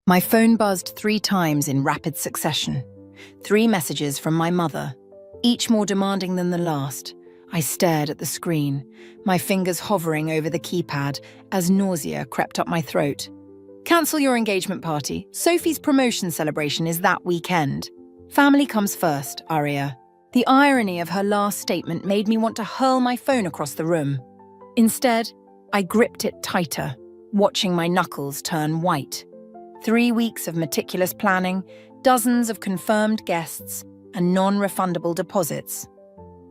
My phone buzzed 3 times in rapid succession. 3 messages from my mother, each more demanding than the last. I stared at the screen, my fingers hovering over the keypad as nausea crept up my throat. Cancel your engagement party. Sophie's promotion celebration is that weekend. Family comes first, Aria. The irony of her last statement made me want to hurl my phone across the room. Instead, I gripped it tighter, watching my knuckles turn white. 3 weeks of meticulous planning, dozens of confirmed guests, and non-refundable deposits.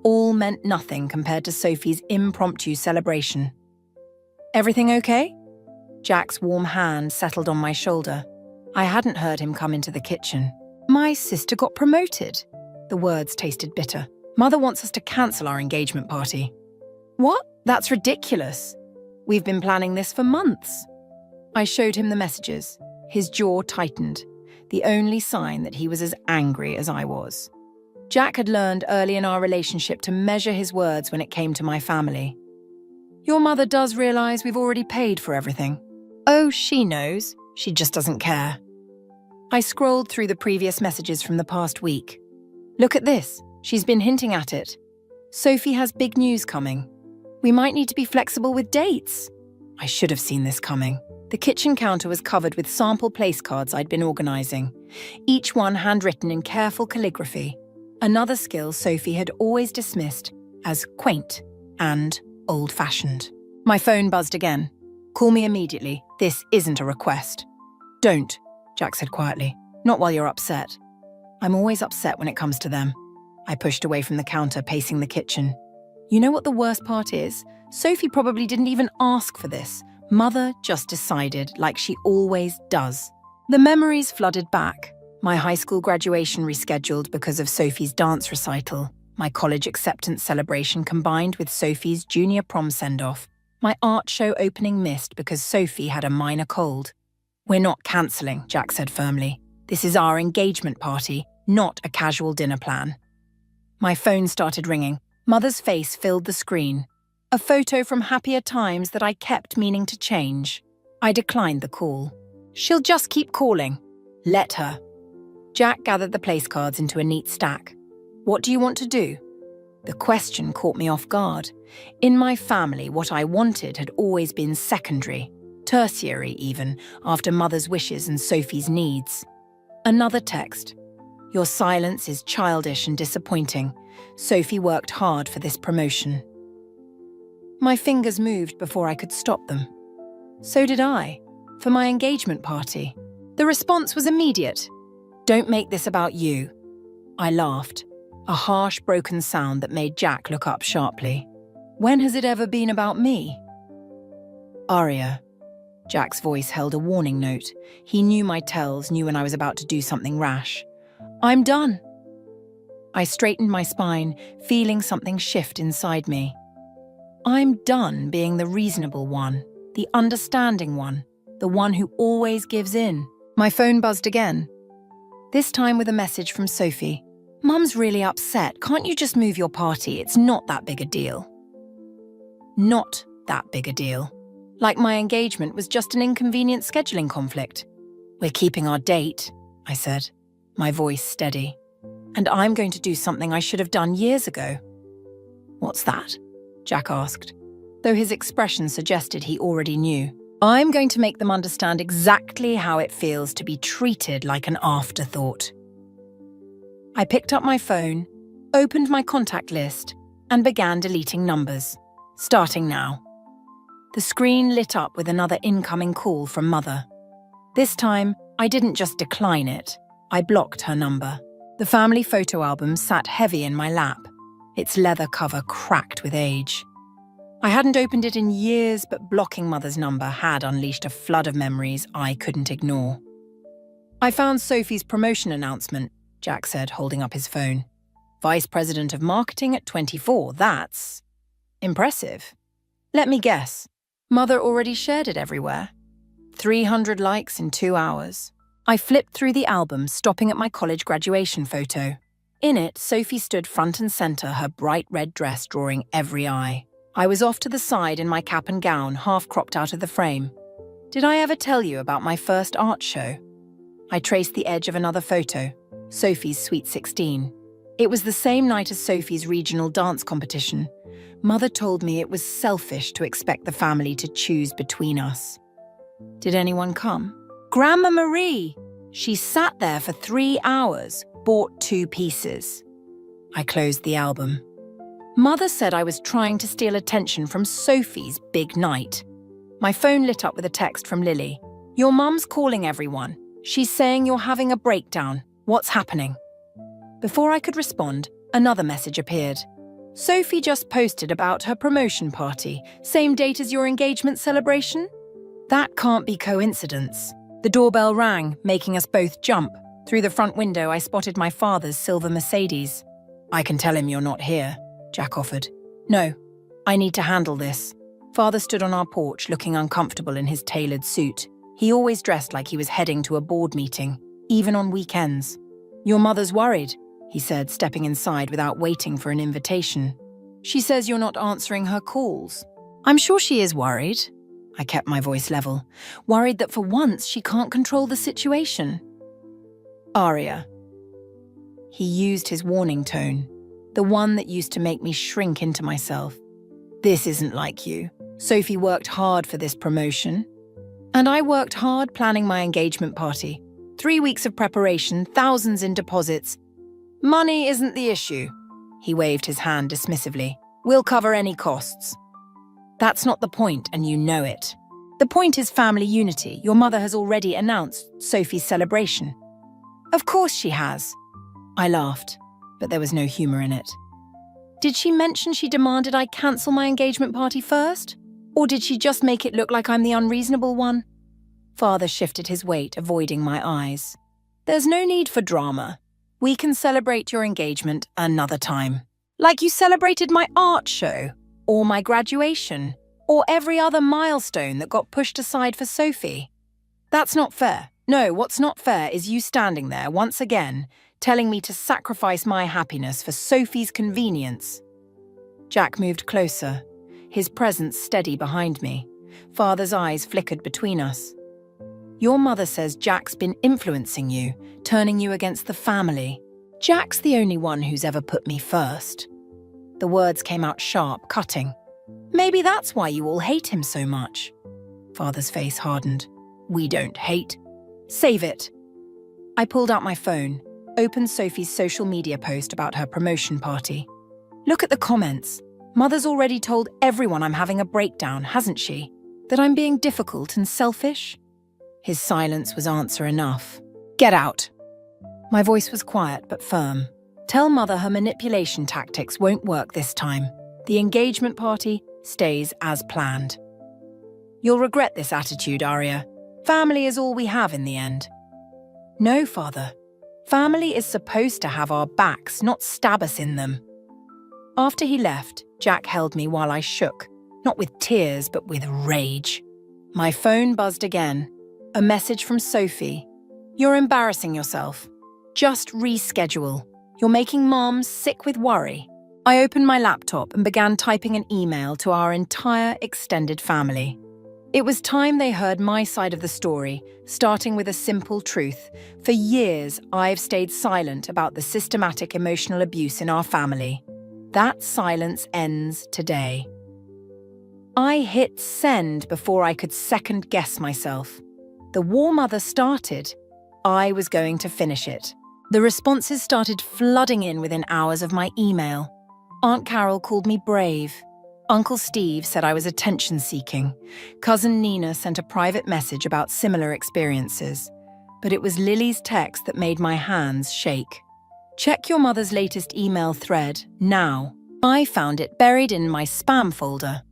All meant nothing compared to Sophie's impromptu celebration. Everything okay? Jack's warm hand settled on my shoulder. I hadn't heard him come into the kitchen. My sister got promoted. The words tasted bitter. Mother wants us to cancel our engagement party. What? That's ridiculous. We've been planning this for months. I showed him the messages. His jaw tightened, the only sign that he was as angry as I was. Jack had learned early in our relationship to measure his words when it came to my family. Your mother does realize we've already paid for everything. Oh, she knows. She just doesn't care. I scrolled through the previous messages from the past week. Look at this. She's been hinting at it. Sophie has big news coming. We might need to be flexible with dates. I should have seen this coming. The kitchen counter was covered with sample place cards I'd been organising, each one handwritten in careful calligraphy, another skill Sophie had always dismissed as quaint and old-fashioned. My phone buzzed again. Call me immediately. This isn't a request. Don't, Jack said quietly. Not while you're upset. I'm always upset when it comes to them. I pushed away from the counter, pacing the kitchen. You know what the worst part is? Sophie probably didn't even ask for this. Mother just decided, like she always does. The memories flooded back. My high school graduation rescheduled because of Sophie's dance recital, my college acceptance celebration combined with Sophie's junior prom send-off, my art show opening missed because Sophie had a minor cold. We're not cancelling, Jack said firmly. This is our engagement party, not a casual dinner plan. My phone started ringing. Mother's face filled the screen. A photo from happier times that I kept meaning to change. I declined the call. She'll just keep calling. Let her. Jack gathered the place cards into a neat stack. What do you want to do? The question caught me off guard. In my family, what I wanted had always been secondary, tertiary even, after Mother's wishes and Sophie's needs. Another text. Your silence is childish and disappointing. Sophie worked hard for this promotion. My fingers moved before I could stop them. So did I, for my engagement party. The response was immediate. Don't make this about you. I laughed, a harsh, broken sound that made Jack look up sharply. When has it ever been about me? Aria. Jack's voice held a warning note. He knew my tells, knew when I was about to do something rash. I'm done. I straightened my spine, feeling something shift inside me. I'm done being the reasonable one, the understanding one, the one who always gives in. My phone buzzed again, this time with a message from Sophie. Mum's really upset. Can't you just move your party? It's not that big a deal. Not that big a deal. Like my engagement was just an inconvenient scheduling conflict. We're keeping our date, I said, my voice steady. And I'm going to do something I should have done years ago. What's that? Jack asked, though his expression suggested he already knew. I'm going to make them understand exactly how it feels to be treated like an afterthought. I picked up my phone, opened my contact list, and began deleting numbers, starting now. The screen lit up with another incoming call from Mother. This time, I didn't just decline it, I blocked her number. The family photo album sat heavy in my lap, its leather cover cracked with age. I hadn't opened it in years, but blocking Mother's number had unleashed a flood of memories I couldn't ignore. I found Sophie's promotion announcement, Jack said, holding up his phone. Vice President of Marketing at 24, that's impressive. Let me guess, Mother already shared it everywhere. 300 likes in 2 hours. I flipped through the album, stopping at my college graduation photo. In it, Sophie stood front and center, her bright red dress drawing every eye. I was off to the side in my cap and gown, half cropped out of the frame. Did I ever tell you about my first art show? I traced the edge of another photo, Sophie's Sweet 16. It was the same night as Sophie's regional dance competition. Mother told me it was selfish to expect the family to choose between us. Did anyone come? Grandma Marie! She sat there for 3 hours, bought 2 pieces. I closed the album. Mother said I was trying to steal attention from Sophie's big night. My phone lit up with a text from Lily. Your mum's calling everyone. She's saying you're having a breakdown. What's happening? Before I could respond, another message appeared. Sophie just posted about her promotion party, same date as your engagement celebration? That can't be coincidence. The doorbell rang, making us both jump. Through the front window, I spotted my father's silver Mercedes. I can tell him you're not here, Jack offered. No, I need to handle this. Father stood on our porch, looking uncomfortable in his tailored suit. He always dressed like he was heading to a board meeting, even on weekends. Your mother's worried, he said, stepping inside without waiting for an invitation. She says you're not answering her calls. I'm sure she is worried. I kept my voice level, worried that for once she can't control the situation. Aria. He used his warning tone, the one that used to make me shrink into myself. This isn't like you. Sophie worked hard for this promotion. And I worked hard planning my engagement party. 3 weeks of preparation, thousands in deposits. Money isn't the issue. He waved his hand dismissively. We'll cover any costs. That's not the point, and you know it. The point is family unity. Your mother has already announced Sophie's celebration. Of course she has. I laughed, but there was no humor in it. Did she mention she demanded I cancel my engagement party first? Or did she just make it look like I'm the unreasonable one? Father shifted his weight, avoiding my eyes. There's no need for drama. We can celebrate your engagement another time. Like you celebrated my art show, or my graduation, or every other milestone that got pushed aside for Sophie. That's not fair. No, what's not fair is you standing there once again, telling me to sacrifice my happiness for Sophie's convenience. Jack moved closer, his presence steady behind me. Father's eyes flickered between us. Your mother says Jack's been influencing you, turning you against the family. Jack's the only one who's ever put me first. The words came out sharp, cutting. Maybe that's why you all hate him so much. Father's face hardened. We don't hate. Save it. I pulled out my phone, opened Sophie's social media post about her promotion party. Look at the comments. Mother's already told everyone I'm having a breakdown, hasn't she? That I'm being difficult and selfish? His silence was answer enough. Get out. My voice was quiet but firm. Tell Mother her manipulation tactics won't work this time. The engagement party stays as planned. You'll regret this attitude, Aria. Family is all we have in the end. No, Father. Family is supposed to have our backs, not stab us in them. After he left, Jack held me while I shook, not with tears but with rage. My phone buzzed again. A message from Sophie. You're embarrassing yourself. Just reschedule. You're making Mom sick with worry. I opened my laptop and began typing an email to our entire extended family. It was time they heard my side of the story, starting with a simple truth. For years, I've stayed silent about the systematic emotional abuse in our family. That silence ends today. I hit send before I could second-guess myself. The war mother started. I was going to finish it. The responses started flooding in within hours of my email. Aunt Carol called me brave. Uncle Steve said I was attention-seeking. Cousin Nina sent a private message about similar experiences. But it was Lily's text that made my hands shake. Check your mother's latest email thread now. I found it buried in my spam folder.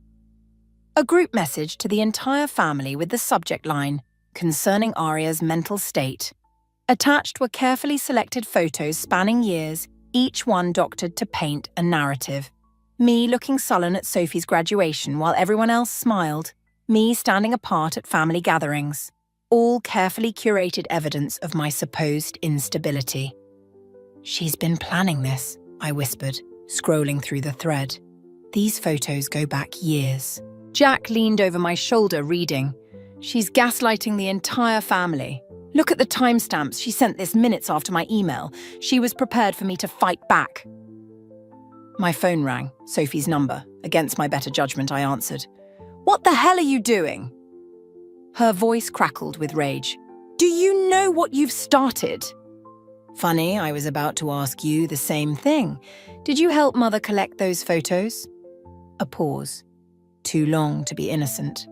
A group message to the entire family with the subject line, concerning Aria's mental state. Attached were carefully selected photos spanning years, each one doctored to paint a narrative. Me looking sullen at Sophie's graduation while everyone else smiled. Me standing apart at family gatherings. All carefully curated evidence of my supposed instability. She's been planning this, I whispered, scrolling through the thread. These photos go back years. Jack leaned over my shoulder reading. She's gaslighting the entire family. Look at the timestamps. She sent this minutes after my email. She was prepared for me to fight back. My phone rang, Sophie's number. Against my better judgment, I answered. What the hell are you doing? Her voice crackled with rage. Do you know what you've started? Funny, I was about to ask you the same thing. Did you help Mother collect those photos? A pause. Too long to be innocent.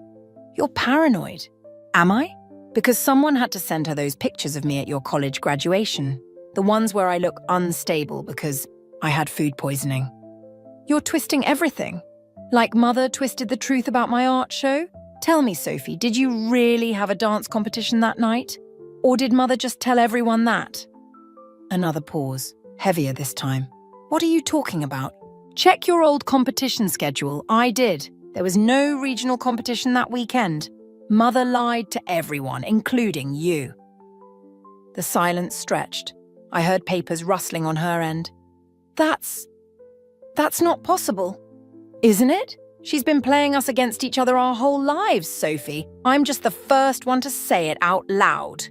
You're paranoid. Am I? Because someone had to send her those pictures of me at your college graduation. The ones where I look unstable because I had food poisoning. You're twisting everything. Like Mother twisted the truth about my art show? Tell me, Sophie, did you really have a dance competition that night? Or did Mother just tell everyone that? Another pause, heavier this time. What are you talking about? Check your old competition schedule. I did. There was no regional competition that weekend. Mother lied to everyone, including you. The silence stretched. I heard papers rustling on her end. That's not possible. Isn't it? She's been playing us against each other our whole lives, Sophie. I'm just the first one to say it out loud.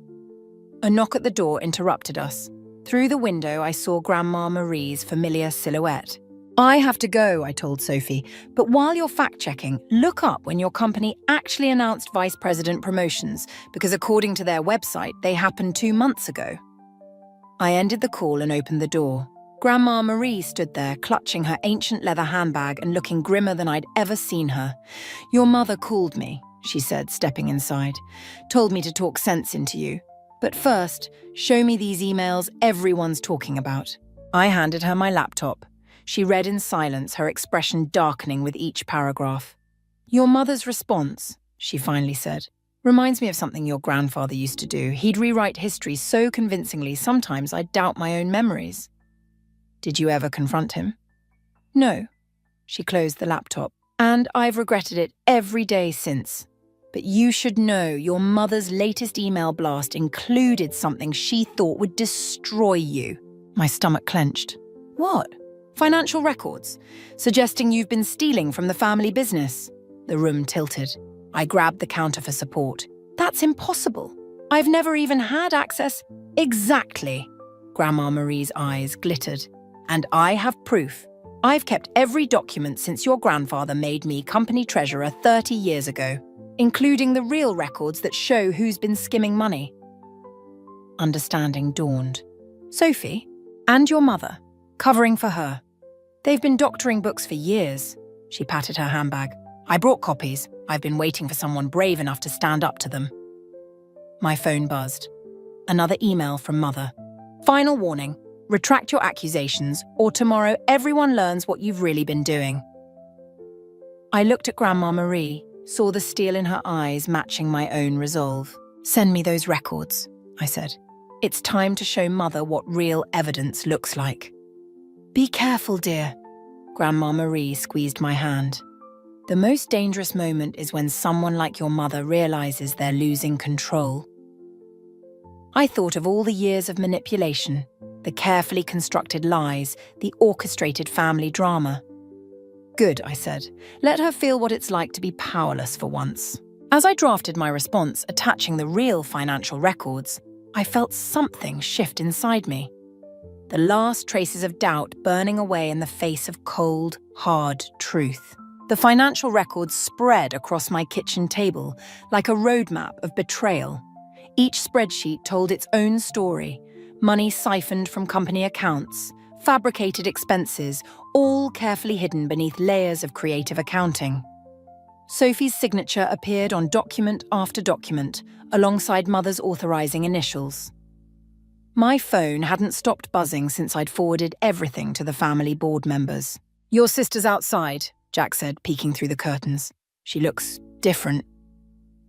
A knock at the door interrupted us. Through the window, I saw Grandma Marie's familiar silhouette. I have to go, I told Sophie, but while you're fact-checking, look up when your company actually announced vice president promotions, because according to their website, they happened 2 months ago. I ended the call and opened the door. Grandma Marie stood there, clutching her ancient leather handbag and looking grimmer than I'd ever seen her. Your mother called me, she said, stepping inside. Told me to talk sense into you. But first, show me these emails everyone's talking about. I handed her my laptop. She read in silence, her expression darkening with each paragraph. Your mother's response, she finally said, reminds me of something your grandfather used to do. He'd rewrite history so convincingly, sometimes I'd doubt my own memories. Did you ever confront him? No. She closed the laptop. And I've regretted it every day since. But you should know your mother's latest email blast included something she thought would destroy you. My stomach clenched. What? Financial records, suggesting you've been stealing from the family business. The room tilted. I grabbed the counter for support. That's impossible. I've never even had access. Exactly. Grandma Marie's eyes glittered. And I have proof. I've kept every document since your grandfather made me company treasurer 30 years ago, including the real records that show who's been skimming money. Understanding dawned. Sophie, and your mother, covering for her. They've been doctoring books for years. She patted her handbag. I brought copies. I've been waiting for someone brave enough to stand up to them. My phone buzzed. Another email from Mother. Final warning. Retract your accusations, or tomorrow everyone learns what you've really been doing. I looked at Grandma Marie, saw the steel in her eyes matching my own resolve. Send me those records, I said. It's time to show Mother what real evidence looks like. Be careful, dear. Grandma Marie squeezed my hand. The most dangerous moment is when someone like your mother realizes they're losing control. I thought of all the years of manipulation, the carefully constructed lies, the orchestrated family drama. Good, I said. Let her feel what it's like to be powerless for once. As I drafted my response, attaching the real financial records, I felt something shift inside me. The last traces of doubt burning away in the face of cold, hard truth. The financial records spread across my kitchen table like a roadmap of betrayal. Each spreadsheet told its own story. Money siphoned from company accounts, fabricated expenses, all carefully hidden beneath layers of creative accounting. Sophie's signature appeared on document after document, alongside Mother's authorizing initials. My phone hadn't stopped buzzing since I'd forwarded everything to the family board members. Your sister's outside, Jack said, peeking through the curtains. She looks different.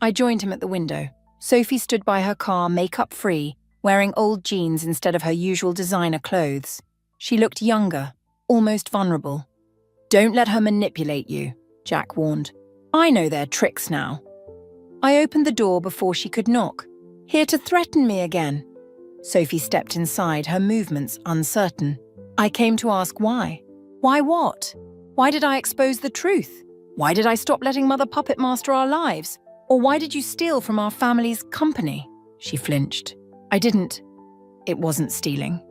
I joined him at the window. Sophie stood by her car, makeup-free, wearing old jeans instead of her usual designer clothes. She looked younger, almost vulnerable. Don't let her manipulate you, Jack warned. I know their tricks now. I opened the door before she could knock. Here to threaten me again. Sophie stepped inside, her movements uncertain. I came to ask why. Why what? Why did I expose the truth? Why did I stop letting Mother puppet master our lives? Or why did you steal from our family's company? She flinched. I didn't. It wasn't stealing.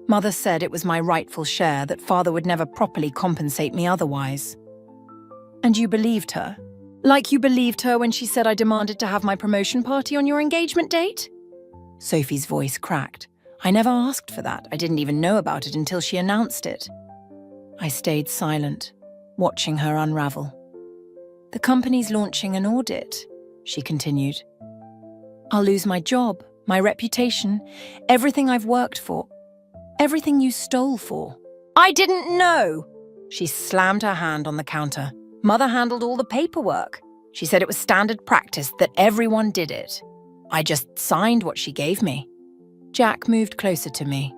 Mother said it was my rightful share, that father would never properly compensate me otherwise. And you believed her? Like you believed her when she said I demanded to have my promotion party on your engagement date? Sophie's voice cracked. I never asked for that. I didn't even know about it until she announced it. I stayed silent, watching her unravel. The company's launching an audit, she continued. I'll lose my job, my reputation, everything I've worked for, everything you stole for. I didn't know! She slammed her hand on the counter. Mother handled all the paperwork. She said it was standard practice that everyone did it. I just signed what she gave me. Jack moved closer to me.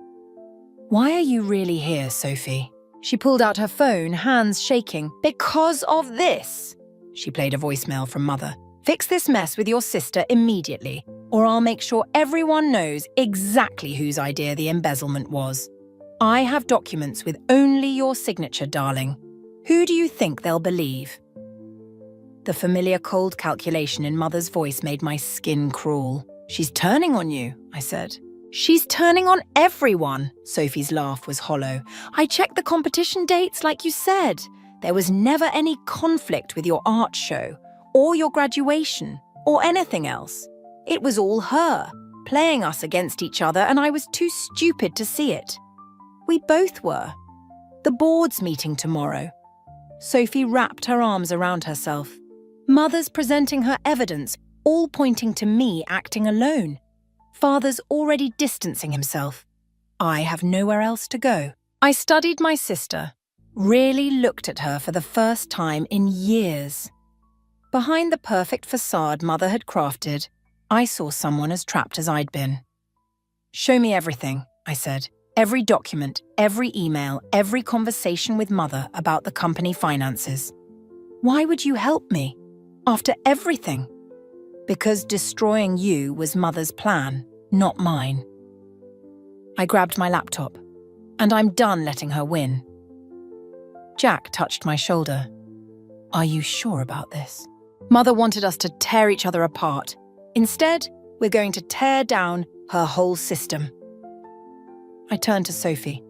Why are you really here, Sophie? She pulled out her phone, hands shaking. Because of this. She played a voicemail from Mother. Fix this mess with your sister immediately, or I'll make sure everyone knows exactly whose idea the embezzlement was. I have documents with only your signature, darling. Who do you think they'll believe? The familiar cold calculation in Mother's voice made my skin crawl. She's turning on you, I said. She's turning on everyone. Sophie's laugh was hollow. I checked the competition dates like you said. There was never any conflict with your art show, or your graduation, or anything else. It was all her, playing us against each other, and I was too stupid to see it. We both were. The board's meeting tomorrow. Sophie wrapped her arms around herself. Mother's presenting her evidence, all pointing to me acting alone. Father's already distancing himself. I have nowhere else to go. I studied my sister, really looked at her for the first time in years. Behind the perfect facade Mother had crafted, I saw someone as trapped as I'd been. Show me everything, I said. Every document, every email, every conversation with Mother about the company finances. Why would you help me? After everything? Because destroying you was Mother's plan, not mine. I grabbed my laptop, and I'm done letting her win. Jack touched my shoulder. Are you sure about this? Mother wanted us to tear each other apart. Instead, we're going to tear down her whole system. I turned to Sophie.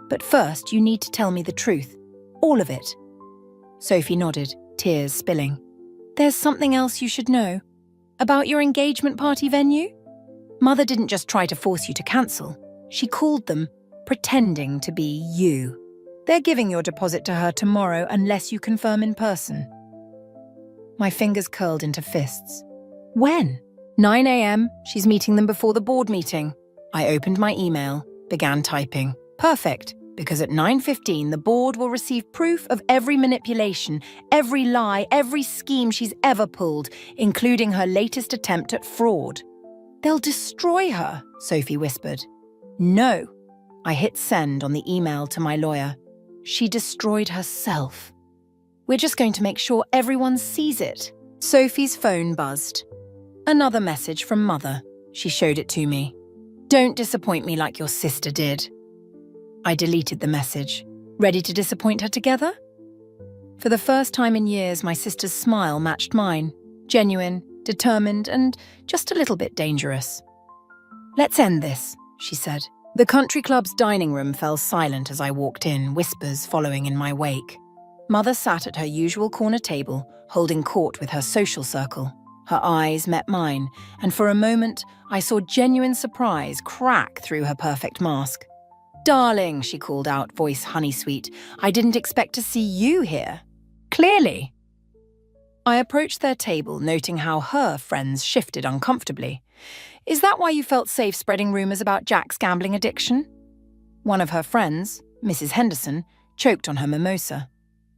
But first, you need to tell me the truth. All of it. Sophie nodded, tears spilling. There's something else you should know. About your engagement party venue? Mother didn't just try to force you to cancel. She called them pretending to be you. They're giving your deposit to her tomorrow unless you confirm in person. My fingers curled into fists. When? 9 a.m. She's meeting them before the board meeting. I opened my email, began typing. Perfect, because at 9:15 the board will receive proof of every manipulation, every lie, every scheme she's ever pulled, including her latest attempt at fraud. They'll destroy her, Sophie whispered. No. I hit send on the email to my lawyer. She destroyed herself. We're just going to make sure everyone sees it. Sophie's phone buzzed. Another message from Mother. She showed it to me. Don't disappoint me like your sister did. I deleted the message. Ready to disappoint her together? For the first time in years, my sister's smile matched mine. Genuine, determined, and just a little bit dangerous. Let's end this, she said. The country club's dining room fell silent as I walked in, whispers following in my wake. Mother sat at her usual corner table, holding court with her social circle. Her eyes met mine, and for a moment, I saw genuine surprise crack through her perfect mask. Darling, she called out, voice honey-sweet, I didn't expect to see you here. Clearly. I approached their table, noting how her friends shifted uncomfortably. Is that why you felt safe spreading rumors about Jack's gambling addiction? One of her friends, Mrs. Henderson, choked on her mimosa.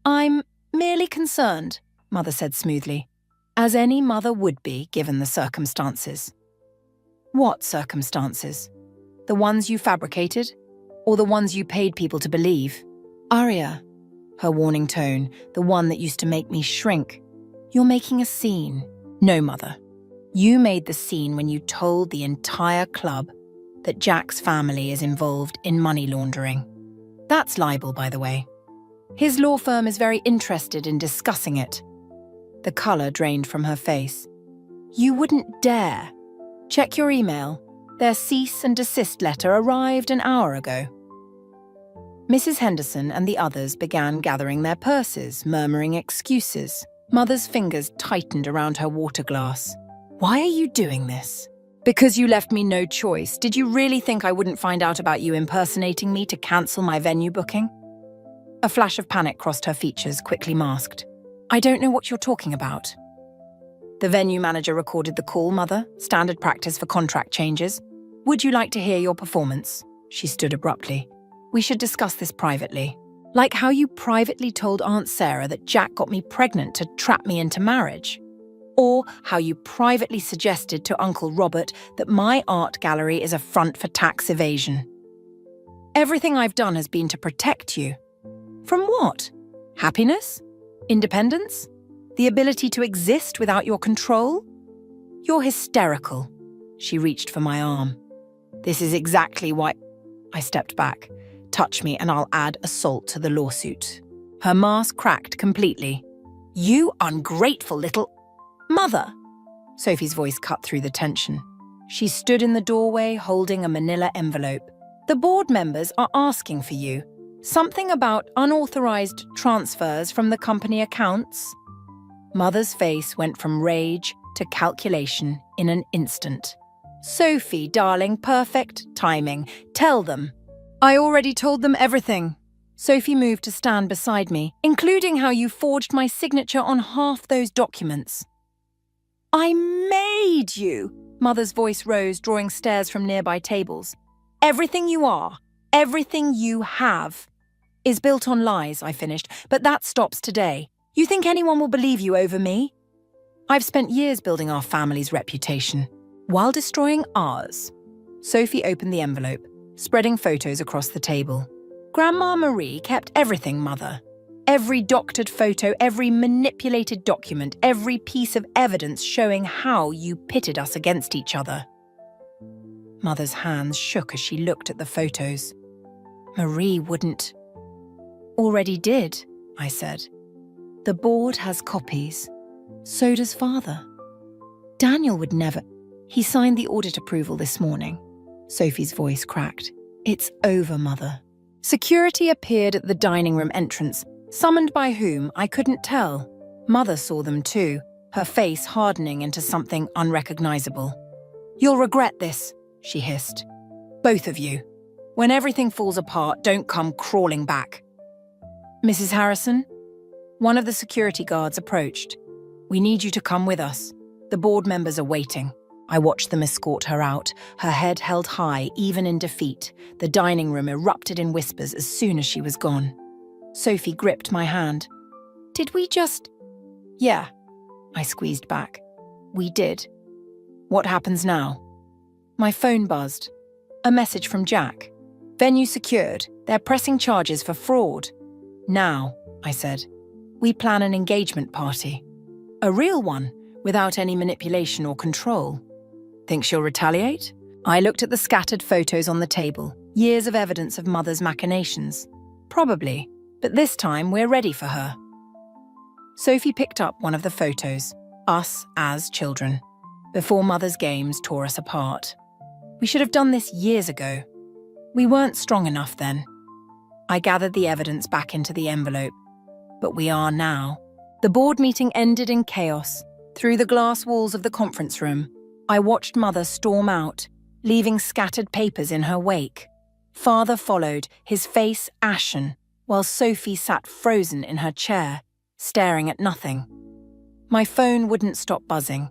I'm merely concerned, Mother said smoothly, as any mother would be given the circumstances. What circumstances? The ones you fabricated? Or the ones you paid people to believe? Arya, her warning tone, the one that used to make me shrink. You're making a scene. No, Mother. You made the scene when you told the entire club that Jack's family is involved in money laundering. That's libel, by the way. His law firm is very interested in discussing it. The colour drained from her face. You wouldn't dare. Check your email. Their cease and desist letter arrived an hour ago. Mrs. Henderson and the others began gathering their purses, murmuring excuses. Mother's fingers tightened around her water glass. Why are you doing this? Because you left me no choice. Did you really think I wouldn't find out about you impersonating me to cancel my venue booking? A flash of panic crossed her features, quickly masked. I don't know what you're talking about. The venue manager recorded the call, Mother. Standard practice for contract changes. Would you like to hear your performance? She stood abruptly. We should discuss this privately. Like how you privately told Aunt Sarah that Jack got me pregnant to trap me into marriage. Or how you privately suggested to Uncle Robert that my art gallery is a front for tax evasion. Everything I've done has been to protect you. From what? Happiness? Independence? The ability to exist without your control? You're hysterical. She reached for my arm. This is exactly why... I stepped back. Touch me and I'll add assault to the lawsuit. Her mask cracked completely. You ungrateful little... Mother! Sophie's voice cut through the tension. She stood in the doorway holding a manila envelope. The board members are asking for you. Something about unauthorized transfers from the company accounts. Mother's face went from rage to calculation in an instant. Sophie, darling, perfect timing. Tell them. I already told them everything. Sophie moved to stand beside me, including how you forged my signature on half those documents. I made you! Mother's voice rose, drawing stares from nearby tables. Everything you are, everything you have, is built on lies, I finished, but that stops today. You think anyone will believe you over me? I've spent years building our family's reputation, while destroying ours. Sophie opened the envelope, spreading photos across the table. Grandma Marie kept everything, Mother. Every doctored photo, every manipulated document, every piece of evidence showing how you pitted us against each other. Mother's hands shook as she looked at the photos. Marie wouldn't... Already did, I said. The board has copies. So does Father. Daniel would never... He signed the audit approval this morning. Sophie's voice cracked. It's over, Mother. Security appeared at the dining room entrance. Summoned by whom, I couldn't tell. Mother saw them too, her face hardening into something unrecognizable. You'll regret this, she hissed. Both of you. When everything falls apart, don't come crawling back. Mrs. Harrison? One of the security guards approached. We need you to come with us. The board members are waiting. I watched them escort her out, her head held high, even in defeat. The dining room erupted in whispers as soon as she was gone. Sophie gripped my hand. Did we just... Yeah, I squeezed back. We did. What happens now? My phone buzzed. A message from Jack. Venue secured. They're pressing charges for fraud. Now, I said, we plan an engagement party. A real one, without any manipulation or control. Think she'll retaliate? I looked at the scattered photos on the table, years of evidence of Mother's machinations. Probably. But this time, we're ready for her. Sophie picked up one of the photos, us as children, before Mother's games tore us apart. We should have done this years ago. We weren't strong enough then. I gathered the evidence back into the envelope. But we are now. The board meeting ended in chaos. Through the glass walls of the conference room, I watched Mother storm out, leaving scattered papers in her wake. Father followed, his face ashen, while Sophie sat frozen in her chair, staring at nothing. My phone wouldn't stop buzzing.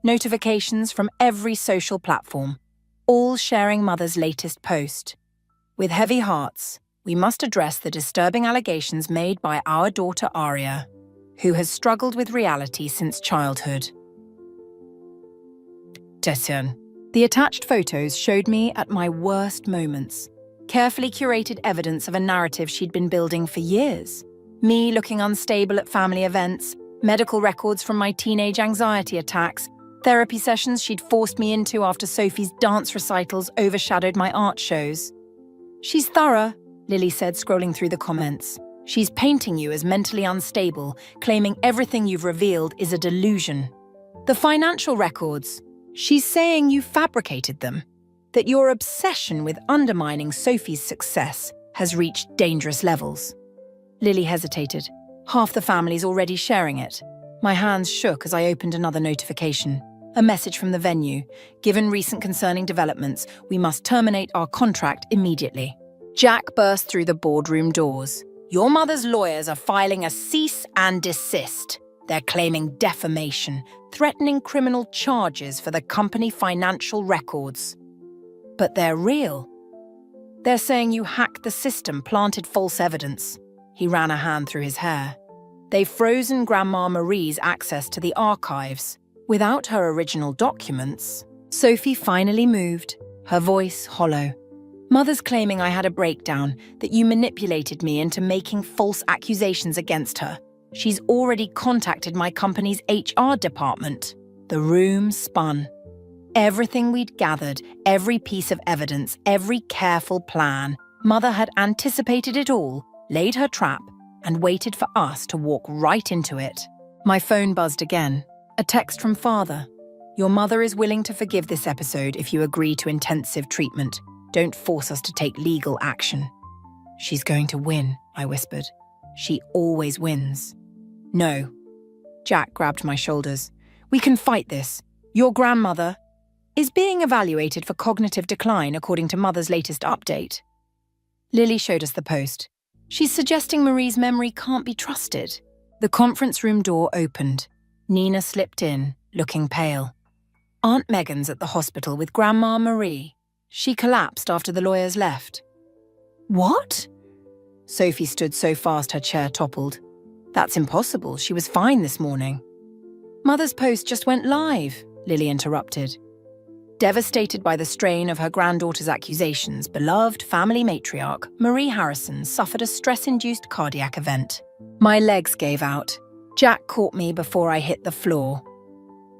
Notifications from every social platform, all sharing Mother's latest post. With heavy hearts, we must address the disturbing allegations made by our daughter Aria, who has struggled with reality since childhood. The attached photos showed me at my worst moments. Carefully curated evidence of a narrative she'd been building for years. Me looking unstable at family events, medical records from my teenage anxiety attacks, therapy sessions she'd forced me into after Sophie's dance recitals overshadowed my art shows. She's thorough, Lily said, scrolling through the comments. She's painting you as mentally unstable, claiming everything you've revealed is a delusion. The financial records, She's saying you fabricated them, that your obsession with undermining Sophie's success has reached dangerous levels. Lily hesitated. Half the family's already sharing it. My hands shook as I opened another notification. A message from the venue. Given recent concerning developments, we must terminate our contract immediately. Jack burst through the boardroom doors. Your mother's lawyers are filing a cease and desist. They're claiming defamation, threatening criminal charges for the company financial records. But they're real. They're saying you hacked the system, planted false evidence. He ran a hand through his hair. They've frozen Grandma Marie's access to the archives. Without her original documents, Sophie finally moved, her voice hollow. Mother's claiming I had a breakdown, that you manipulated me into making false accusations against her. She's already contacted my company's HR department. The room spun. Everything we'd gathered, every piece of evidence, every careful plan, Mother had anticipated it all, laid her trap, and waited for us to walk right into it. My phone buzzed again. A text from Father. Your mother is willing to forgive this episode if you agree to intensive treatment. Don't force us to take legal action. She's going to win, I whispered. She always wins. No. Jack grabbed my shoulders. We can fight this. Your grandmother is being evaluated for cognitive decline according to Mother's latest update. Lily showed us the post. She's suggesting Marie's memory can't be trusted. The conference room door opened. Nina slipped in, looking pale. Aunt Megan's at the hospital with Grandma Marie. She collapsed after the lawyers left. What? Sophie stood so fast her chair toppled. That's impossible. She was fine this morning. Mother's post just went live, Lily interrupted. Devastated by the strain of her granddaughter's accusations, beloved family matriarch Marie Harrison suffered a stress-induced cardiac event. My legs gave out. Jack caught me before I hit the floor.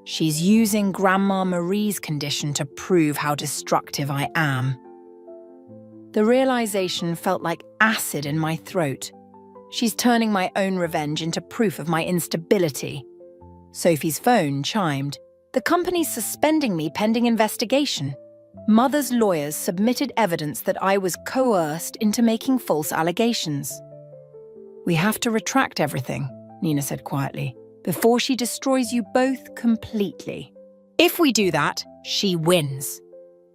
She's using Grandma Marie's condition to prove how destructive I am. The realization felt like acid in my throat. She's turning my own revenge into proof of my instability. Sophie's phone chimed. The company's suspending me pending investigation. Mother's lawyers submitted evidence that I was coerced into making false allegations. We have to retract everything, Nina said quietly, before she destroys you both completely. If we do that, she wins.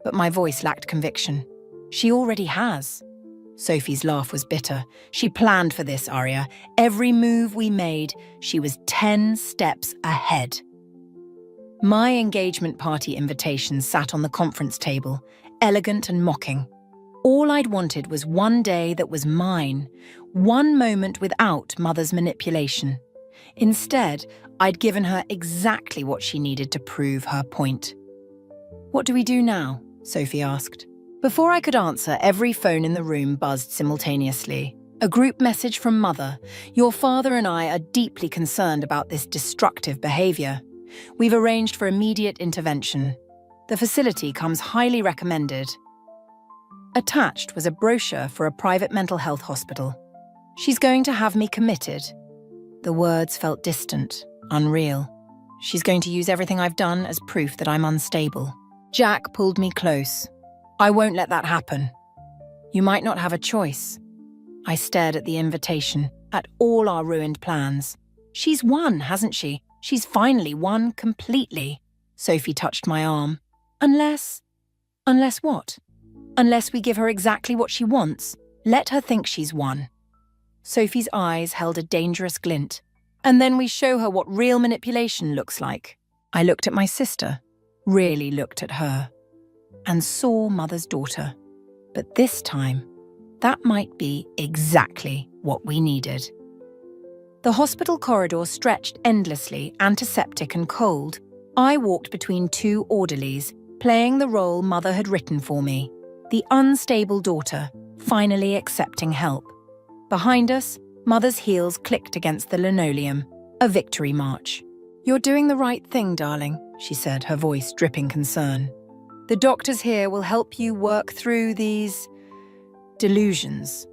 But my voice lacked conviction. She already has. Sophie's laugh was bitter. She planned for this, Arya. Every move we made, she was 10 steps ahead. My engagement party invitation sat on the conference table, elegant and mocking. All I'd wanted was one day that was mine, one moment without Mother's manipulation. Instead, I'd given her exactly what she needed to prove her point. What do we do now? Sophie asked. Before I could answer, every phone in the room buzzed simultaneously. A group message from Mother. Your father and I are deeply concerned about this destructive behavior. We've arranged for immediate intervention. The facility comes highly recommended. Attached was a brochure for a private mental health hospital. She's going to have me committed. The words felt distant, unreal. She's going to use everything I've done as proof that I'm unstable. Jack pulled me close. I won't let that happen. You might not have a choice. I stared at the invitation, at all our ruined plans. She's won, hasn't she? She's finally won completely. Sophie touched my arm. Unless what? Unless we give her exactly what she wants, let her think she's won. Sophie's eyes held a dangerous glint. And then we show her what real manipulation looks like. I looked at my sister, really looked at her, and saw Mother's daughter. But this time, that might be exactly what we needed. The hospital corridor stretched endlessly, antiseptic and cold. I walked between two orderlies, playing the role Mother had written for me, the unstable daughter, finally accepting help. Behind us, Mother's heels clicked against the linoleum, a victory march. You're doing the right thing, darling, she said, her voice dripping concern. The doctors here will help you work through these delusions.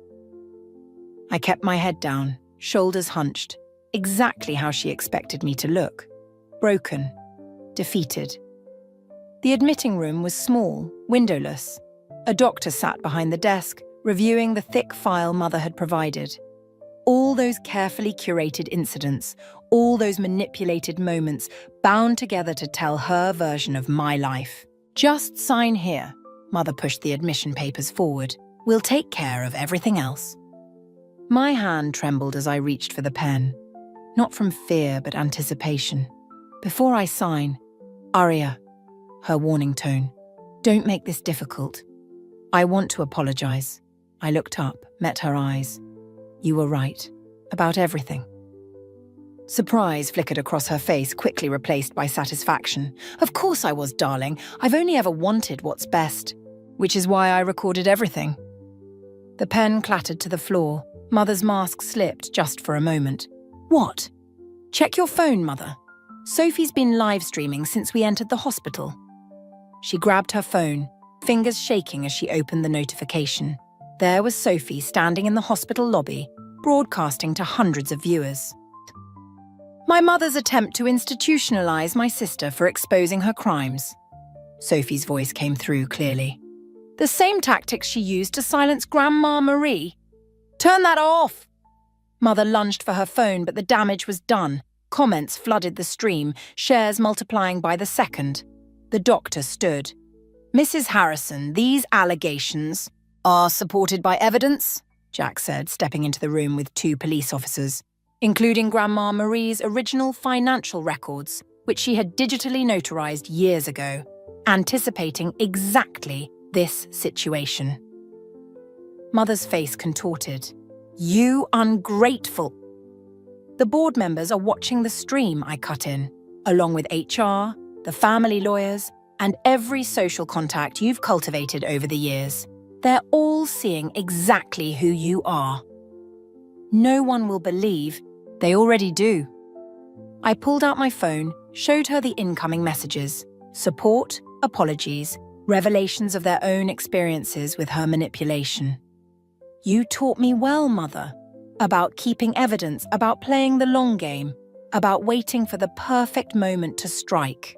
I kept my head down, shoulders hunched, exactly how she expected me to look. Broken, defeated. The admitting room was small, windowless. A doctor sat behind the desk, reviewing the thick file Mother had provided. All those carefully curated incidents, all those manipulated moments, bound together to tell her version of my life. "Just sign here." Mother pushed the admission papers forward. "We'll take care of everything else." My hand trembled as I reached for the pen. Not from fear, but anticipation. "Before I sign, Arya," her warning tone, "don't make this difficult. I want to apologize." I looked up, met her eyes. "You were right. About everything." Surprise flickered across her face, quickly replaced by satisfaction. "Of course I was, darling. I've only ever wanted what's best. Which is why I recorded everything." The pen clattered to the floor. Mother's mask slipped just for a moment. "What?" "Check your phone, Mother. Sophie's been live streaming since we entered the hospital." She grabbed her phone, fingers shaking as she opened the notification. There was Sophie standing in the hospital lobby, broadcasting to hundreds of viewers. "My mother's attempt to institutionalize my sister for exposing her crimes." Sophie's voice came through clearly. "The same tactics she used to silence Grandma Marie. Turn that off!" Mother lunged for her phone, but the damage was done. Comments flooded the stream, shares multiplying by the second. The doctor stood. "Mrs. Harrison, these allegations are supported by evidence," Jack said, stepping into the room with 2 police officers, "including Grandma Marie's original financial records, which she had digitally notarized years ago, anticipating exactly this situation." Mother's face contorted. "You ungrateful." "The board members are watching the stream," I cut in, "along with HR, the family lawyers, and every social contact you've cultivated over the years. They're all seeing exactly who you are." "No one will believe. They already do." I pulled out my phone, showed her the incoming messages. Support, apologies, revelations of their own experiences with her manipulation. "You taught me well, Mother. About keeping evidence, about playing the long game, about waiting for the perfect moment to strike."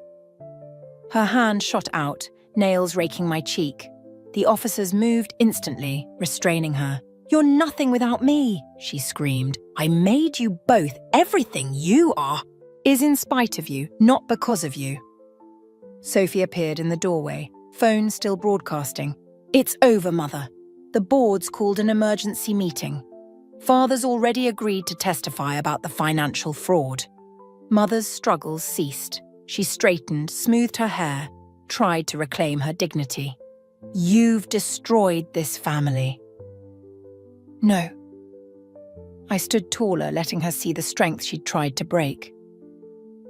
Her hand shot out, nails raking my cheek. The officers moved instantly, restraining her. "You're nothing without me," she screamed. "I made you both. Everything you are is in spite of you, not because of you." Sophie appeared in the doorway, phone still broadcasting. "It's over, Mother. The board's called an emergency meeting. Father's already agreed to testify about the financial fraud." Mother's struggles ceased. She straightened, smoothed her hair, tried to reclaim her dignity. "You've destroyed this family." "No." I stood taller, letting her see the strength she'd tried to break.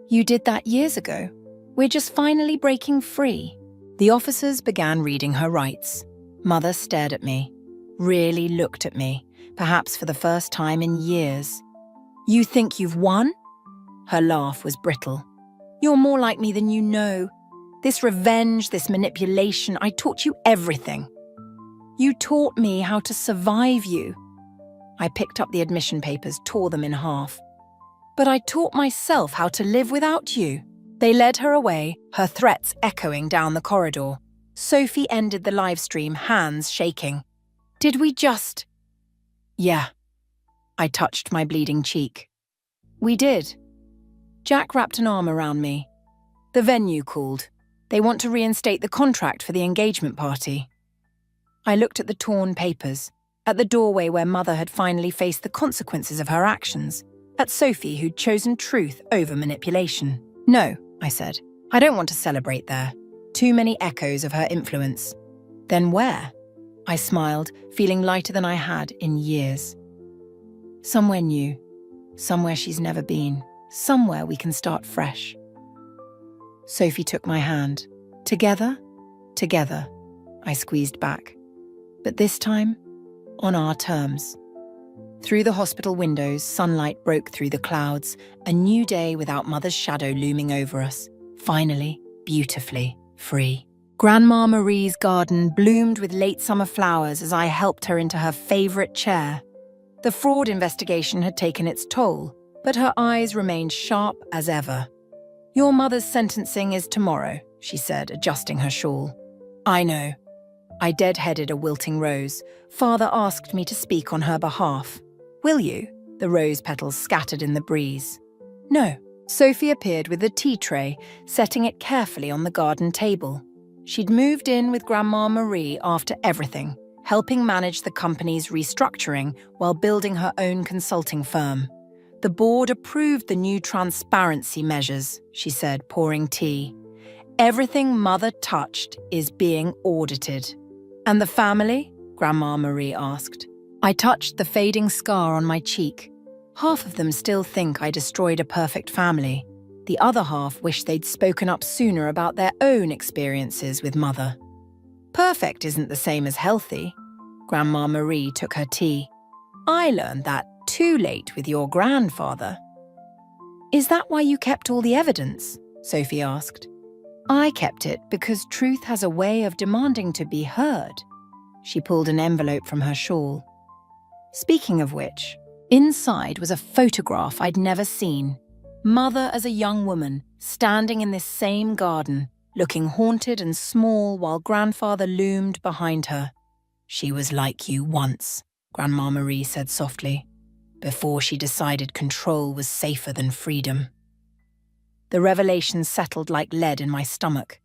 "You did that years ago. We're just finally breaking free." The officers began reading her rights. Mother stared at me, really looked at me, perhaps for the first time in years. "You think you've won?" Her laugh was brittle. "You're more like me than you know. This revenge, this manipulation, I taught you everything. You taught me how to survive you." I picked up the admission papers, tore them in half. "But I taught myself how to live without you." They led her away, her threats echoing down the corridor. Sophie ended the live stream, hands shaking. "Did we just—" "Yeah." I touched my bleeding cheek. "We did." Jack wrapped an arm around me. "The venue called. They want to reinstate the contract for the engagement party." I looked at the torn papers, at the doorway where Mother had finally faced the consequences of her actions, at Sophie who'd chosen truth over manipulation. "No," I said. "I don't want to celebrate there. Too many echoes of her influence." "Then where?" I smiled, feeling lighter than I had in years. "Somewhere new. Somewhere she's never been. Somewhere we can start fresh." Sophie took my hand. "Together? Together." I squeezed back. But this time, on our terms. Through the hospital windows, sunlight broke through the clouds, a new day without Mother's shadow looming over us. Finally, beautifully, free. Grandma Marie's garden bloomed with late summer flowers as I helped her into her favorite chair. The fraud investigation had taken its toll, but her eyes remained sharp as ever. "Your mother's sentencing is tomorrow," she said, adjusting her shawl. I know. I deadheaded a wilting rose. Father asked me to speak on her behalf. Will you? The rose petals scattered in the breeze. No. Sophie appeared with a tea tray, setting it carefully on the garden table. She'd moved in with Grandma Marie after everything, helping manage the company's restructuring while building her own consulting firm. The board approved the new transparency measures, she said, pouring tea. Everything Mother touched is being audited. And the family? Grandma Marie asked. I touched the fading scar on my cheek. Half of them still think I destroyed a perfect family. The other half wish they'd spoken up sooner about their own experiences with Mother. Perfect isn't the same as healthy. Grandma Marie took her tea. I learned that too late with your grandfather. Is that why you kept all the evidence? Sophie asked. I kept it because truth has a way of demanding to be heard. She pulled an envelope from her shawl. Speaking of which, inside was a photograph I'd never seen. Mother as a young woman, standing in this same garden, looking haunted and small while grandfather loomed behind her. She was like you once, Grandma Marie said softly, before she decided control was safer than freedom. The revelation settled like lead in my stomach.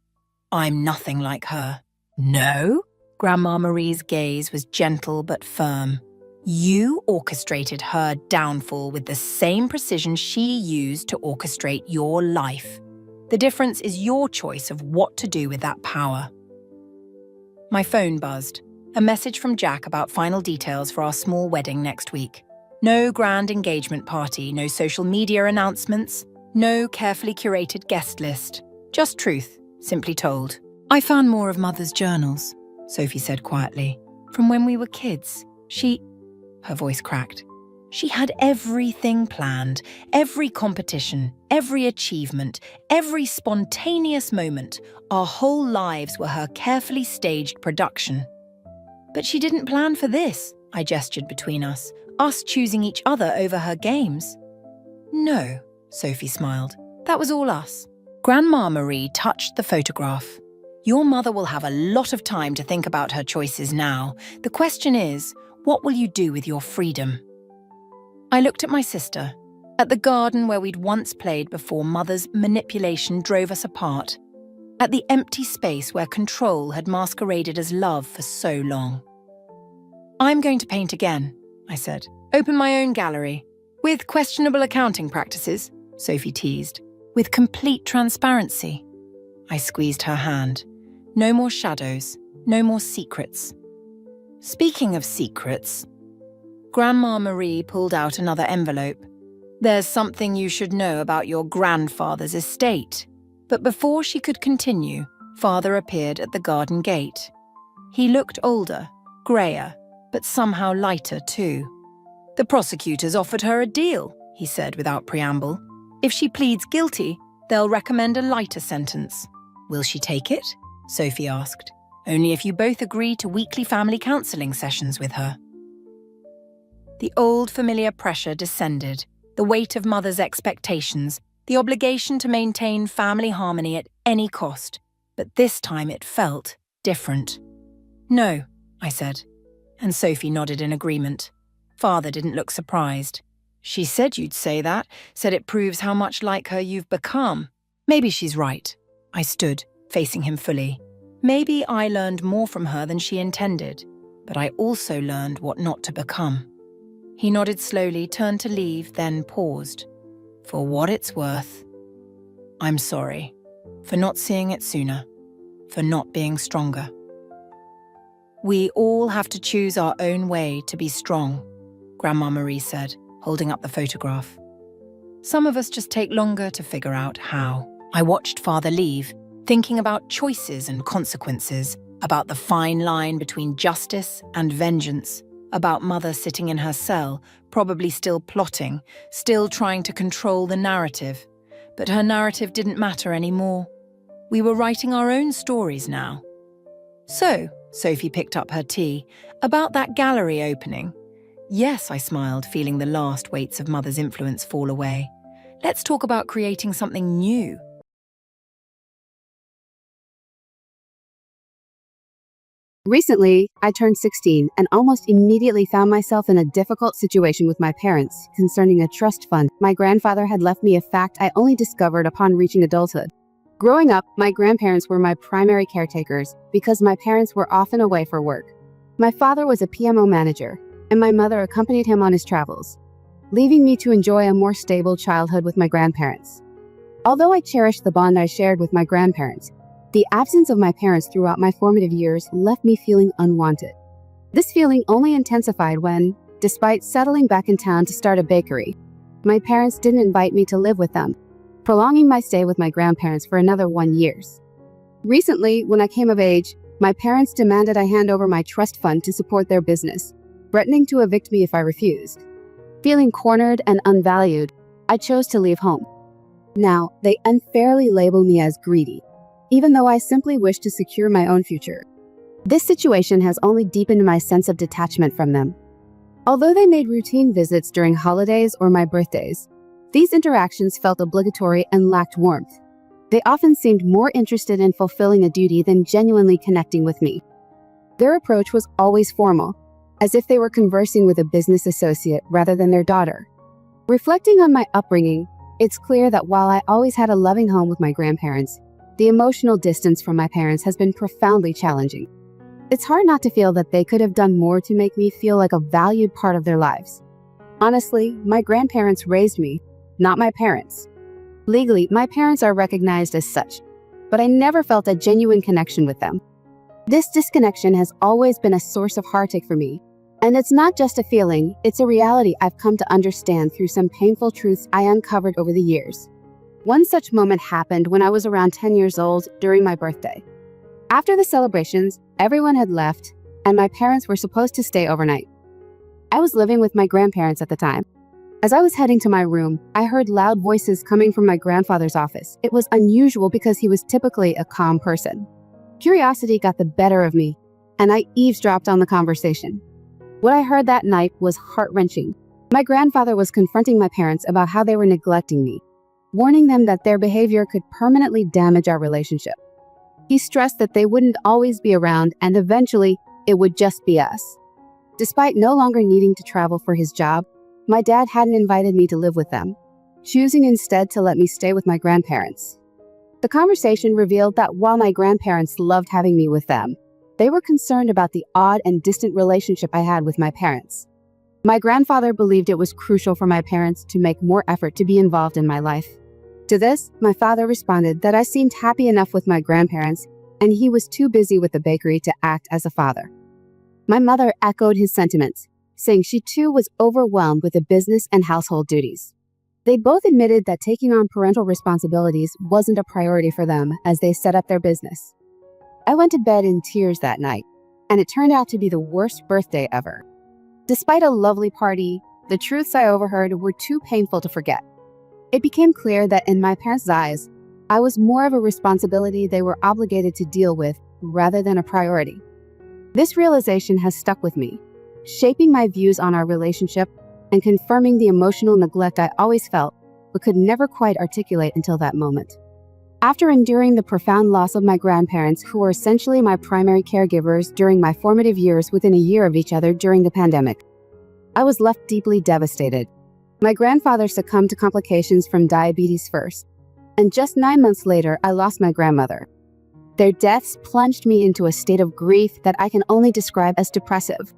I'm nothing like her. No? Grandma Marie's gaze was gentle but firm. You orchestrated her downfall with the same precision she used to orchestrate your life. The difference is your choice of what to do with that power. My phone buzzed. A message from Jack about final details for our small wedding next week. No grand engagement party, no social media announcements, no carefully curated guest list. Just truth, simply told. I found more of Mother's journals, Sophie said quietly. From when we were kids. Her voice cracked. She had everything planned, every competition, every achievement, every spontaneous moment. Our whole lives were her carefully staged production. But she didn't plan for this, I gestured between us choosing each other over her games. No, Sophie smiled. That was all us. Grandma Marie touched the photograph. Your mother will have a lot of time to think about her choices now. The question is, what will you do with your freedom? I looked at my sister, at the garden where we'd once played before Mother's manipulation drove us apart, at the empty space where control had masqueraded as love for so long. I'm going to paint again, I said. Open my own gallery. With questionable accounting practices, Sophie teased. With complete transparency. I squeezed her hand. No more shadows, no more secrets. Speaking of secrets, Grandma Marie pulled out another envelope. There's something you should know about your grandfather's estate. But before she could continue, Father appeared at the garden gate. He looked older, greyer, but somehow lighter too. The prosecutors offered her a deal, he said without preamble. If she pleads guilty, they'll recommend a lighter sentence. Will she take it? Sophie asked. Only if you both agree to weekly family counselling sessions with her. The old familiar pressure descended, the weight of Mother's expectations, the obligation to maintain family harmony at any cost. But this time it felt different. No, I said, and Sophie nodded in agreement. Father didn't look surprised. She said you'd say that, said it proves how much like her you've become. Maybe she's right. I stood, facing him fully. Maybe I learned more from her than she intended, but I also learned what not to become. He nodded slowly, turned to leave, then paused. For what it's worth, I'm sorry. For not seeing it sooner. For not being stronger. We all have to choose our own way to be strong, Grandma Marie said, holding up the photograph. Some of us just take longer to figure out how. I watched Father leave, thinking about choices and consequences, about the fine line between justice and vengeance, about Mother sitting in her cell, probably still plotting, still trying to control the narrative. But her narrative didn't matter anymore. We were writing our own stories now. So, Sophie picked up her tea, about that gallery opening. Yes, I smiled, feeling the last weights of Mother's influence fall away. Let's talk about creating something new. Recently, I turned 16 and almost immediately found myself in a difficult situation with my parents concerning a trust fund my grandfather had left me, a fact I only discovered upon reaching adulthood. Growing up, my grandparents were my primary caretakers because my parents were often away for work. My father was a PMO manager, and my mother accompanied him on his travels, leaving me to enjoy a more stable childhood with my grandparents. Although I cherished the bond I shared with my grandparents, the absence of my parents throughout my formative years left me feeling unwanted. This feeling only intensified when, despite settling back in town to start a bakery, my parents didn't invite me to live with them, prolonging my stay with my grandparents for another 1 year. Recently, when I came of age, my parents demanded I hand over my trust fund to support their business, threatening to evict me if I refused. Feeling cornered and unvalued, I chose to leave home. Now, they unfairly label me as greedy, even though I simply wish to secure my own future. This situation has only deepened my sense of detachment from them. Although they made routine visits during holidays or my birthdays, these interactions felt obligatory and lacked warmth. They often seemed more interested in fulfilling a duty than genuinely connecting with me. Their approach was always formal, as if they were conversing with a business associate rather than their daughter. Reflecting on my upbringing, it's clear that while I always had a loving home with my grandparents, the emotional distance from my parents has been profoundly challenging. It's hard not to feel that they could have done more to make me feel like a valued part of their lives. Honestly, my grandparents raised me, not my parents. Legally, my parents are recognized as such, but I never felt a genuine connection with them. This disconnection has always been a source of heartache for me, and it's not just a feeling, it's a reality I've come to understand through some painful truths I uncovered over the years. One such moment happened when I was around 10 years old during my birthday. After the celebrations, everyone had left, and my parents were supposed to stay overnight. I was living with my grandparents at the time. As I was heading to my room, I heard loud voices coming from my grandfather's office. It was unusual because he was typically a calm person. Curiosity got the better of me, and I eavesdropped on the conversation. What I heard that night was heart-wrenching. My grandfather was confronting my parents about how they were neglecting me, warning them that their behavior could permanently damage our relationship. He stressed that they wouldn't always be around and eventually it would just be us. Despite no longer needing to travel for his job, my dad hadn't invited me to live with them, choosing instead to let me stay with my grandparents. The conversation revealed that while my grandparents loved having me with them, they were concerned about the odd and distant relationship I had with my parents. My grandfather believed it was crucial for my parents to make more effort to be involved in my life. To this, my father responded that I seemed happy enough with my grandparents and he was too busy with the bakery to act as a father. My mother echoed his sentiments, saying she too was overwhelmed with the business and household duties. They both admitted that taking on parental responsibilities wasn't a priority for them as they set up their business. I went to bed in tears that night, and it turned out to be the worst birthday ever. Despite a lovely party, the truths I overheard were too painful to forget. It became clear that in my parents' eyes, I was more of a responsibility they were obligated to deal with rather than a priority. This realization has stuck with me, shaping my views on our relationship and confirming the emotional neglect I always felt but could never quite articulate until that moment. After enduring the profound loss of my grandparents, who were essentially my primary caregivers during my formative years within a year of each other during the pandemic, I was left deeply devastated. My grandfather succumbed to complications from diabetes first, and just 9 months later, I lost my grandmother. Their deaths plunged me into a state of grief that I can only describe as depressive.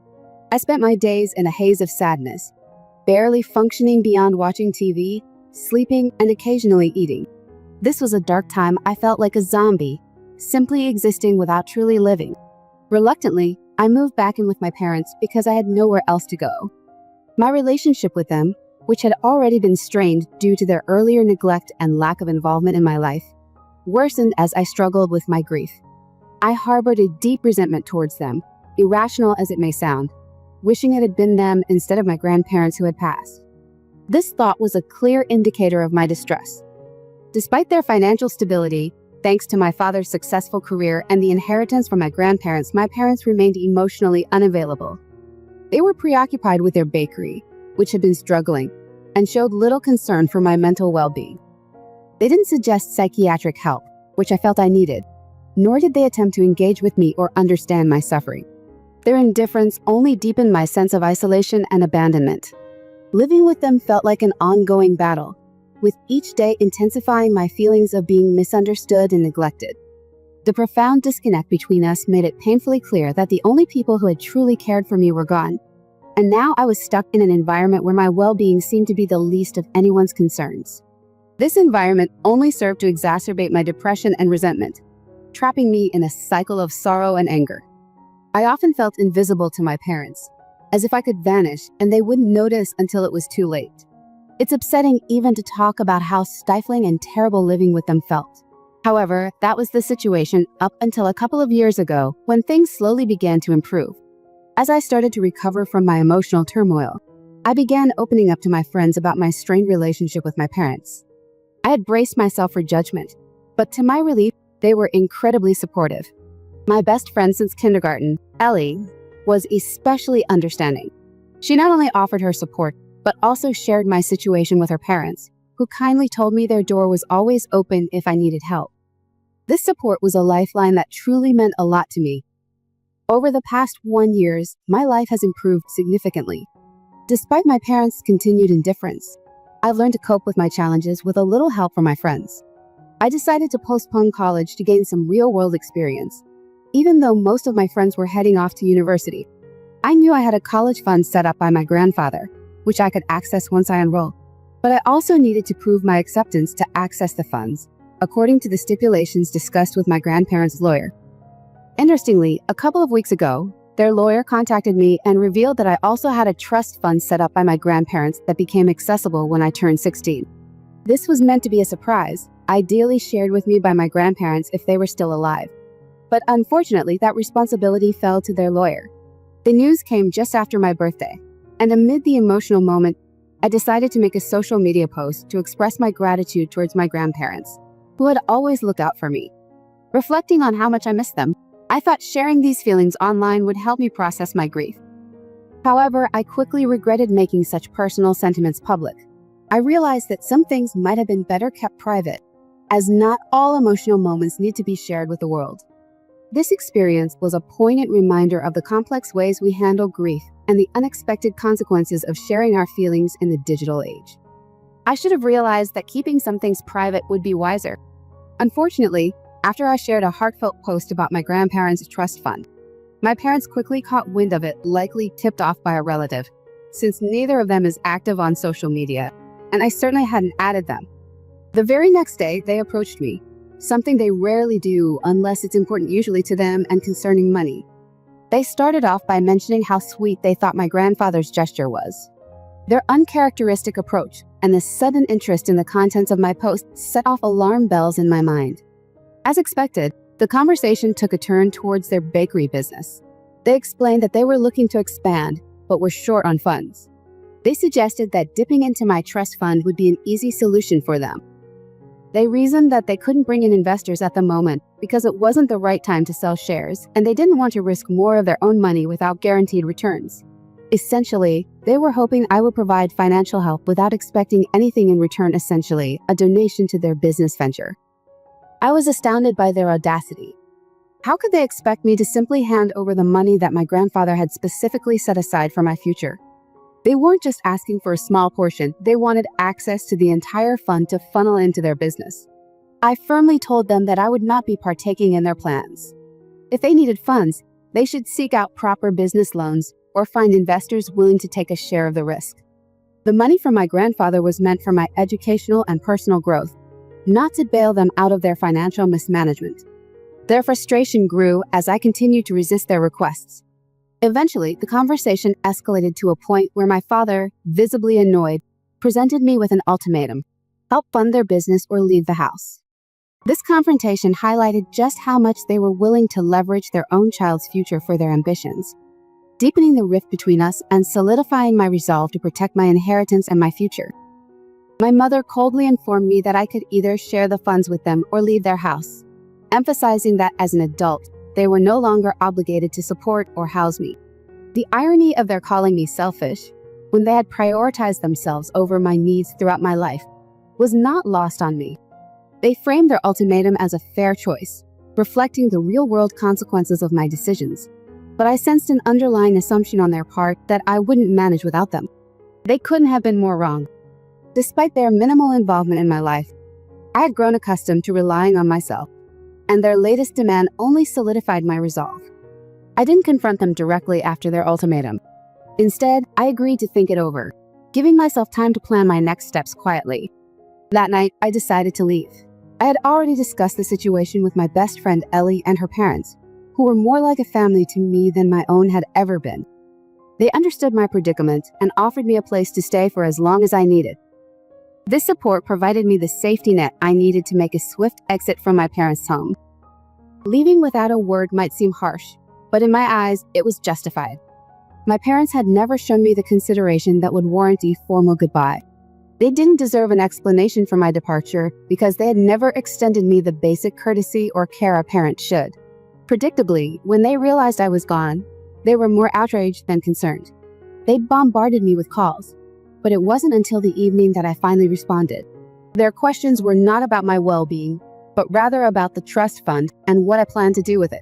I spent my days in a haze of sadness, barely functioning beyond watching TV, sleeping, and occasionally eating. This was a dark time I felt like a zombie, simply existing without truly living. Reluctantly, I moved back in with my parents because I had nowhere else to go. My relationship with them, which had already been strained due to their earlier neglect and lack of involvement in my life, worsened as I struggled with my grief. I harbored a deep resentment towards them, irrational as it may sound, wishing it had been them instead of my grandparents who had passed. This thought was a clear indicator of my distress. Despite their financial stability, thanks to my father's successful career and the inheritance from my grandparents, my parents remained emotionally unavailable. They were preoccupied with their bakery, which had been struggling, and showed little concern for my mental well-being. They didn't suggest psychiatric help, which I felt I needed. nor did they attempt to engage with me or understand my suffering. Their indifference only deepened my sense of isolation and abandonment. Living with them felt like an ongoing battle, with each day intensifying my feelings of being misunderstood and neglected. The profound disconnect between us made it painfully clear that the only people who had truly cared for me were gone, and now I was stuck in an environment where my well-being seemed to be the least of anyone's concerns. This environment only served to exacerbate my depression and resentment, trapping me in a cycle of sorrow and anger. I often felt invisible to my parents, as if I could vanish and they wouldn't notice until it was too late. It's upsetting even to talk about how stifling and terrible living with them felt. However, that was the situation up until a couple of years ago when things slowly began to improve. As I started to recover from my emotional turmoil, I began opening up to my friends about my strained relationship with my parents. I had braced myself for judgment, but to my relief, they were incredibly supportive. My best friend since kindergarten, Ellie, was especially understanding. She not only offered her support, but also shared my situation with her parents, who kindly told me their door was always open if I needed help. This support was a lifeline that truly meant a lot to me. Over the past 1 year, my life has improved significantly. Despite my parents' continued indifference, I've learned to cope with my challenges with a little help from my friends. I decided to postpone college to gain some real-world experience. Even though most of my friends were heading off to university, I knew I had a college fund set up by my grandfather, which I could access once I enrolled. But I also needed to prove my acceptance to access the funds, according to the stipulations discussed with my grandparents' lawyer. Interestingly, a couple of weeks ago, their lawyer contacted me and revealed that I also had a trust fund set up by my grandparents that became accessible when I turned 16. This was meant to be a surprise, ideally shared with me by my grandparents if they were still alive. But unfortunately, that responsibility fell to their lawyer. The news came just after my birthday, and amid the emotional moment, I decided to make a social media post to express my gratitude towards my grandparents, who had always looked out for me. Reflecting on how much I missed them, I thought sharing these feelings online would help me process my grief. However, I quickly regretted making such personal sentiments public. I realized that some things might have been better kept private, as not all emotional moments need to be shared with the world. This experience was a poignant reminder of the complex ways we handle grief and the unexpected consequences of sharing our feelings in the digital age. I should have realized that keeping some things private would be wiser. Unfortunately, after I shared a heartfelt post about my grandparents' trust fund, my parents quickly caught wind of it, likely tipped off by a relative, since neither of them is active on social media, and I certainly hadn't added them. The very next day, they approached me, something they rarely do unless it's important usually to them and concerning money. They started off by mentioning how sweet they thought my grandfather's gesture was. Their uncharacteristic approach and the sudden interest in the contents of my post set off alarm bells in my mind. As expected, the conversation took a turn towards their bakery business. They explained that they were looking to expand, but were short on funds. They suggested that dipping into my trust fund would be an easy solution for them. They reasoned that they couldn't bring in investors at the moment because it wasn't the right time to sell shares, and they didn't want to risk more of their own money without guaranteed returns. Essentially, they were hoping I would provide financial help without expecting anything in return, essentially, a donation to their business venture. I was astounded by their audacity. How could they expect me to simply hand over the money that my grandfather had specifically set aside for my future? They weren't just asking for a small portion, they wanted access to the entire fund to funnel into their business. I firmly told them that I would not be partaking in their plans. If they needed funds, they should seek out proper business loans or find investors willing to take a share of the risk. The money from my grandfather was meant for my educational and personal growth, not to bail them out of their financial mismanagement. Their frustration grew as I continued to resist their requests. Eventually, the conversation escalated to a point where my father, visibly annoyed, presented me with an ultimatum: help fund their business or leave the house. This confrontation highlighted just how much they were willing to leverage their own child's future for their ambitions, deepening the rift between us and solidifying my resolve to protect my inheritance and my future. My mother coldly informed me that I could either share the funds with them or leave their house, emphasizing that as an adult, they were no longer obligated to support or house me. The irony of their calling me selfish, when they had prioritized themselves over my needs throughout my life, was not lost on me. They framed their ultimatum as a fair choice, reflecting the real-world consequences of my decisions. But I sensed an underlying assumption on their part that I wouldn't manage without them. They couldn't have been more wrong. Despite their minimal involvement in my life, I had grown accustomed to relying on myself, and their latest demand only solidified my resolve. I didn't confront them directly after their ultimatum. Instead, I agreed to think it over, giving myself time to plan my next steps quietly. That night, I decided to leave. I had already discussed the situation with my best friend Ellie and her parents, who were more like a family to me than my own had ever been. They understood my predicament and offered me a place to stay for as long as I needed. This support provided me the safety net I needed to make a swift exit from my parents' home. Leaving without a word might seem harsh, but in my eyes, it was justified. My parents had never shown me the consideration that would warrant a formal goodbye. They didn't deserve an explanation for my departure because they had never extended me the basic courtesy or care a parent should. Predictably, when they realized I was gone, they were more outraged than concerned. They bombarded me with calls, but it wasn't until the evening that I finally responded. Their questions were not about my well-being, but rather about the trust fund and what I planned to do with it.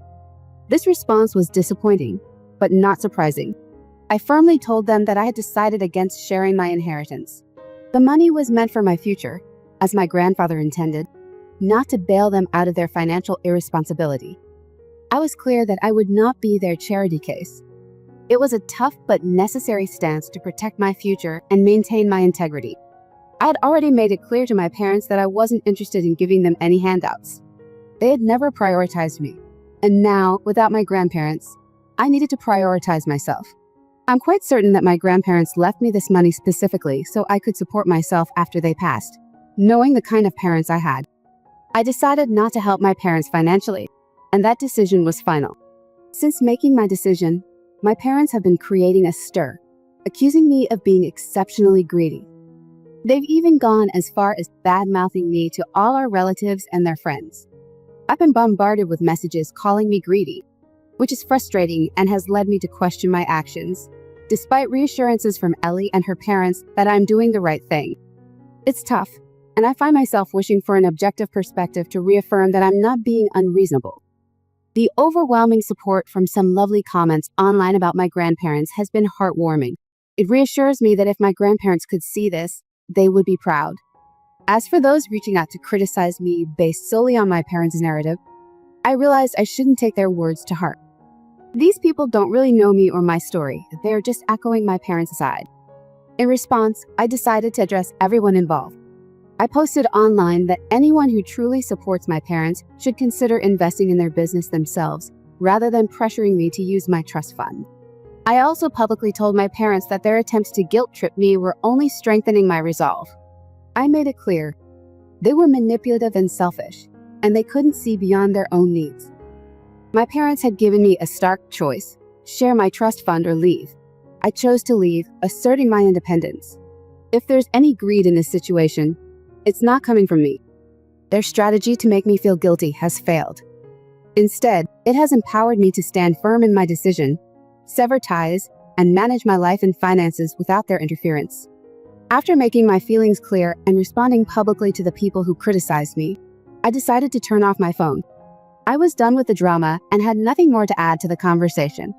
This response was disappointing, but not surprising. I firmly told them that I had decided against sharing my inheritance. The money was meant for my future, as my grandfather intended, not to bail them out of their financial irresponsibility. I was clear that I would not be their charity case. It was a tough but necessary stance to protect my future and maintain my integrity. I had already made it clear to my parents that I wasn't interested in giving them any handouts. They had never prioritized me, and now, without my grandparents, I needed to prioritize myself. I'm quite certain that my grandparents left me this money specifically so I could support myself after they passed, knowing the kind of parents I had. I decided not to help my parents financially, and that decision was final. Since making my decision, my parents have been creating a stir, accusing me of being exceptionally greedy. They've even gone as far as bad-mouthing me to all our relatives and their friends. I've been bombarded with messages calling me greedy, which is frustrating and has led me to question my actions, despite reassurances from Ellie and her parents that I'm doing the right thing. It's tough, and I find myself wishing for an objective perspective to reaffirm that I'm not being unreasonable. The overwhelming support from some lovely comments online about my grandparents has been heartwarming. It reassures me that if my grandparents could see this, they would be proud. As for those reaching out to criticize me based solely on my parents' narrative, I realized I shouldn't take their words to heart. These people don't really know me or my story. They're just echoing my parents' side. In response, I decided to address everyone involved. I posted online that anyone who truly supports my parents should consider investing in their business themselves, rather than pressuring me to use my trust fund. I also publicly told my parents that their attempts to guilt-trip me were only strengthening my resolve. I made it clear they were manipulative and selfish, and they couldn't see beyond their own needs. My parents had given me a stark choice: share my trust fund or leave. I chose to leave, asserting my independence. If there's any greed in this situation, it's not coming from me. Their strategy to make me feel guilty has failed. Instead, it has empowered me to stand firm in my decision, sever ties, and manage my life and finances without their interference. After making my feelings clear and responding publicly to the people who criticized me, I decided to turn off my phone. I was done with the drama and had nothing more to add to the conversation.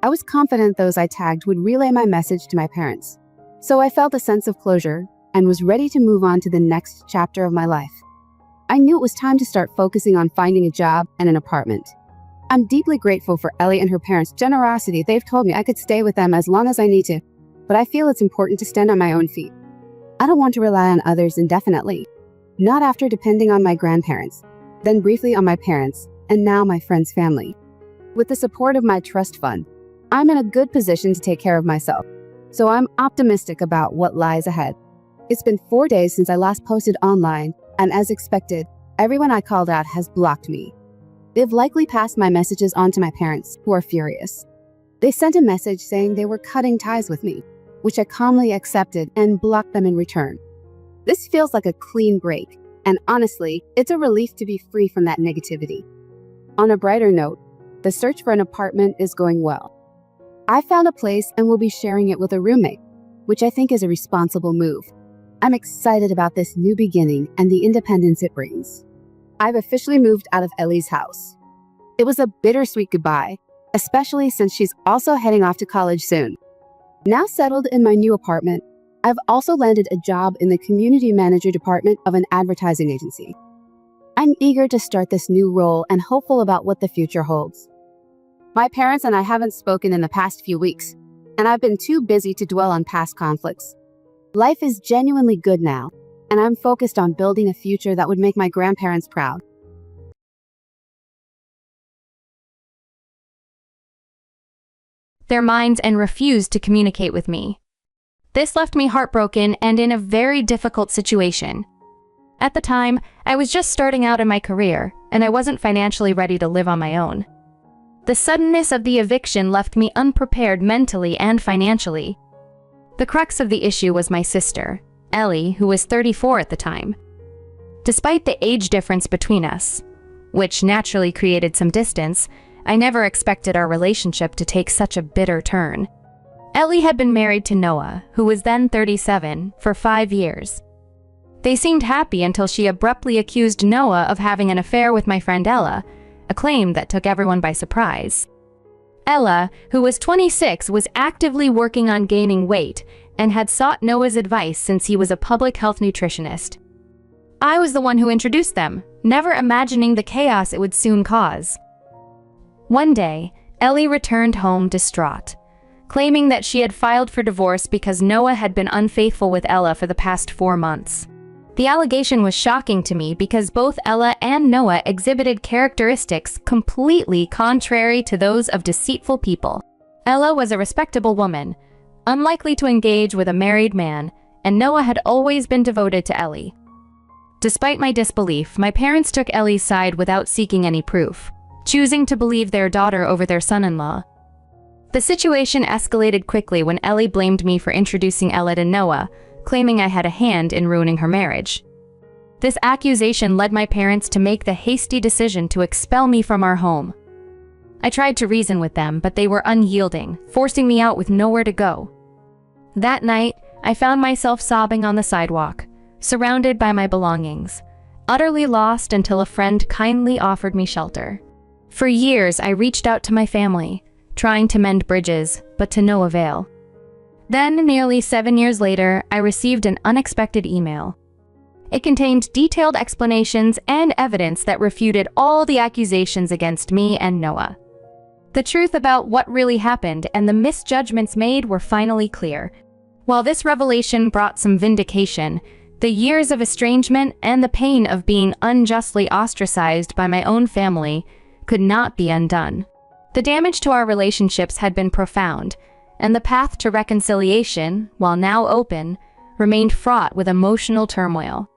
I was confident those I tagged would relay my message to my parents, so I felt a sense of closure and was ready to move on to the next chapter of my life. I knew it was time to start focusing on finding a job and an apartment. I'm deeply grateful for Ellie and her parents' generosity. They've told me I could stay with them as long as I need to, but I feel it's important to stand on my own feet. I don't want to rely on others indefinitely, not after depending on my grandparents, then briefly on my parents, and now my friend's family. With the support of my trust fund, I'm in a good position to take care of myself, so I'm optimistic about what lies ahead. It's been 4 days since I last posted online, and as expected, everyone I called out has blocked me. They've likely passed my messages on to my parents, who are furious. They sent a message saying they were cutting ties with me, which I calmly accepted and blocked them in return. This feels like a clean break, and honestly, it's a relief to be free from that negativity. On a brighter note, the search for an apartment is going well. I found a place and will be sharing it with a roommate, which I think is a responsible move. I'm excited about this new beginning and the independence it brings. I've officially moved out of Ellie's house, It was a bittersweet goodbye, especially since she's also heading off to college soon. Now settled in my new apartment, I've also landed a job in the community manager department of an advertising agency. I'm eager to start this new role and hopeful about what the future holds. My parents and I haven't spoken in the past few weeks, and I've been too busy to dwell on past conflicts. Life is genuinely good now, and I'm focused on building a future that would make my grandparents proud. Their minds and refused to communicate with me. This left me heartbroken and in a very difficult situation. At the time, I was just starting out in my career, and I wasn't financially ready to live on my own. The suddenness of the eviction left me unprepared mentally and financially. The crux of the issue was my sister, Ellie, who was 34 at the time. Despite the age difference between us, which naturally created some distance, I never expected our relationship to take such a bitter turn. Ellie had been married to Noah, who was then 37, for 5 years. They seemed happy until she abruptly accused Noah of having an affair with my friend Ella, a claim that took everyone by surprise. Ella, who was 26, was actively working on gaining weight and had sought Noah's advice since he was a public health nutritionist. I was the one who introduced them, never imagining the chaos it would soon cause. One day, Ellie returned home distraught, claiming that she had filed for divorce because Noah had been unfaithful with Ella for the past 4 months. The allegation was shocking to me because both Ella and Noah exhibited characteristics completely contrary to those of deceitful people. Ella was a respectable woman, unlikely to engage with a married man, and Noah had always been devoted to Ellie. Despite my disbelief, my parents took Ellie's side without seeking any proof, choosing to believe their daughter over their son-in-law. The situation escalated quickly when Ellie blamed me for introducing Ella to Noah, claiming I had a hand in ruining her marriage. This accusation led my parents to make the hasty decision to expel me from our home. I tried to reason with them, but they were unyielding, forcing me out with nowhere to go. That night, I found myself sobbing on the sidewalk, surrounded by my belongings, utterly lost until a friend kindly offered me shelter. For years, I reached out to my family, trying to mend bridges, but to no avail. Then, nearly 7 years later, I received an unexpected email. It contained detailed explanations and evidence that refuted all the accusations against me and Noah. The truth about what really happened and the misjudgments made were finally clear. While this revelation brought some vindication, the years of estrangement and the pain of being unjustly ostracized by my own family could not be undone. The damage to our relationships had been profound, and the path to reconciliation, while now open, remained fraught with emotional turmoil.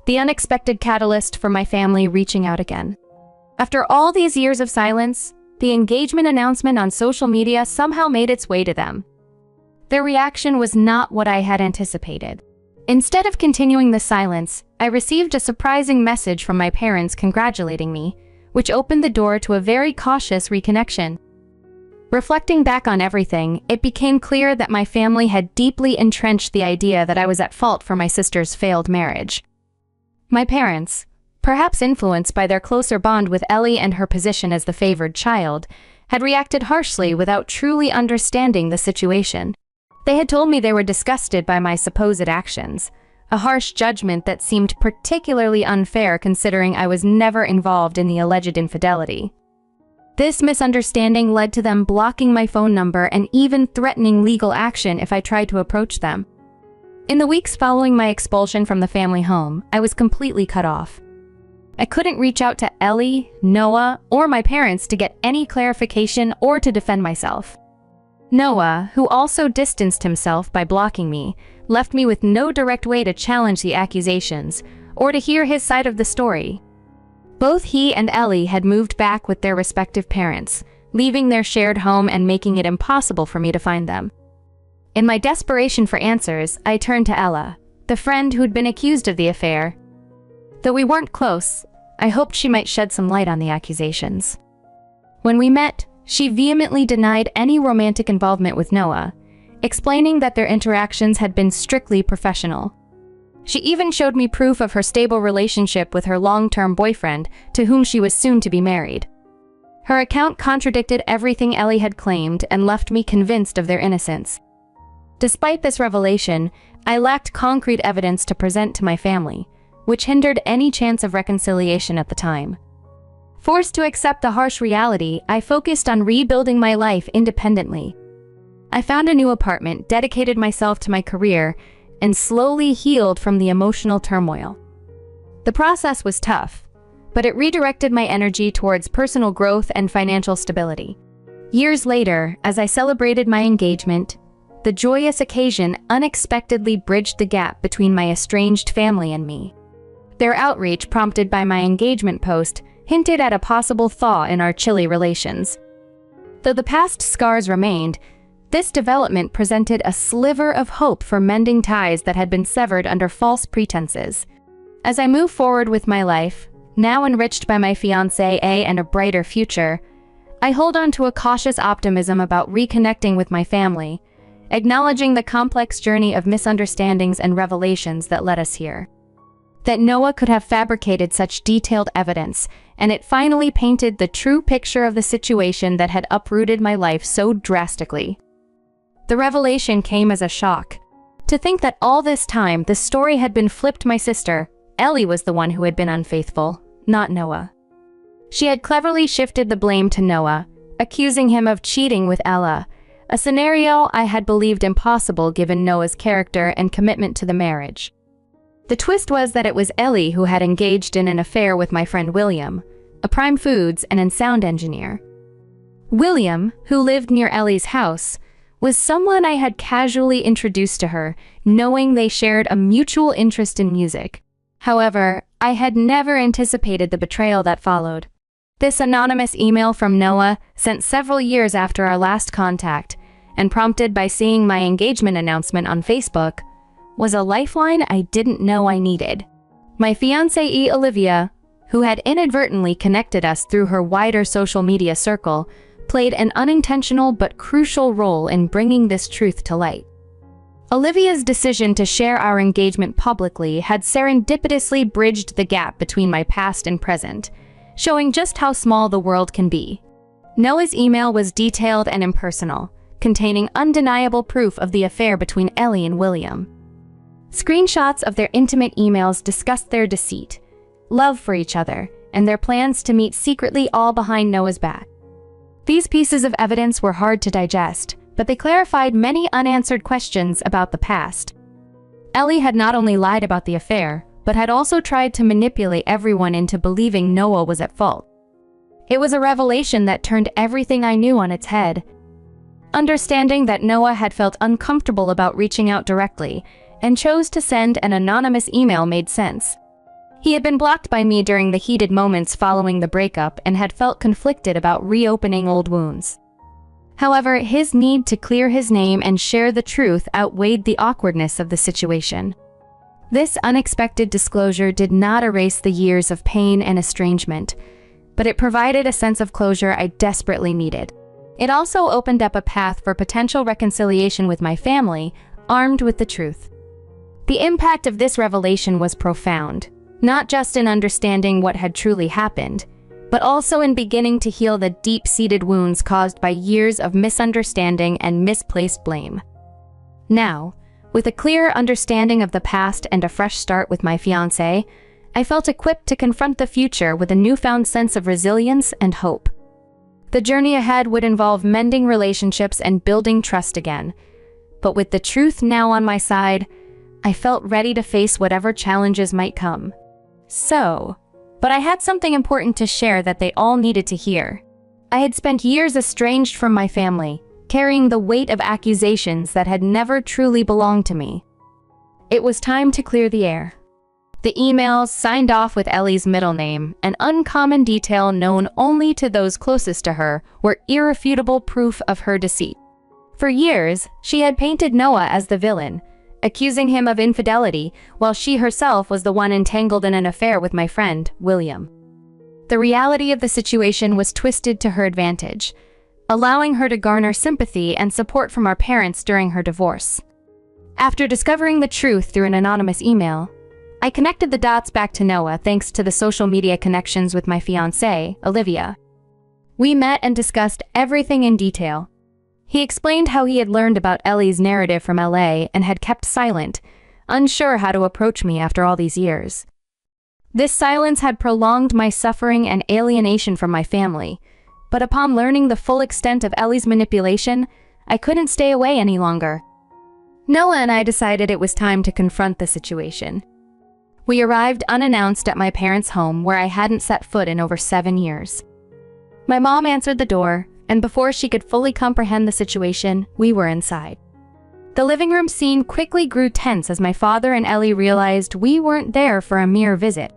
The unexpected catalyst for my family reaching out again. After all these years of silence, the engagement announcement on social media somehow made its way to them. Their reaction was not what I had anticipated. Instead of continuing the silence, I received a surprising message from my parents congratulating me, which opened the door to a very cautious reconnection. Reflecting back on everything, it became clear that my family had deeply entrenched the idea that I was at fault for my sister's failed marriage. My parents, perhaps influenced by their closer bond with Ellie and her position as the favored child, had reacted harshly without truly understanding the situation. They had told me they were disgusted by my supposed actions, a harsh judgment that seemed particularly unfair considering I was never involved in the alleged infidelity. This misunderstanding led to them blocking my phone number and even threatening legal action if I tried to approach them. In the weeks following my expulsion from the family home, I was completely cut off. I couldn't reach out to Ellie, Noah, or my parents to get any clarification or to defend myself. Noah, who also distanced himself by blocking me, left me with no direct way to challenge the accusations or to hear his side of the story. Both he and Ellie had moved back with their respective parents, leaving their shared home and making it impossible for me to find them. In my desperation for answers, I turned to Ella, the friend who'd been accused of the affair. Though we weren't close, I hoped she might shed some light on the accusations. When we met, she vehemently denied any romantic involvement with Noah, explaining that their interactions had been strictly professional. She even showed me proof of her stable relationship with her long-term boyfriend, to whom she was soon to be married. Her account contradicted everything Ellie had claimed and left me convinced of their innocence. Despite this revelation, I lacked concrete evidence to present to my family, which hindered any chance of reconciliation at the time. Forced to accept the harsh reality, I focused on rebuilding my life independently. I found a new apartment, dedicated myself to my career, and slowly healed from the emotional turmoil. The process was tough, but it redirected my energy towards personal growth and financial stability. Years later, as I celebrated my engagement, the joyous occasion unexpectedly bridged the gap between my estranged family and me. Their outreach, prompted by my engagement post, hinted at a possible thaw in our chilly relations. Though the past scars remained, this development presented a sliver of hope for mending ties that had been severed under false pretenses. As I move forward with my life, now enriched by my fiancé and a brighter future, I hold on to a cautious optimism about reconnecting with my family, acknowledging the complex journey of misunderstandings and revelations that led us here. That Noah could have fabricated such detailed evidence, and it finally painted the true picture of the situation that had uprooted my life so drastically. The revelation came as a shock. To think that all this time the story had been flipped. My sister, Ellie, was the one who had been unfaithful, not Noah. She had cleverly shifted the blame to Noah, accusing him of cheating with Ella, a scenario I had believed impossible given Noah's character and commitment to the marriage. The twist was that it was Ellie who had engaged in an affair with my friend William, a Prime Foods and sound engineer. William, who lived near Ellie's house, was someone I had casually introduced to her, knowing they shared a mutual interest in music. However, I had never anticipated the betrayal that followed. This anonymous email from Noah, sent several years after our last contact, and prompted by seeing my engagement announcement on Facebook, was a lifeline I didn't know I needed. My fiancée Olivia, who had inadvertently connected us through her wider social media circle, played an unintentional but crucial role in bringing this truth to light. Olivia's decision to share our engagement publicly had serendipitously bridged the gap between my past and present, showing just how small the world can be. Noah's email was detailed and impersonal, containing undeniable proof of the affair between Ellie and William. Screenshots of their intimate emails discussed their deceit, love for each other, and their plans to meet secretly, all behind Noah's back. These pieces of evidence were hard to digest, but they clarified many unanswered questions about the past. Ellie had not only lied about the affair, but had also tried to manipulate everyone into believing Noah was at fault. It was a revelation that turned everything I knew on its head. Understanding that Noah had felt uncomfortable about reaching out directly and chose to send an anonymous email made sense. He had been blocked by me during the heated moments following the breakup and had felt conflicted about reopening old wounds. However, his need to clear his name and share the truth outweighed the awkwardness of the situation. This unexpected disclosure did not erase the years of pain and estrangement, but it provided a sense of closure I desperately needed. It also opened up a path for potential reconciliation with my family, armed with the truth. The impact of this revelation was profound, not just in understanding what had truly happened, but also in beginning to heal the deep-seated wounds caused by years of misunderstanding and misplaced blame. Now, with a clearer understanding of the past and a fresh start with my fiancé, I felt equipped to confront the future with a newfound sense of resilience and hope. The journey ahead would involve mending relationships and building trust again, but with the truth now on my side, I felt ready to face whatever challenges might come. But I had something important to share that they all needed to hear. I had spent years estranged from my family, carrying the weight of accusations that had never truly belonged to me. It was time to clear the air. The emails, signed off with Ellie's middle name, an uncommon detail known only to those closest to her, were irrefutable proof of her deceit. For years, she had painted Noah as the villain, accusing him of infidelity, while she herself was the one entangled in an affair with my friend, William. The reality of the situation was twisted to her advantage, allowing her to garner sympathy and support from our parents during her divorce. After discovering the truth through an anonymous email, I connected the dots back to Noah thanks to the social media connections with my fiancée, Olivia. We met and discussed everything in detail. He explained how he had learned about Ellie's narrative from LA and had kept silent, unsure how to approach me after all these years. This silence had prolonged my suffering and alienation from my family, but upon learning the full extent of Ellie's manipulation, I couldn't stay away any longer. Noah and I decided it was time to confront the situation. We arrived unannounced at my parents' home where I hadn't set foot in over 7 years. My mom answered the door, and before she could fully comprehend the situation, we were inside. The living room scene quickly grew tense as my father and Ellie realized we weren't there for a mere visit.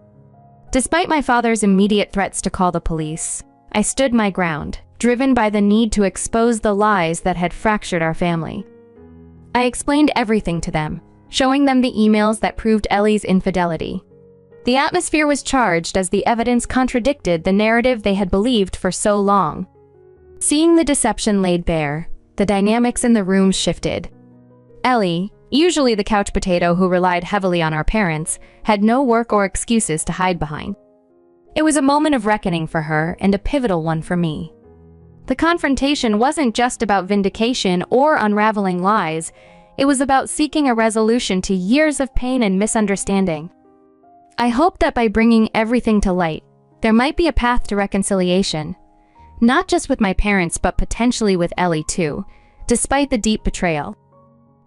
Despite my father's immediate threats to call the police, I stood my ground, driven by the need to expose the lies that had fractured our family. I explained everything to them, showing them the emails that proved Ellie's infidelity. The atmosphere was charged as the evidence contradicted the narrative they had believed for so long. Seeing the deception laid bare, the dynamics in the room shifted. Ellie, usually the couch potato who relied heavily on our parents, had no work or excuses to hide behind. It was a moment of reckoning for her and a pivotal one for me. The confrontation wasn't just about vindication or unraveling lies, it was about seeking a resolution to years of pain and misunderstanding. I hoped that by bringing everything to light, there might be a path to reconciliation. Not just with my parents, but potentially with Ellie too, despite the deep betrayal.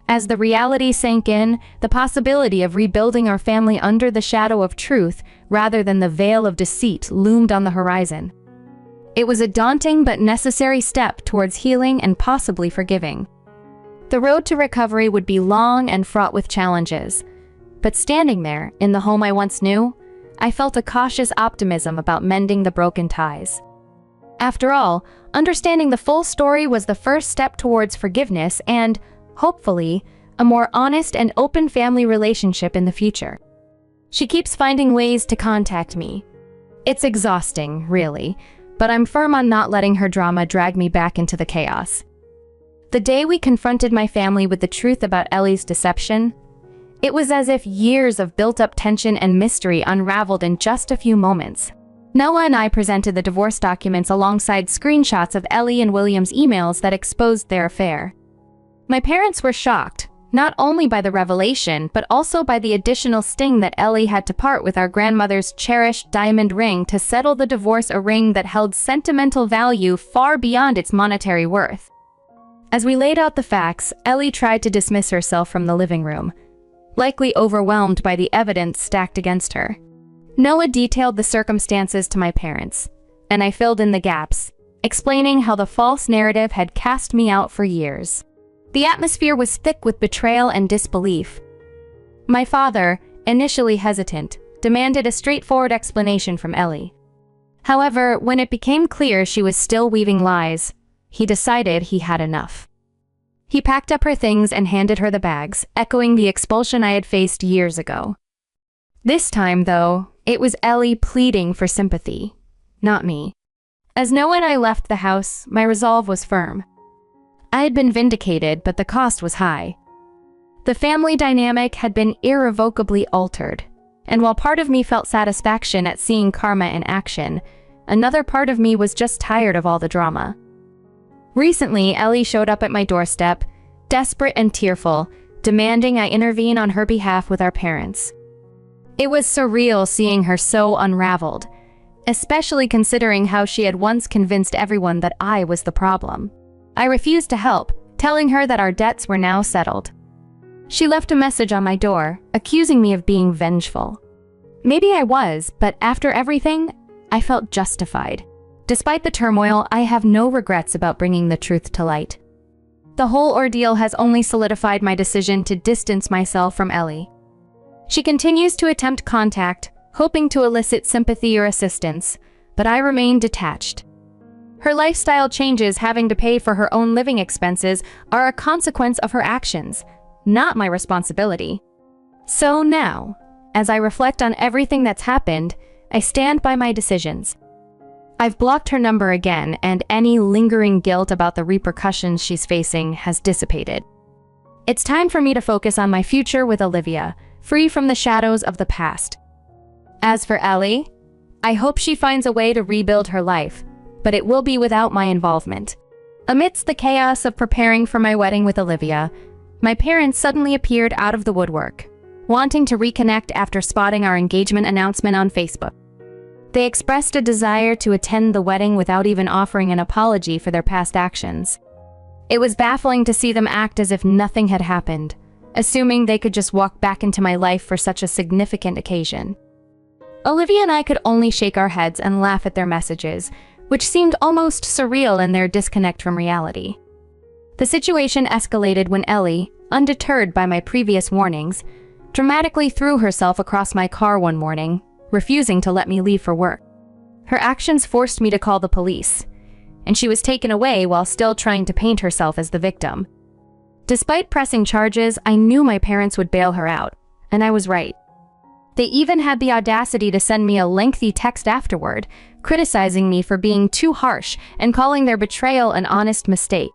As the reality sank in, the possibility of rebuilding our family under the shadow of truth rather than the veil of deceit loomed on the horizon. It was a daunting but necessary step towards healing and possibly forgiving. The road to recovery would be long and fraught with challenges, but standing there, in the home I once knew, I felt a cautious optimism about mending the broken ties. After all, understanding the full story was the first step towards forgiveness and, hopefully, a more honest and open family relationship in the future. She keeps finding ways to contact me. It's exhausting, really, but I'm firm on not letting her drama drag me back into the chaos. The day we confronted my family with the truth about Ellie's deception, it was as if years of built-up tension and mystery unraveled in just a few moments. Noah and I presented the divorce documents alongside screenshots of Ellie and William's emails that exposed their affair. My parents were shocked, not only by the revelation, but also by the additional sting that Ellie had to part with our grandmother's cherished diamond ring to settle the divorce, a ring that held sentimental value far beyond its monetary worth. As we laid out the facts, Ellie tried to dismiss herself from the living room, likely overwhelmed by the evidence stacked against her. Noah detailed the circumstances to my parents, and I filled in the gaps, explaining how the false narrative had cast me out for years. The atmosphere was thick with betrayal and disbelief. My father, initially hesitant, demanded a straightforward explanation from Ellie. However, when it became clear she was still weaving lies, he decided he had enough. He packed up her things and handed her the bags, echoing the expulsion I had faced years ago. This time, though, it was Ellie pleading for sympathy, not me. As Noah and I left the house, my resolve was firm. I had been vindicated, but the cost was high. The family dynamic had been irrevocably altered, and while part of me felt satisfaction at seeing karma in action, another part of me was just tired of all the drama. Recently, Ellie showed up at my doorstep, desperate and tearful, demanding I intervene on her behalf with our parents. It was surreal seeing her so unraveled, especially considering how she had once convinced everyone that I was the problem. I refused to help, telling her that our debts were now settled. She left a message on my door, accusing me of being vengeful. Maybe I was, but after everything, I felt justified. Despite the turmoil, I have no regrets about bringing the truth to light. The whole ordeal has only solidified my decision to distance myself from Ellie. She continues to attempt contact, hoping to elicit sympathy or assistance, but I remain detached. Her lifestyle changes, having to pay for her own living expenses, are a consequence of her actions, not my responsibility. So now, as I reflect on everything that's happened, I stand by my decisions. I've blocked her number again, and any lingering guilt about the repercussions she's facing has dissipated. It's time for me to focus on my future with Olivia, free from the shadows of the past. As for Ellie, I hope she finds a way to rebuild her life, but it will be without my involvement. Amidst the chaos of preparing for my wedding with Olivia, my parents suddenly appeared out of the woodwork, wanting to reconnect after spotting our engagement announcement on Facebook. They expressed a desire to attend the wedding without even offering an apology for their past actions. It was baffling to see them act as if nothing had happened, assuming they could just walk back into my life for such a significant occasion. Olivia and I could only shake our heads and laugh at their messages, which seemed almost surreal in their disconnect from reality. The situation escalated when Ellie, undeterred by my previous warnings, dramatically threw herself across my car one morning, refusing to let me leave for work. Her actions forced me to call the police, and she was taken away while still trying to paint herself as the victim. Despite pressing charges, I knew my parents would bail her out, and I was right. They even had the audacity to send me a lengthy text afterward, criticizing me for being too harsh and calling their betrayal an honest mistake.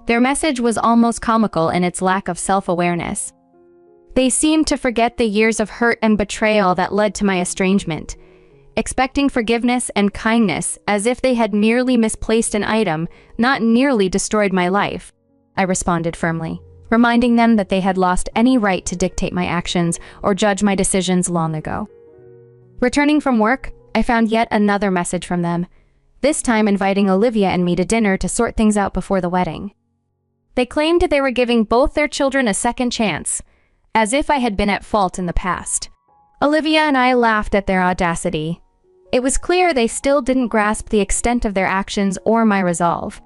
Their message was almost comical in its lack of self-awareness. They seemed to forget the years of hurt and betrayal that led to my estrangement, expecting forgiveness and kindness as if they had merely misplaced an item, not nearly destroyed my life. I responded firmly, reminding them that they had lost any right to dictate my actions or judge my decisions long ago. Returning from work, I found yet another message from them, this time inviting Olivia and me to dinner to sort things out before the wedding. They claimed they were giving both their children a second chance, as if I had been at fault in the past. Olivia and I laughed at their audacity. It was clear they still didn't grasp the extent of their actions or my resolve.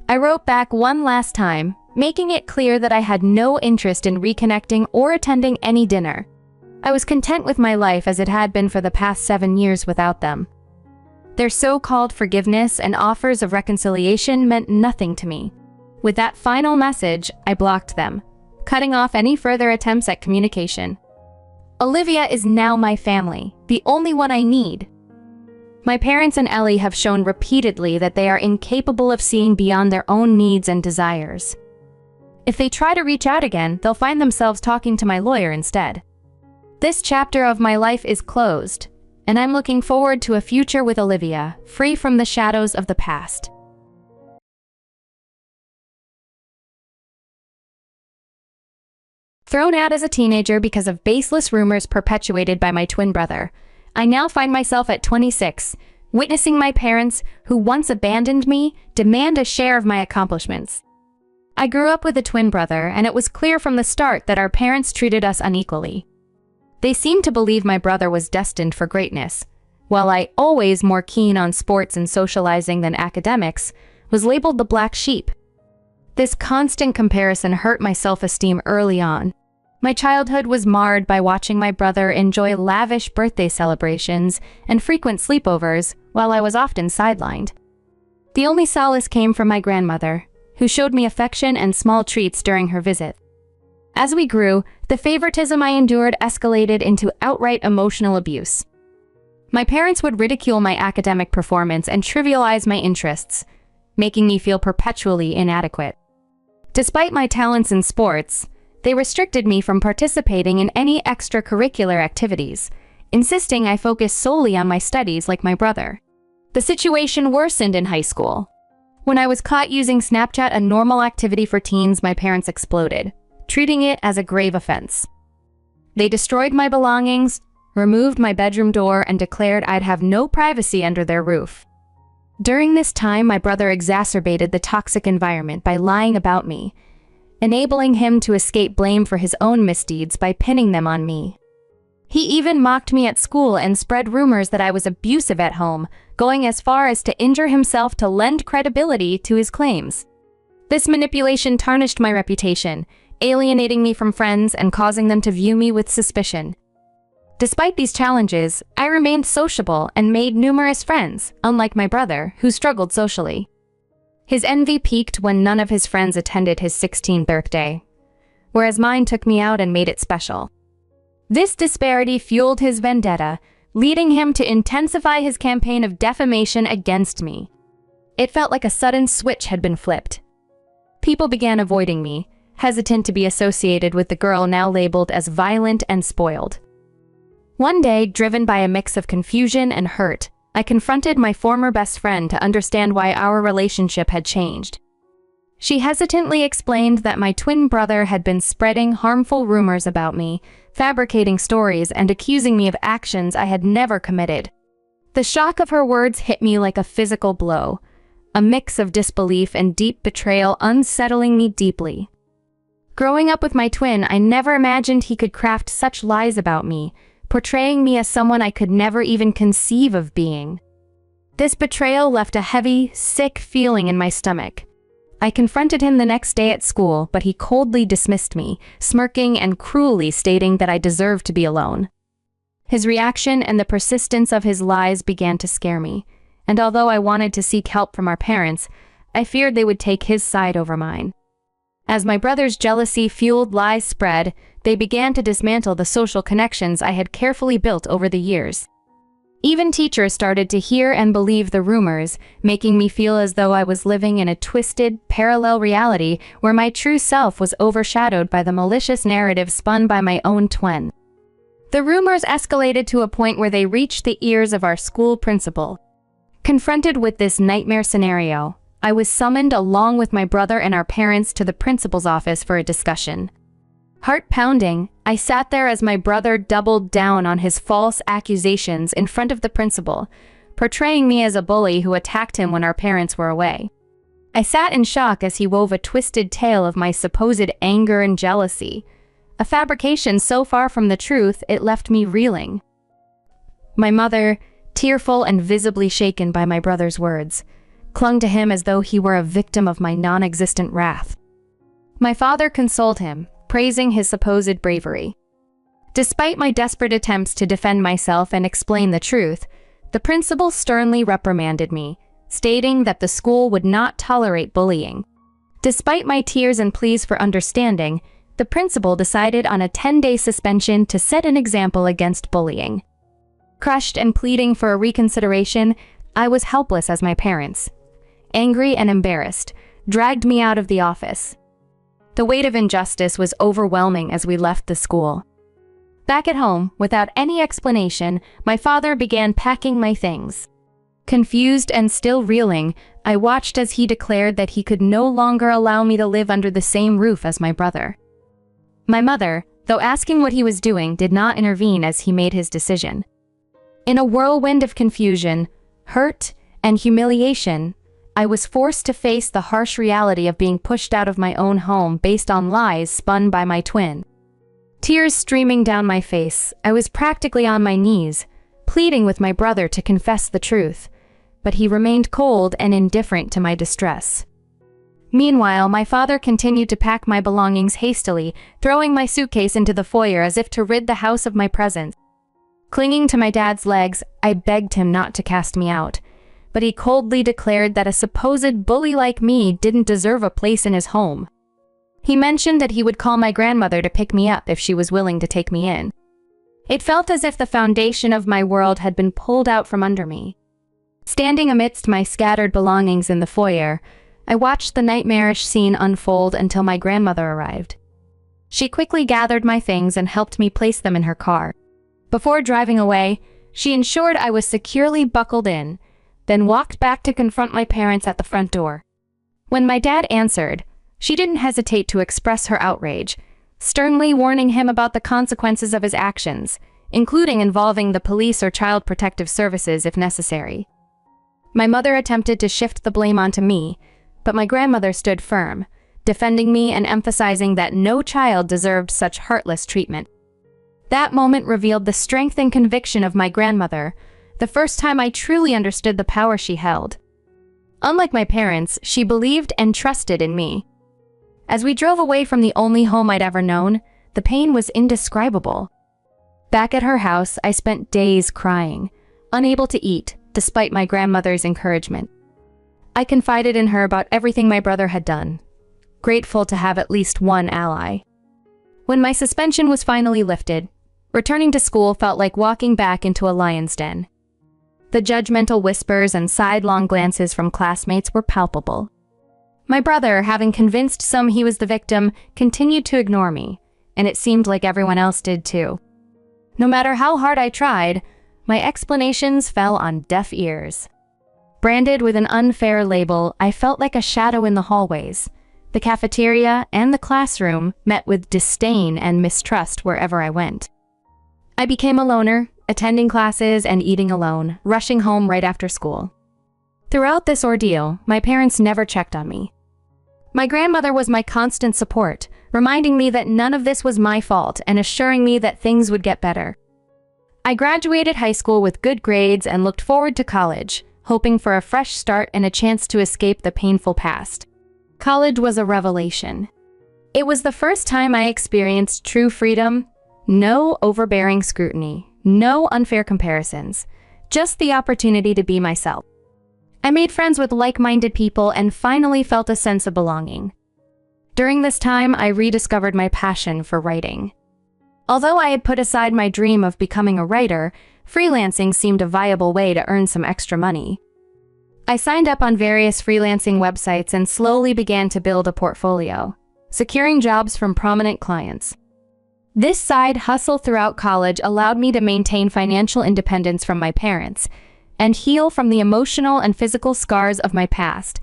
I wrote back one last time, making it clear that I had no interest in reconnecting or attending any dinner. I was content with my life as it had been for the past 7 years without them. Their so-called forgiveness and offers of reconciliation meant nothing to me. With that final message, I blocked them, cutting off any further attempts at communication. Olivia is now my family, the only one I need. My parents and Ellie have shown repeatedly that they are incapable of seeing beyond their own needs and desires. If they try to reach out again, they'll find themselves talking to my lawyer instead. This chapter of my life is closed, and I'm looking forward to a future with Olivia, free from the shadows of the past. Thrown out as a teenager because of baseless rumors perpetuated by my twin brother, I now find myself at 26, witnessing my parents, who once abandoned me, demand a share of my accomplishments. I grew up with a twin brother, and it was clear from the start that our parents treated us unequally. They seemed to believe my brother was destined for greatness, while I, always more keen on sports and socializing than academics, was labeled the black sheep. This constant comparison hurt my self-esteem early on. My childhood was marred by watching my brother enjoy lavish birthday celebrations and frequent sleepovers, while I was often sidelined. The only solace came from my grandmother, who showed me affection and small treats during her visit. As we grew, the favoritism I endured escalated into outright emotional abuse. My parents would ridicule my academic performance and trivialize my interests, making me feel perpetually inadequate. Despite my talents in sports, they restricted me from participating in any extracurricular activities, insisting I focus solely on my studies like my brother. The situation worsened in high school. When I was caught using Snapchat, a normal activity for teens, my parents exploded, treating it as a grave offense. They destroyed my belongings, removed my bedroom door, and declared I'd have no privacy under their roof. During this time, my brother exacerbated the toxic environment by lying about me, enabling him to escape blame for his own misdeeds by pinning them on me. He even mocked me at school and spread rumors that I was abusive at home, going as far as to injure himself to lend credibility to his claims. This manipulation tarnished my reputation, alienating me from friends and causing them to view me with suspicion. Despite these challenges, I remained sociable and made numerous friends, unlike my brother, who struggled socially. His envy peaked when none of his friends attended his 16th birthday, whereas mine took me out and made it special. This disparity fueled his vendetta, leading him to intensify his campaign of defamation against me. It felt like a sudden switch had been flipped. People began avoiding me, hesitant to be associated with the girl now labeled as violent and spoiled. One day, driven by a mix of confusion and hurt, I confronted my former best friend to understand why our relationship had changed. She hesitantly explained that my twin brother had been spreading harmful rumors about me, fabricating stories, and accusing me of actions I had never committed. The shock of her words hit me like a physical blow, a mix of disbelief and deep betrayal unsettling me deeply. Growing up with my twin, I never imagined he could craft such lies about me, portraying me as someone I could never even conceive of being. This betrayal left a heavy, sick feeling in my stomach. I confronted him the next day at school, but he coldly dismissed me, smirking and cruelly stating that I deserved to be alone. His reaction and the persistence of his lies began to scare me, and although I wanted to seek help from our parents, I feared they would take his side over mine. As my brother's jealousy-fueled lies spread, they began to dismantle the social connections I had carefully built over the years. Even teachers started to hear and believe the rumors, making me feel as though I was living in a twisted, parallel reality where my true self was overshadowed by the malicious narrative spun by my own twin. The rumors escalated to a point where they reached the ears of our school principal. Confronted with this nightmare scenario, I was summoned along with my brother and our parents to the principal's office for a discussion. Heart pounding, I sat there as my brother doubled down on his false accusations in front of the principal, portraying me as a bully who attacked him when our parents were away. I sat in shock as he wove a twisted tale of my supposed anger and jealousy, a fabrication so far from the truth it left me reeling. My mother, tearful and visibly shaken by my brother's words, clung to him as though he were a victim of my non-existent wrath. My father consoled him, praising his supposed bravery. Despite my desperate attempts to defend myself and explain the truth, the principal sternly reprimanded me, stating that the school would not tolerate bullying. Despite my tears and pleas for understanding, the principal decided on a 10-day suspension to set an example against bullying. Crushed and pleading for a reconsideration, I was helpless as my parents, angry and embarrassed, dragged me out of the office. The weight of injustice was overwhelming as we left the school. Back at home, without any explanation, my father began packing my things. Confused and still reeling, I watched as he declared that he could no longer allow me to live under the same roof as my brother. My mother, though asking what he was doing, did not intervene as he made his decision. In a whirlwind of confusion, hurt, and humiliation, I was forced to face the harsh reality of being pushed out of my own home based on lies spun by my twin. Tears streaming down my face, I was practically on my knees, pleading with my brother to confess the truth, but he remained cold and indifferent to my distress. Meanwhile, my father continued to pack my belongings hastily, throwing my suitcase into the foyer as if to rid the house of my presence. Clinging to my dad's legs, I begged him not to cast me out, but he coldly declared that a supposed bully like me didn't deserve a place in his home. He mentioned that he would call my grandmother to pick me up if she was willing to take me in. It felt as if the foundation of my world had been pulled out from under me. Standing amidst my scattered belongings in the foyer, I watched the nightmarish scene unfold until my grandmother arrived. She quickly gathered my things and helped me place them in her car. Before driving away, she ensured I was securely buckled in, then walked back to confront my parents at the front door. When my dad answered, she didn't hesitate to express her outrage, sternly warning him about the consequences of his actions, including involving the police or child protective services if necessary. My mother attempted to shift the blame onto me, but my grandmother stood firm, defending me and emphasizing that no child deserved such heartless treatment. That moment revealed the strength and conviction of my grandmother, the first time I truly understood the power she held. Unlike my parents, she believed and trusted in me. As we drove away from the only home I'd ever known, the pain was indescribable. Back at her house, I spent days crying, unable to eat, despite my grandmother's encouragement. I confided in her about everything my brother had done, grateful to have at least one ally. When my suspension was finally lifted, returning to school felt like walking back into a lion's den. The judgmental whispers and sidelong glances from classmates were palpable. My brother, having convinced some he was the victim, continued to ignore me, and it seemed like everyone else did too. No matter how hard I tried, my explanations fell on deaf ears. Branded with an unfair label, I felt like a shadow in the hallways. The cafeteria and the classroom met with disdain and mistrust wherever I went. I became a loner, attending classes and eating alone, rushing home right after school. Throughout this ordeal, my parents never checked on me. My grandmother was my constant support, reminding me that none of this was my fault and assuring me that things would get better. I graduated high school with good grades and looked forward to college, hoping for a fresh start and a chance to escape the painful past. College was a revelation. It was the first time I experienced true freedom, no overbearing scrutiny, no unfair comparisons, just the opportunity to be myself. I made friends with like-minded people and finally felt a sense of belonging. During this time, I rediscovered my passion for writing. Although I had put aside my dream of becoming a writer, freelancing seemed a viable way to earn some extra money. I signed up on various freelancing websites and slowly began to build a portfolio, securing jobs from prominent clients. This side hustle throughout college allowed me to maintain financial independence from my parents and heal from the emotional and physical scars of my past,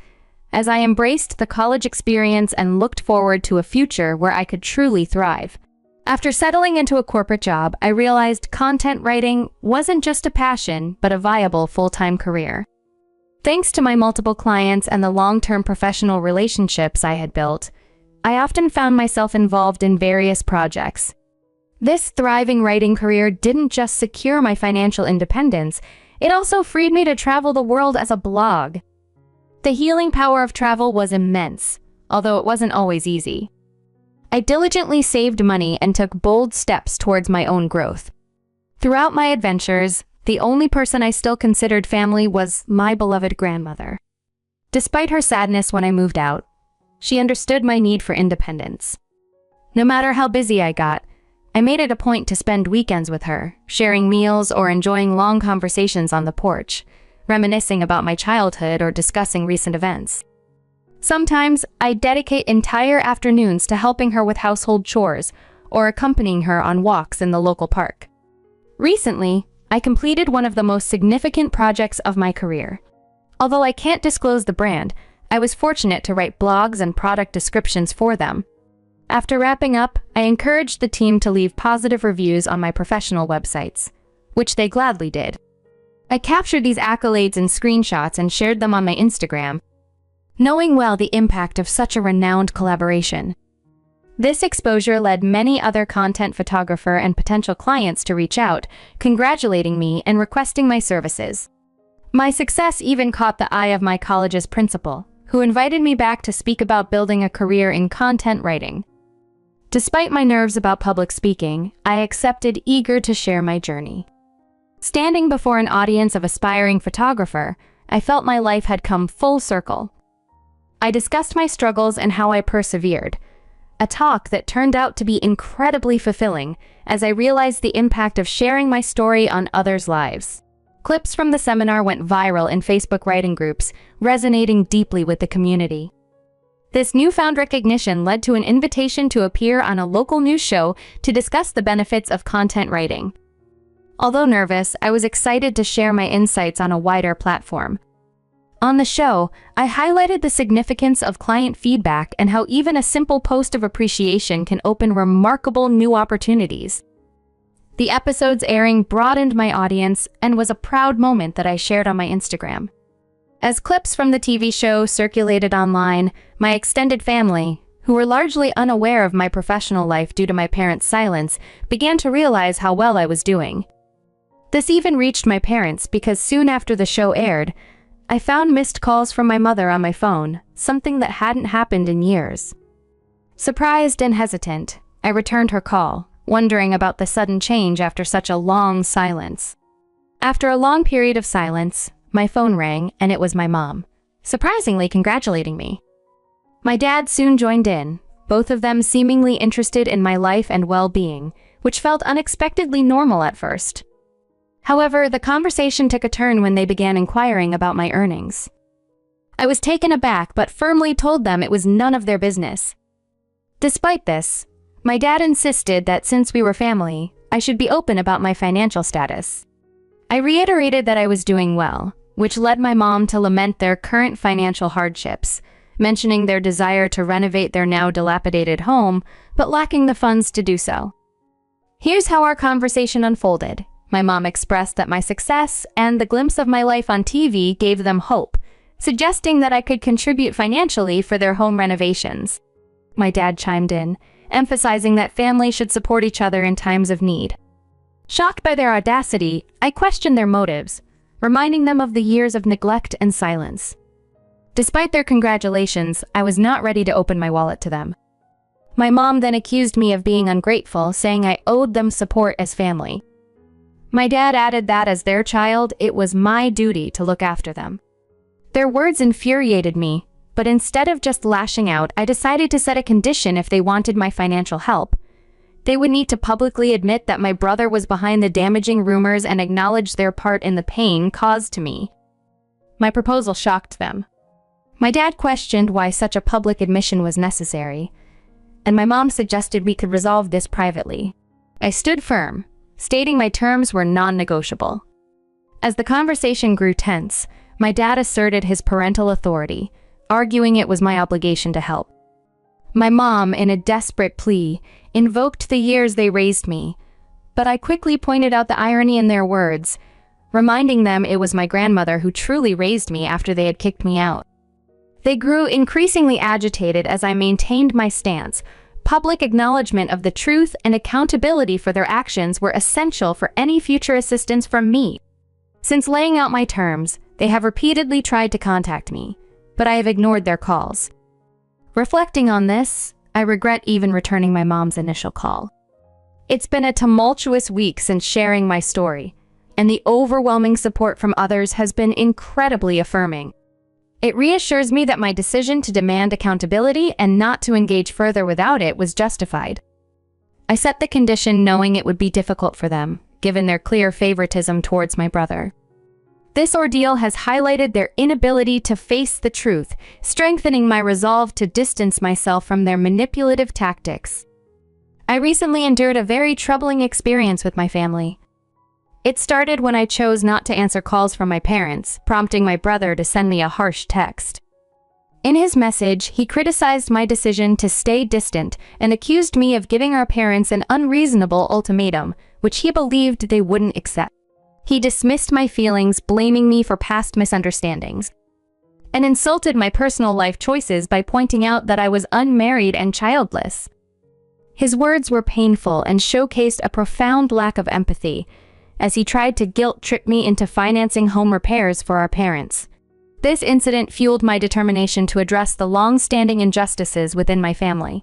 as I embraced the college experience and looked forward to a future where I could truly thrive. After settling into a corporate job, I realized content writing wasn't just a passion, but a viable full-time career. Thanks to my multiple clients and the long-term professional relationships I had built, I often found myself involved in various projects. This thriving writing career didn't just secure my financial independence, it also freed me to travel the world as a blog. The healing power of travel was immense, although it wasn't always easy. I diligently saved money and took bold steps towards my own growth. Throughout my adventures, the only person I still considered family was my beloved grandmother. Despite her sadness when I moved out, she understood my need for independence. No matter how busy I got, I made it a point to spend weekends with her, sharing meals or enjoying long conversations on the porch, reminiscing about my childhood or discussing recent events. Sometimes, I'd dedicate entire afternoons to helping her with household chores or accompanying her on walks in the local park. Recently, I completed one of the most significant projects of my career. Although I can't disclose the brand, I was fortunate to write blogs and product descriptions for them. After wrapping up, I encouraged the team to leave positive reviews on my professional websites, which they gladly did. I captured these accolades in screenshots and shared them on my Instagram, knowing well the impact of such a renowned collaboration. This exposure led many other content photographer and potential clients to reach out, congratulating me and requesting my services. My success even caught the eye of my college's principal, who invited me back to speak about building a career in content writing. Despite my nerves about public speaking, I accepted, eager to share my journey. Standing before an audience of aspiring photographer, I felt my life had come full circle. I discussed my struggles and how I persevered, a talk that turned out to be incredibly fulfilling as I realized the impact of sharing my story on others' lives. Clips from the seminar went viral in Facebook writing groups, resonating deeply with the community. This newfound recognition led to an invitation to appear on a local news show to discuss the benefits of content writing. Although nervous, I was excited to share my insights on a wider platform. On the show, I highlighted the significance of client feedback and how even a simple post of appreciation can open remarkable new opportunities. The episode's airing broadened my audience and was a proud moment that I shared on my Instagram. As clips from the TV show circulated online, my extended family, who were largely unaware of my professional life due to my parents' silence, began to realize how well I was doing. This even reached my parents because soon after the show aired, I found missed calls from my mother on my phone, something that hadn't happened in years. Surprised and hesitant, I returned her call, wondering about the sudden change after such a long silence. After a long period of silence, my phone rang and it was my mom, surprisingly congratulating me. My dad soon joined in, both of them seemingly interested in my life and well-being, which felt unexpectedly normal at first. However, the conversation took a turn when they began inquiring about my earnings. I was taken aback but firmly told them it was none of their business. Despite this, my dad insisted that since we were family, I should be open about my financial status. I reiterated that I was doing well, which led my mom to lament their current financial hardships, mentioning their desire to renovate their now dilapidated home, but lacking the funds to do so. Here's how our conversation unfolded. My mom expressed that my success and the glimpse of my life on TV gave them hope, suggesting that I could contribute financially for their home renovations. My dad chimed in, emphasizing that families should support each other in times of need. Shocked by their audacity, I questioned their motives, reminding them of the years of neglect and silence. Despite their congratulations, I was not ready to open my wallet to them. My mom then accused me of being ungrateful, saying I owed them support as family. My dad added that as their child, it was my duty to look after them. Their words infuriated me, but instead of just lashing out, I decided to set a condition if they wanted my financial help. They would need to publicly admit that my brother was behind the damaging rumors and acknowledge their part in the pain caused to me. My proposal shocked them. My dad questioned why such a public admission was necessary, and my mom suggested we could resolve this privately. I stood firm, stating my terms were non-negotiable. As the conversation grew tense, my dad asserted his parental authority, arguing it was my obligation to help. My mom, in a desperate plea, invoked the years they raised me, but I quickly pointed out the irony in their words, reminding them it was my grandmother who truly raised me after they had kicked me out. They grew increasingly agitated as I maintained my stance. Public acknowledgement of the truth and accountability for their actions were essential for any future assistance from me. Since laying out my terms, they have repeatedly tried to contact me, but I have ignored their calls. Reflecting on this, I regret even returning my mom's initial call. It's been a tumultuous week since sharing my story, and the overwhelming support from others has been incredibly affirming. It reassures me that my decision to demand accountability and not to engage further without it was justified. I set the condition knowing it would be difficult for them, given their clear favoritism towards my brother. This ordeal has highlighted their inability to face the truth, strengthening my resolve to distance myself from their manipulative tactics. I recently endured a very troubling experience with my family. It started when I chose not to answer calls from my parents, prompting my brother to send me a harsh text. In his message, he criticized my decision to stay distant and accused me of giving our parents an unreasonable ultimatum, which he believed they wouldn't accept. He dismissed my feelings, blaming me for past misunderstandings, and insulted my personal life choices by pointing out that I was unmarried and childless. His words were painful and showcased a profound lack of empathy, as he tried to guilt-trip me into financing home repairs for our parents. This incident fueled my determination to address the long-standing injustices within my family.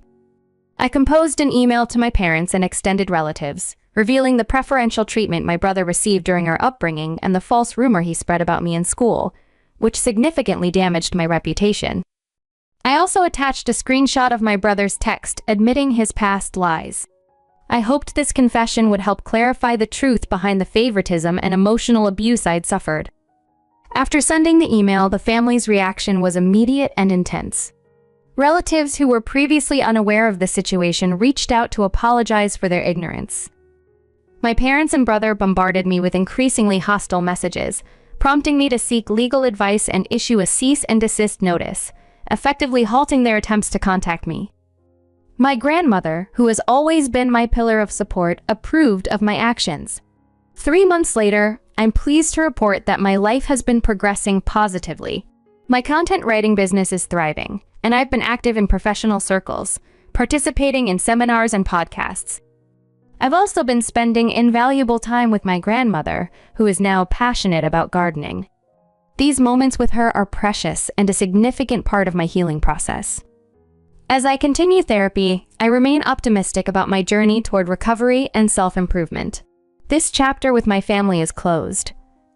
I composed an email to my parents and extended relatives, revealing the preferential treatment my brother received during our upbringing and the false rumor he spread about me in school, which significantly damaged my reputation. I also attached a screenshot of my brother's text admitting his past lies. I hoped this confession would help clarify the truth behind the favoritism and emotional abuse I'd suffered. After sending the email, the family's reaction was immediate and intense. Relatives who were previously unaware of the situation reached out to apologize for their ignorance. My parents and brother bombarded me with increasingly hostile messages, prompting me to seek legal advice and issue a cease and desist notice, effectively halting their attempts to contact me. My grandmother, who has always been my pillar of support, approved of my actions. 3 months later, I'm pleased to report that my life has been progressing positively. My content writing business is thriving, and I've been active in professional circles, participating in seminars and podcasts. I've also been spending invaluable time with my grandmother, who is now passionate about gardening. These moments with her are precious and a significant part of my healing process. As I continue therapy, I remain optimistic about my journey toward recovery and self-improvement. This chapter with my family is closed,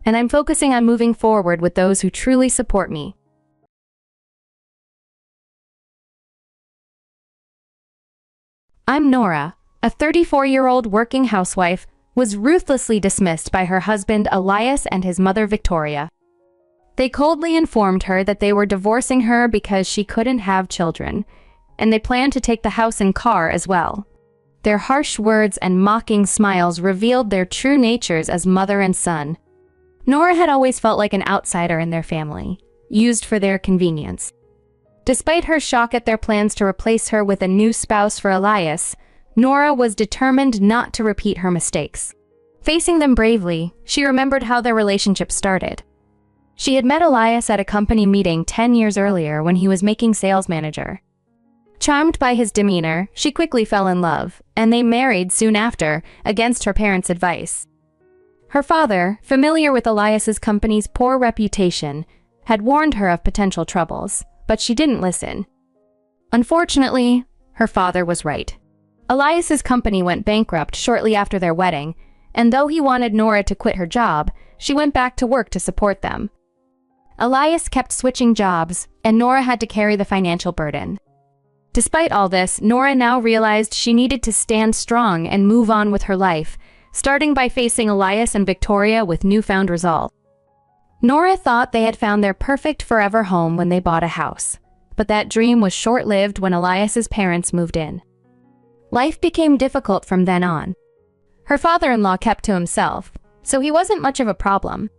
and I'm focusing on moving forward with those who truly support me. I'm Nora, a 34-year-old working housewife, was ruthlessly dismissed by her husband Elias and his mother Victoria. They coldly informed her that they were divorcing her because she couldn't have children, and they planned to take the house and car as well. Their harsh words and mocking smiles revealed their true natures as mother and son. Nora had always felt like an outsider in their family, used for their convenience. Despite her shock at their plans to replace her with a new spouse for Elias, Nora was determined not to repeat her mistakes. Facing them bravely, she remembered how their relationship started. She had met Elias at a company meeting 10 years earlier when he was making sales manager. Charmed by his demeanor, she quickly fell in love, and they married soon after, against her parents' advice. Her father, familiar with Elias's company's poor reputation, had warned her of potential troubles, but she didn't listen. Unfortunately, her father was right. Elias's company went bankrupt shortly after their wedding, and though he wanted Nora to quit her job, she went back to work to support them. Elias kept switching jobs, and Nora had to carry the financial burden. Despite all this, Nora now realized she needed to stand strong and move on with her life, starting by facing Elias and Victoria with newfound resolve. Nora thought they had found their perfect forever home when they bought a house, but that dream was short-lived when Elias's parents moved in. Life became difficult from then on. Her father-in-law kept to himself, so he wasn't much of a problem.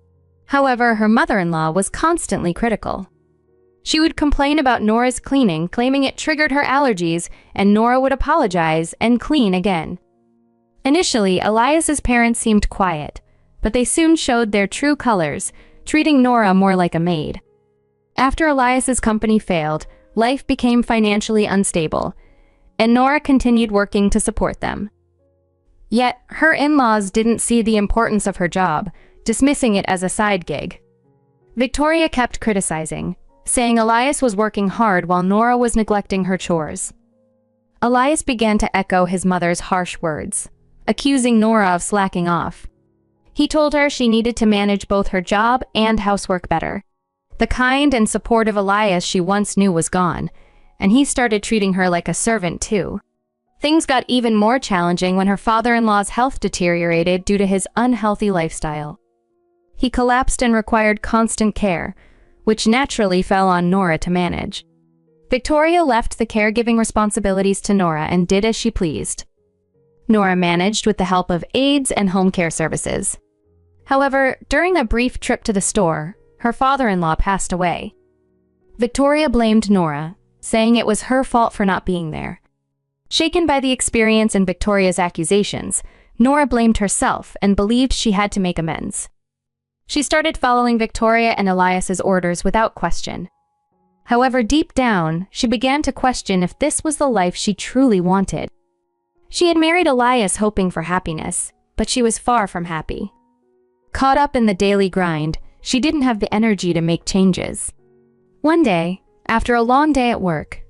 However, her mother-in-law was constantly critical. She would complain about Nora's cleaning, claiming it triggered her allergies, and Nora would apologize and clean again. Initially, Elias's parents seemed quiet, but they soon showed their true colors, treating Nora more like a maid. After Elias's company failed, life became financially unstable, and Nora continued working to support them. Yet, her in-laws didn't see the importance of her job, dismissing it as a side gig. Victoria kept criticizing, saying Elias was working hard while Nora was neglecting her chores. Elias began to echo his mother's harsh words, accusing Nora of slacking off. He told her she needed to manage both her job and housework better. The kind and supportive Elias she once knew was gone, and he started treating her like a servant too. Things got even more challenging when her father-in-law's health deteriorated due to his unhealthy lifestyle. He collapsed and required constant care, which naturally fell on Nora to manage. Victoria left the caregiving responsibilities to Nora and did as she pleased. Nora managed with the help of aides and home care services. However, during a brief trip to the store, her father-in-law passed away. Victoria blamed Nora, saying it was her fault for not being there. Shaken by the experience and Victoria's accusations, Nora blamed herself and believed she had to make amends. She started following Victoria and Elias's orders without question. However, deep down, she began to question if this was the life she truly wanted. She had married Elias hoping for happiness, but she was far from happy. Caught up in the daily grind, she didn't have the energy to make changes. One day, after a long day at work,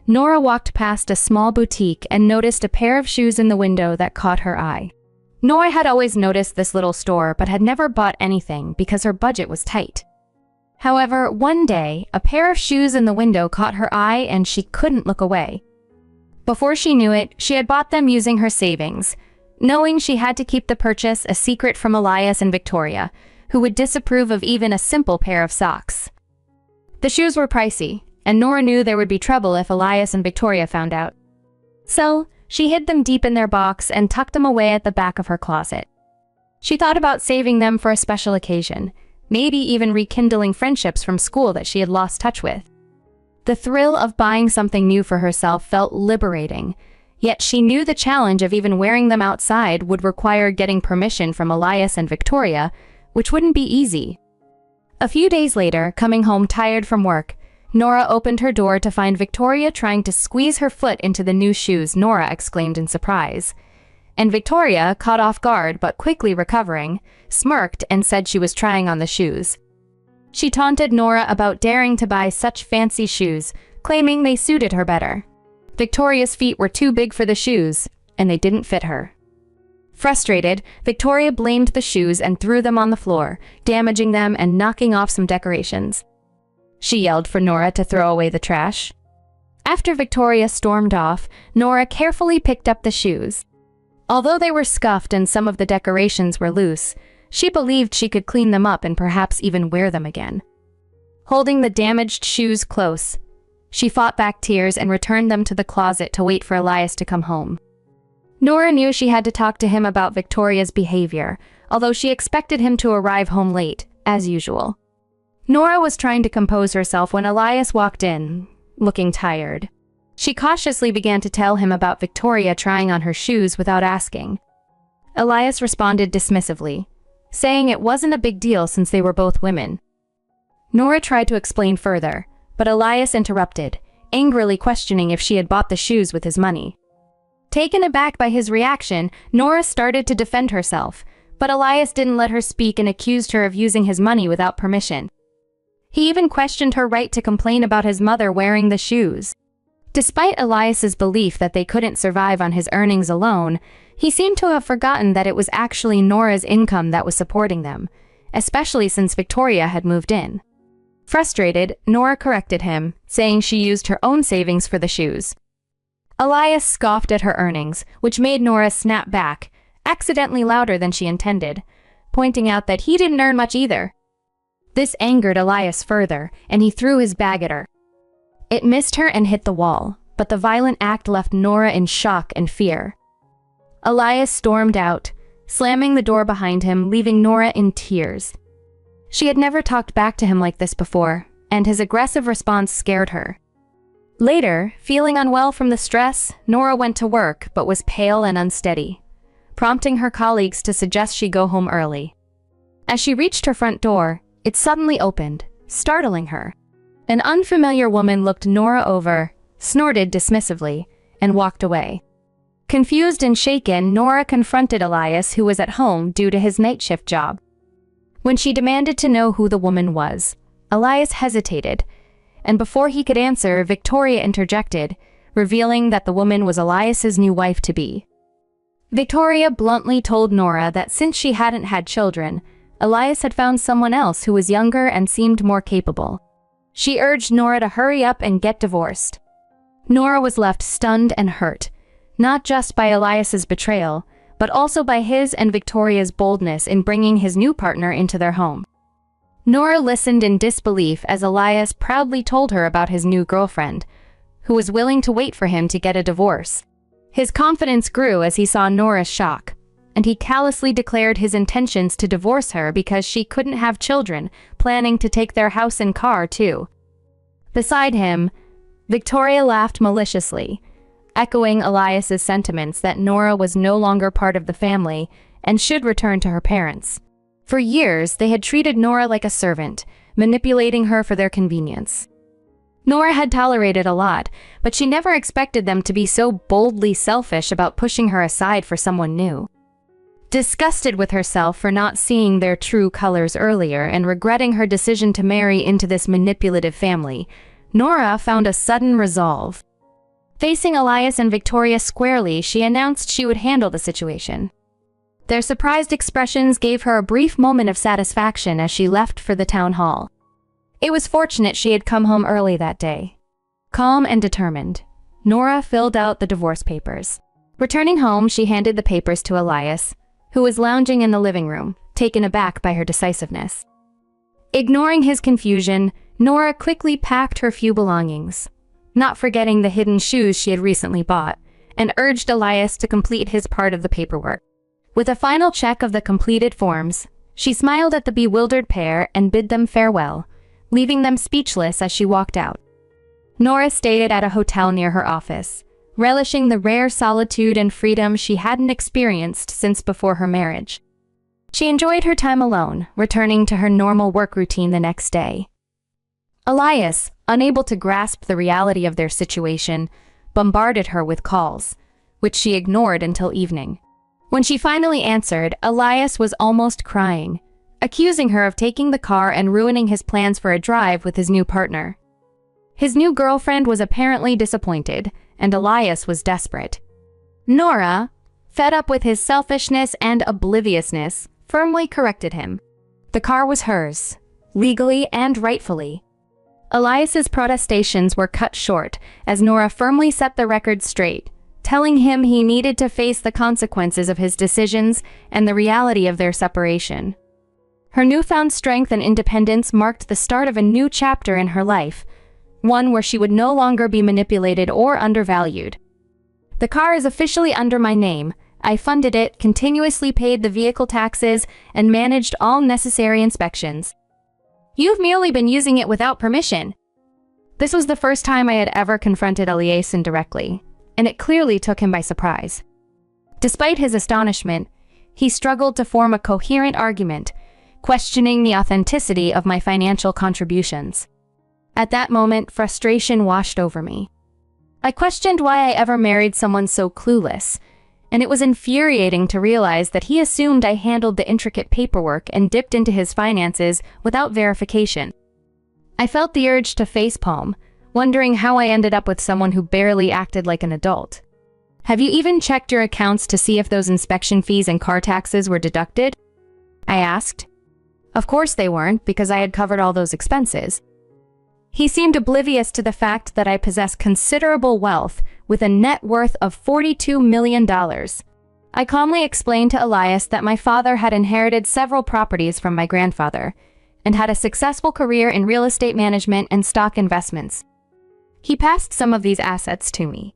Nora walked past a small boutique and noticed a pair of shoes in the window that caught her eye. Nora had always noticed this little store but had never bought anything because her budget was tight. However, one day, a pair of shoes in the window caught her eye and she couldn't look away. Before she knew it, she had bought them using her savings, knowing she had to keep the purchase a secret from Elias and Victoria, who would disapprove of even a simple pair of socks. The shoes were pricey, and Nora knew there would be trouble if Elias and Victoria found out. So, she hid them deep in their box and tucked them away at the back of her closet. She thought about saving them for a special occasion, maybe even rekindling friendships from school that she had lost touch with. The thrill of buying something new for herself felt liberating, yet she knew the challenge of even wearing them outside would require getting permission from Elias and Victoria, which wouldn't be easy. A few days later, coming home tired from work, Nora opened her door to find Victoria trying to squeeze her foot into the new shoes, Nora exclaimed in surprise. And Victoria, caught off guard but quickly recovering, smirked and said she was trying on the shoes. She taunted Nora about daring to buy such fancy shoes, claiming they suited her better. Victoria's feet were too big for the shoes, and they didn't fit her. Frustrated, Victoria blamed the shoes and threw them on the floor, damaging them and knocking off some decorations. She yelled for Nora to throw away the trash. After Victoria stormed off, Nora carefully picked up the shoes. Although they were scuffed and some of the decorations were loose, she believed she could clean them up and perhaps even wear them again. Holding the damaged shoes close, she fought back tears and returned them to the closet to wait for Elias to come home. Nora knew she had to talk to him about Victoria's behavior, although she expected him to arrive home late, as usual. Nora was trying to compose herself when Elias walked in, looking tired. She cautiously began to tell him about Victoria trying on her shoes without asking. Elias responded dismissively, saying it wasn't a big deal since they were both women. Nora tried to explain further, but Elias interrupted, angrily questioning if she had bought the shoes with his money. Taken aback by his reaction, Nora started to defend herself, but Elias didn't let her speak and accused her of using his money without permission. He even questioned her right to complain about his mother wearing the shoes. Despite Elias's belief that they couldn't survive on his earnings alone, he seemed to have forgotten that it was actually Nora's income that was supporting them, especially since Victoria had moved in. Frustrated, Nora corrected him, saying she used her own savings for the shoes. Elias scoffed at her earnings, which made Nora snap back, accidentally louder than she intended, pointing out that he didn't earn much either. This angered Elias further, and he threw his bag at her. It missed her and hit the wall, but the violent act left Nora in shock and fear. Elias stormed out, slamming the door behind him, leaving Nora in tears. She had never talked back to him like this before, and his aggressive response scared her. Later, feeling unwell from the stress, Nora went to work but was pale and unsteady, prompting her colleagues to suggest she go home early. As she reached her front door, it suddenly opened, startling her. An unfamiliar woman looked Nora over, snorted dismissively, and walked away. Confused and shaken, Nora confronted Elias, who was at home due to his night shift job. When she demanded to know who the woman was, Elias hesitated, and before he could answer, Victoria interjected, revealing that the woman was Elias's new wife-to-be. Victoria bluntly told Nora that since she hadn't had children, Elias had found someone else who was younger and seemed more capable. She urged Nora to hurry up and get divorced. Nora was left stunned and hurt, not just by Elias's betrayal, but also by his and Victoria's boldness in bringing his new partner into their home. Nora listened in disbelief as Elias proudly told her about his new girlfriend, who was willing to wait for him to get a divorce. His confidence grew as he saw Nora's shock, and he callously declared his intentions to divorce her because she couldn't have children, planning to take their house and car too. Beside him, Victoria laughed maliciously, echoing Elias's sentiments that Nora was no longer part of the family and should return to her parents. For years, they had treated Nora like a servant, manipulating her for their convenience. Nora had tolerated a lot, but she never expected them to be so boldly selfish about pushing her aside for someone new. Disgusted with herself for not seeing their true colors earlier and regretting her decision to marry into this manipulative family, Nora found a sudden resolve. Facing Elias and Victoria squarely, she announced she would handle the situation. Their surprised expressions gave her a brief moment of satisfaction as she left for the town hall. It was fortunate she had come home early that day. Calm and determined, Nora filled out the divorce papers. Returning home, she handed the papers to Elias, who was lounging in the living room, taken aback by her decisiveness. Ignoring his confusion, Nora quickly packed her few belongings, not forgetting the hidden shoes she had recently bought, and urged Elias to complete his part of the paperwork. With a final check of the completed forms, she smiled at the bewildered pair and bid them farewell, leaving them speechless as she walked out. Nora stayed at a hotel near her office, relishing the rare solitude and freedom she hadn't experienced since before her marriage. She enjoyed her time alone, returning to her normal work routine the next day. Elias, unable to grasp the reality of their situation, bombarded her with calls, which she ignored until evening. When she finally answered, Elias was almost crying, accusing her of taking the car and ruining his plans for a drive with his new partner. His new girlfriend was apparently disappointed, and Elias was desperate. Nora, fed up with his selfishness and obliviousness, firmly corrected him. The car was hers, legally and rightfully. Elias's protestations were cut short as Nora firmly set the record straight, telling him he needed to face the consequences of his decisions and the reality of their separation. Her newfound strength and independence marked the start of a new chapter in her life, one where she would no longer be manipulated or undervalued. The car is officially under my name. I funded it, continuously paid the vehicle taxes, and managed all necessary inspections. You've merely been using it without permission. This was the first time I had ever confronted Elias directly, and it clearly took him by surprise. Despite his astonishment, he struggled to form a coherent argument, questioning the authenticity of my financial contributions. At that moment, frustration washed over me. I questioned why I ever married someone so clueless, and it was infuriating to realize that he assumed I handled the intricate paperwork and dipped into his finances without verification. I felt the urge to facepalm, wondering how I ended up with someone who barely acted like an adult. Have you even checked your accounts to see if those inspection fees and car taxes were deducted? I asked. Of course they weren't, because I had covered all those expenses. He seemed oblivious to the fact that I possess considerable wealth with a net worth of $42 million. I calmly explained to Elias that my father had inherited several properties from my grandfather and had a successful career in real estate management and stock investments. He passed some of these assets to me.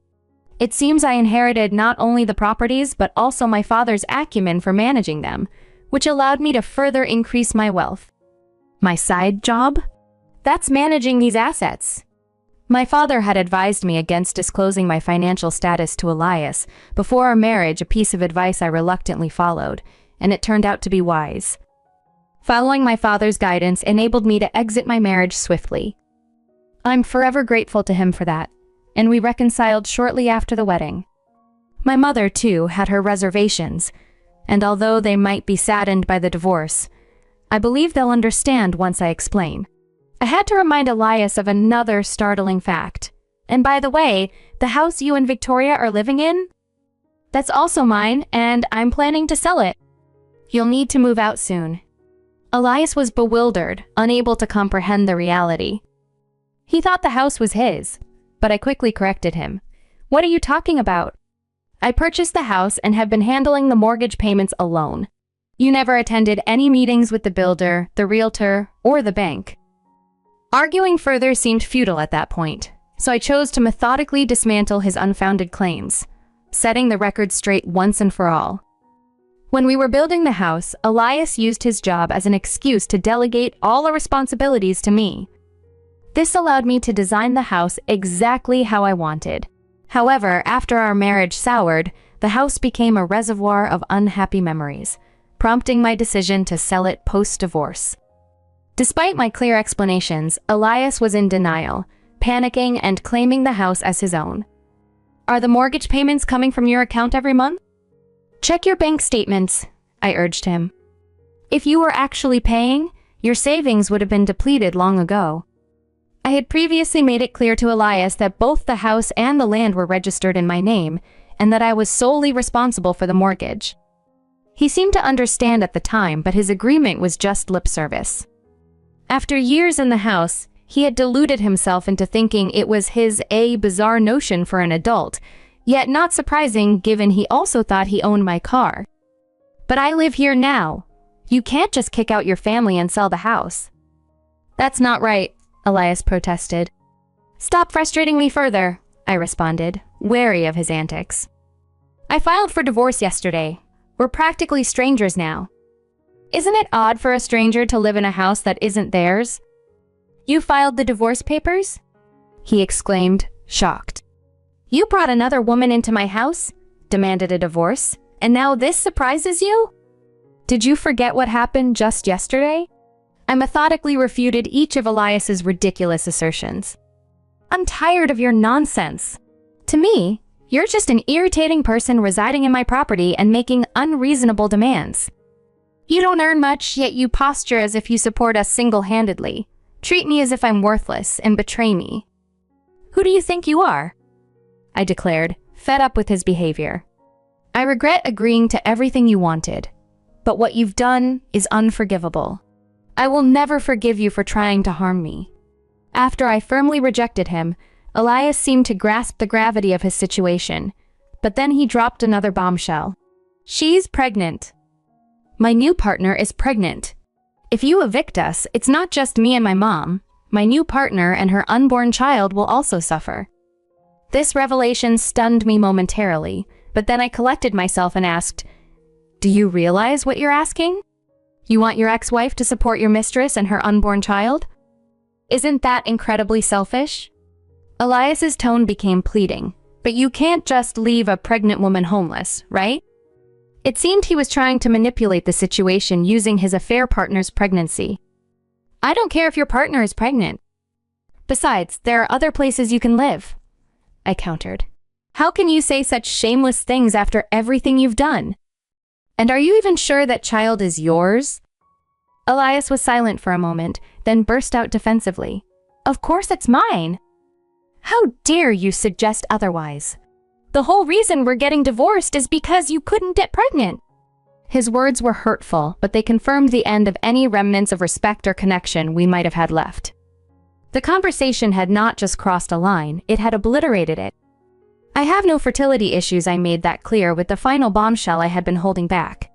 It seems I inherited not only the properties but also my father's acumen for managing them, which allowed me to further increase my wealth. My side job? That's managing these assets. My father had advised me against disclosing my financial status to Elias before our marriage, a piece of advice I reluctantly followed, and it turned out to be wise. Following my father's guidance enabled me to exit my marriage swiftly. I'm forever grateful to him for that, and we reconciled shortly after the wedding. My mother, too, had her reservations, and although they might be saddened by the divorce, I believe they'll understand once I explain. I had to remind Elias of another startling fact. And by the way, the house you and Victoria are living in? That's also mine, and I'm planning to sell it. You'll need to move out soon. Elias was bewildered, unable to comprehend the reality. He thought the house was his, but I quickly corrected him. What are you talking about? I purchased the house and have been handling the mortgage payments alone. You never attended any meetings with the builder, the realtor, or the bank. Arguing further seemed futile at that point, so I chose to methodically dismantle his unfounded claims, setting the record straight once and for all. When we were building the house, Elias used his job as an excuse to delegate all the responsibilities to me. This allowed me to design the house exactly how I wanted. However, after our marriage soured, the house became a reservoir of unhappy memories, prompting my decision to sell it post-divorce. Despite my clear explanations, Elias was in denial, panicking and claiming the house as his own. Are the mortgage payments coming from your account every month? Check your bank statements, I urged him. If you were actually paying, your savings would have been depleted long ago. I had previously made it clear to Elias that both the house and the land were registered in my name, and that I was solely responsible for the mortgage. He seemed to understand at the time, but his agreement was just lip service. After years in the house, he had deluded himself into thinking it was a bizarre notion for an adult, yet not surprising given he also thought he owned my car. But I live here now. You can't just kick out your family and sell the house. That's not right, Elias protested. Stop frustrating me further, I responded, wary of his antics. I filed for divorce yesterday. We're practically strangers now. Isn't it odd for a stranger to live in a house that isn't theirs? You filed the divorce papers? He exclaimed, shocked. You brought another woman into my house, demanded a divorce, and now this surprises you? Did you forget what happened just yesterday? I methodically refuted each of Elias's ridiculous assertions. I'm tired of your nonsense. To me, you're just an irritating person residing in my property and making unreasonable demands. You don't earn much, yet you posture as if you support us single-handedly. Treat me as if I'm worthless and betray me. Who do you think you are? I declared, fed up with his behavior. I regret agreeing to everything you wanted, but what you've done is unforgivable. I will never forgive you for trying to harm me. After I firmly rejected him, Elias seemed to grasp the gravity of his situation, but then he dropped another bombshell. She's pregnant. My new partner is pregnant. If you evict us, it's not just me and my mom. My new partner and her unborn child will also suffer. This revelation stunned me momentarily, but then I collected myself and asked, "Do you realize what you're asking? You want your ex-wife to support your mistress and her unborn child? Isn't that incredibly selfish?" Elias's tone became pleading, "But you can't just leave a pregnant woman homeless, right?" It seemed he was trying to manipulate the situation using his affair partner's pregnancy. "I don't care if your partner is pregnant. Besides, there are other places you can live," I countered. "How can you say such shameless things after everything you've done? And are you even sure that child is yours?" Elias was silent for a moment, then burst out defensively. "Of course it's mine. How dare you suggest otherwise? The whole reason we're getting divorced is because you couldn't get pregnant." His words were hurtful, but they confirmed the end of any remnants of respect or connection we might have had left. The conversation had not just crossed a line, it had obliterated it. "I have no fertility issues," I made that clear with the final bombshell I had been holding back.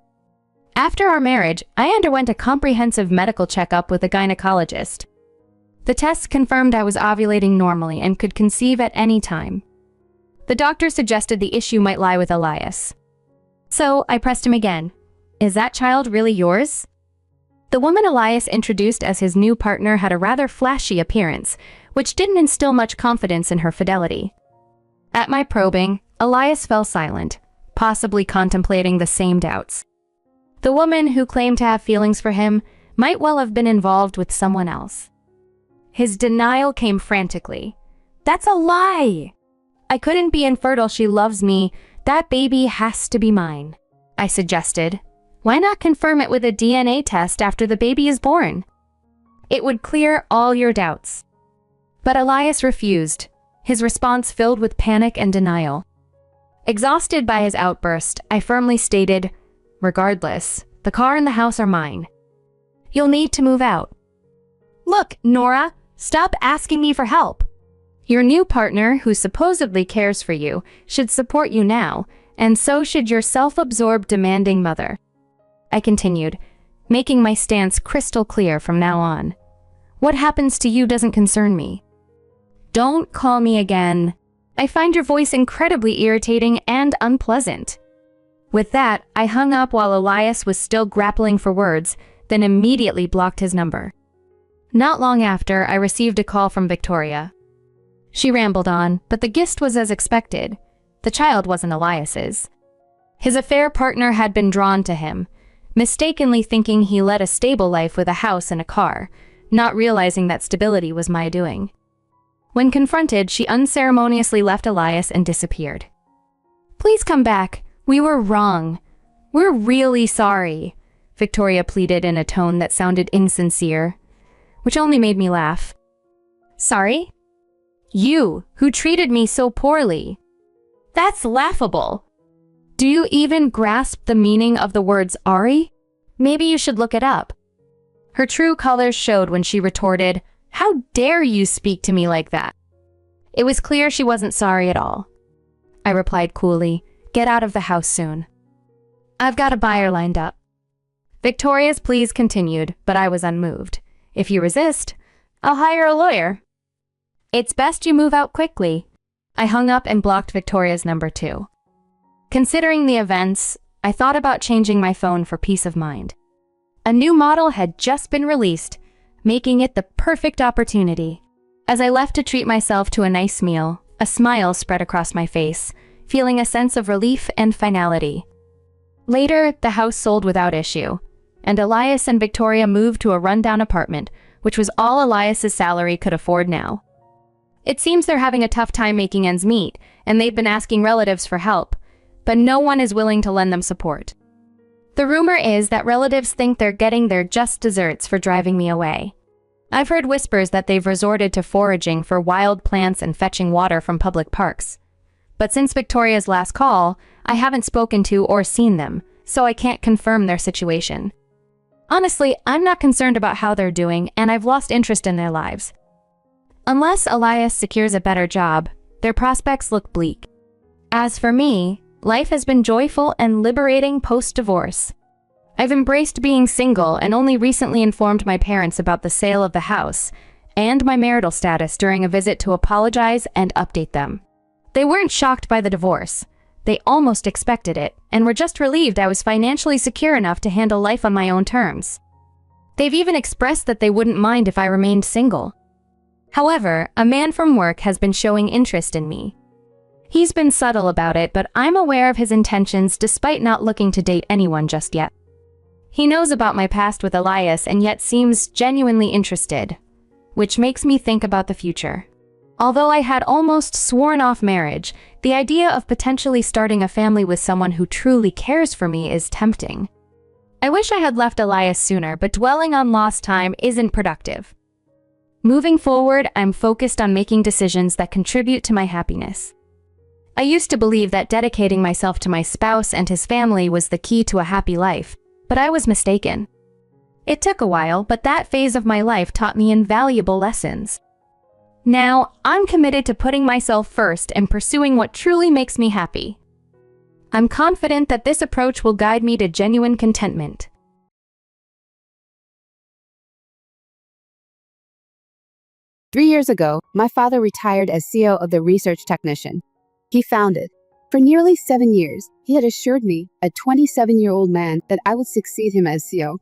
After our marriage, I underwent a comprehensive medical checkup with a gynecologist. The tests confirmed I was ovulating normally and could conceive at any time. The doctor suggested the issue might lie with Elias. So I pressed him again. "Is that child really yours?" The woman Elias introduced as his new partner had a rather flashy appearance, which didn't instill much confidence in her fidelity. At my probing, Elias fell silent, possibly contemplating the same doubts. The woman who claimed to have feelings for him might well have been involved with someone else. His denial came frantically. "That's a lie! I couldn't be infertile, she loves me. That baby has to be mine," I suggested. "Why not confirm it with a DNA test after the baby is born? It would clear all your doubts." But Elias refused, his response filled with panic and denial. Exhausted by his outburst, I firmly stated, "Regardless, the car and the house are mine. You'll need to move out." "Look, Nora, stop asking me for help. Your new partner, who supposedly cares for you, should support you now, and so should your self-absorbed, demanding mother," I continued, making my stance crystal clear from now on. "What happens to you doesn't concern me." "Don't call me again. I find your voice incredibly irritating and unpleasant." With that, I hung up while Elias was still grappling for words, then immediately blocked his number. Not long after, I received a call from Victoria. She rambled on, but the gist was as expected. The child wasn't Elias's. His affair partner had been drawn to him, mistakenly thinking he led a stable life with a house and a car, not realizing that stability was my doing. When confronted, she unceremoniously left Elias and disappeared. "Please come back. We were wrong. We're really sorry," Victoria pleaded in a tone that sounded insincere, which only made me laugh. "Sorry? You, who treated me so poorly. That's laughable. Do you even grasp the meaning of the words Ari? Maybe you should look it up." Her true colors showed when she retorted, "How dare you speak to me like that?" It was clear she wasn't sorry at all. I replied coolly, "Get out of the house soon. I've got a buyer lined up." Victoria's pleas continued, but I was unmoved. "If you resist, I'll hire a lawyer." "It's best you move out quickly." I hung up and blocked Victoria's number too. Considering the events, I thought about changing my phone for peace of mind. A new model had just been released, making it the perfect opportunity. As I left to treat myself to a nice meal, a smile spread across my face, feeling a sense of relief and finality. Later, the house sold without issue, and Elias and Victoria moved to a rundown apartment, which was all Elias's salary could afford now. It seems they're having a tough time making ends meet, and they've been asking relatives for help, but no one is willing to lend them support. The rumor is that relatives think they're getting their just desserts for driving me away. I've heard whispers that they've resorted to foraging for wild plants and fetching water from public parks. But since Victoria's last call, I haven't spoken to or seen them, so I can't confirm their situation. Honestly, I'm not concerned about how they're doing, and I've lost interest in their lives. Unless Elias secures a better job, their prospects look bleak. As for me, life has been joyful and liberating post-divorce. I've embraced being single and only recently informed my parents about the sale of the house and my marital status during a visit to apologize and update them. They weren't shocked by the divorce. They almost expected it, and were just relieved I was financially secure enough to handle life on my own terms. They've even expressed that they wouldn't mind if I remained single. However, a man from work has been showing interest in me. He's been subtle about it, but I'm aware of his intentions despite not looking to date anyone just yet. He knows about my past with Elias and yet seems genuinely interested, which makes me think about the future. Although I had almost sworn off marriage, the idea of potentially starting a family with someone who truly cares for me is tempting. I wish I had left Elias sooner, but dwelling on lost time isn't productive. Moving forward, I'm focused on making decisions that contribute to my happiness. I used to believe that dedicating myself to my spouse and his family was the key to a happy life, but I was mistaken. It took a while, but that phase of my life taught me invaluable lessons. Now, I'm committed to putting myself first and pursuing what truly makes me happy. I'm confident that this approach will guide me to genuine contentment. "3 years ago, my father retired as CEO of the research technician he founded. For nearly 7 years, he had assured me, a 27-year-old man, that I would succeed him as CEO.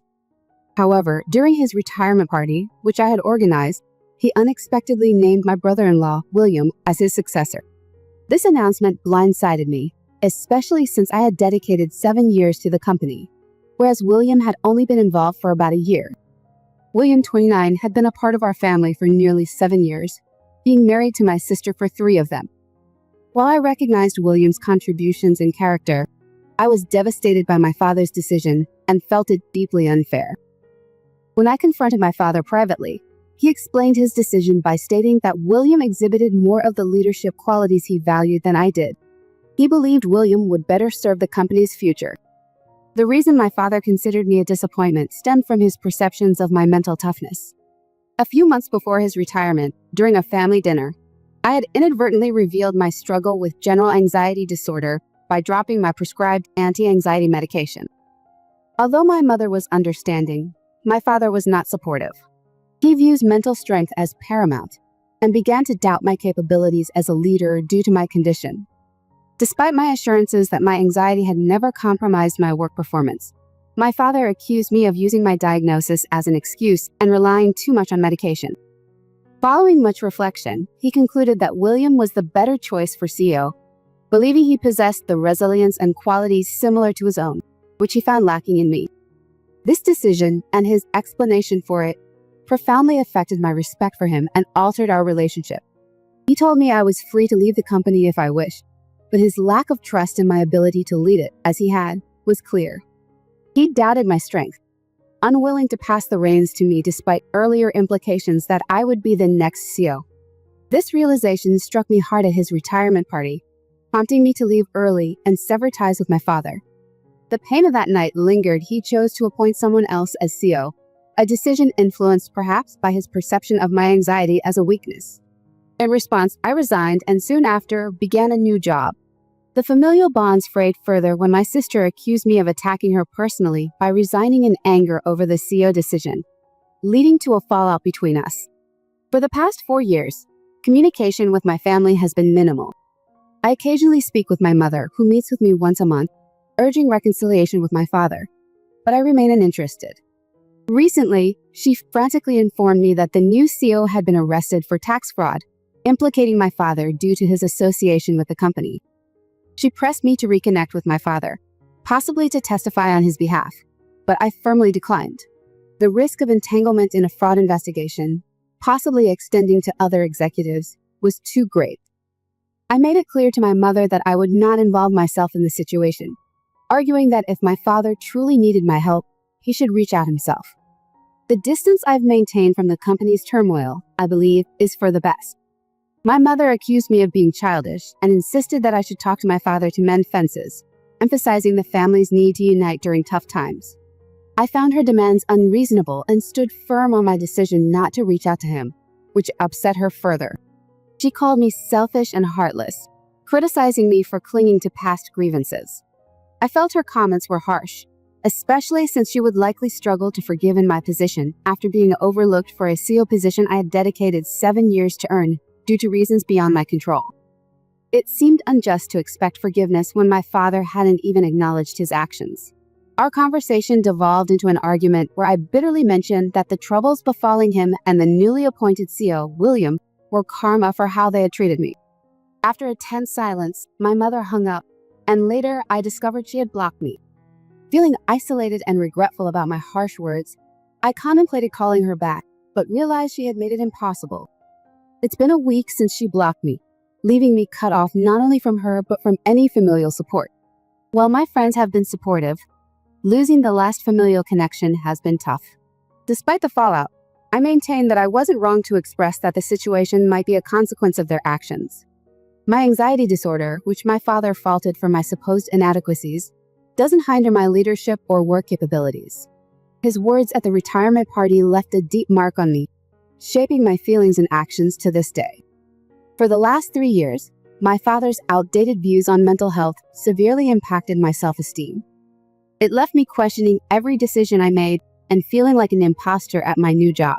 However, during his retirement party, which I had organized, he unexpectedly named my brother-in-law, William, as his successor. This announcement blindsided me, especially since I had dedicated 7 years to the company, whereas William had only been involved for about a year. William, 29, had been a part of our family for nearly 7 years, being married to my sister for 3 of them. While I recognized William's contributions and character, I was devastated by my father's decision and felt it deeply unfair. When I confronted my father privately, he explained his decision by stating that William exhibited more of the leadership qualities he valued than I did. He believed William would better serve the company's future. The reason my father considered me a disappointment stemmed from his perceptions of my mental toughness. A few months before his retirement, during a family dinner, I had inadvertently revealed my struggle with general anxiety disorder by dropping my prescribed anti-anxiety medication. Although my mother was understanding, my father was not supportive. He views mental strength as paramount and began to doubt my capabilities as a leader due to my condition. Despite my assurances that my anxiety had never compromised my work performance, my father accused me of using my diagnosis as an excuse and relying too much on medication. Following much reflection, he concluded that William was the better choice for CEO, believing he possessed the resilience and qualities similar to his own, which he found lacking in me. This decision and his explanation for it profoundly affected my respect for him and altered our relationship. He told me I was free to leave the company if I wished, but his lack of trust in my ability to lead it, as he had, was clear. He doubted my strength, unwilling to pass the reins to me despite earlier implications that I would be the next CEO. This realization struck me hard at his retirement party, prompting me to leave early and sever ties with my father. The pain of that night lingered. He chose to appoint someone else as CEO, a decision influenced perhaps by his perception of my anxiety as a weakness. In response, I resigned and soon after began a new job. The familial bonds frayed further when my sister accused me of attacking her personally by resigning in anger over the CEO decision, leading to a fallout between us. For the past 4 years, communication with my family has been minimal. I occasionally speak with my mother, who meets with me once a month, urging reconciliation with my father, but I remain uninterested. Recently, she frantically informed me that the new CEO had been arrested for tax fraud, implicating my father due to his association with the company. She pressed me to reconnect with my father, possibly to testify on his behalf, but I firmly declined. The risk of entanglement in a fraud investigation, possibly extending to other executives, was too great. I made it clear to my mother that I would not involve myself in the situation, arguing that if my father truly needed my help, he should reach out himself. The distance I've maintained from the company's turmoil, I believe, is for the best. My mother accused me of being childish and insisted that I should talk to my father to mend fences, emphasizing the family's need to unite during tough times. I found her demands unreasonable and stood firm on my decision not to reach out to him, which upset her further. She called me selfish and heartless, criticizing me for clinging to past grievances. I felt her comments were harsh, especially since she would likely struggle to forgive in my position after being overlooked for a CEO position I had dedicated 7 years to earn due to reasons beyond my control. It seemed unjust to expect forgiveness when my father hadn't even acknowledged his actions. Our conversation devolved into an argument where I bitterly mentioned that the troubles befalling him and the newly appointed CEO, William, were karma for how they had treated me. After a tense silence, my mother hung up, and later I discovered she had blocked me. Feeling isolated and regretful about my harsh words, I contemplated calling her back, but realized she had made it impossible. It's been a week since she blocked me, leaving me cut off not only from her but from any familial support. While my friends have been supportive, losing the last familial connection has been tough. Despite the fallout, I maintain that I wasn't wrong to express that the situation might be a consequence of their actions. My anxiety disorder, which my father faulted for my supposed inadequacies, doesn't hinder my leadership or work capabilities. His words at the retirement party left a deep mark on me, shaping my feelings and actions to this day. For the last 3 years, my father's outdated views on mental health severely impacted my self-esteem. It left me questioning every decision I made and feeling like an imposter at my new job.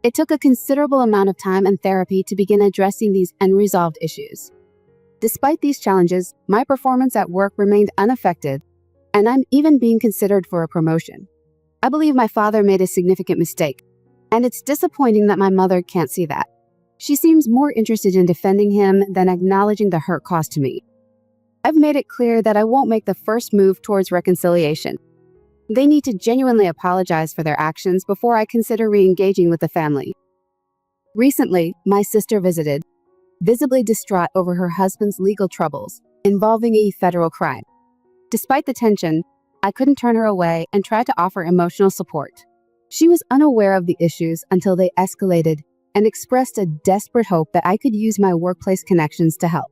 It took a considerable amount of time and therapy to begin addressing these unresolved issues. Despite these challenges, my performance at work remained unaffected, and I'm even being considered for a promotion. I believe my father made a significant mistake, and it's disappointing that my mother can't see that. She seems more interested in defending him than acknowledging the hurt caused to me. I've made it clear that I won't make the first move towards reconciliation. They need to genuinely apologize for their actions before I consider re-engaging with the family. Recently, my sister visited, visibly distraught over her husband's legal troubles involving a federal crime. Despite the tension, I couldn't turn her away and tried to offer emotional support. She was unaware of the issues until they escalated and expressed a desperate hope that I could use my workplace connections to help.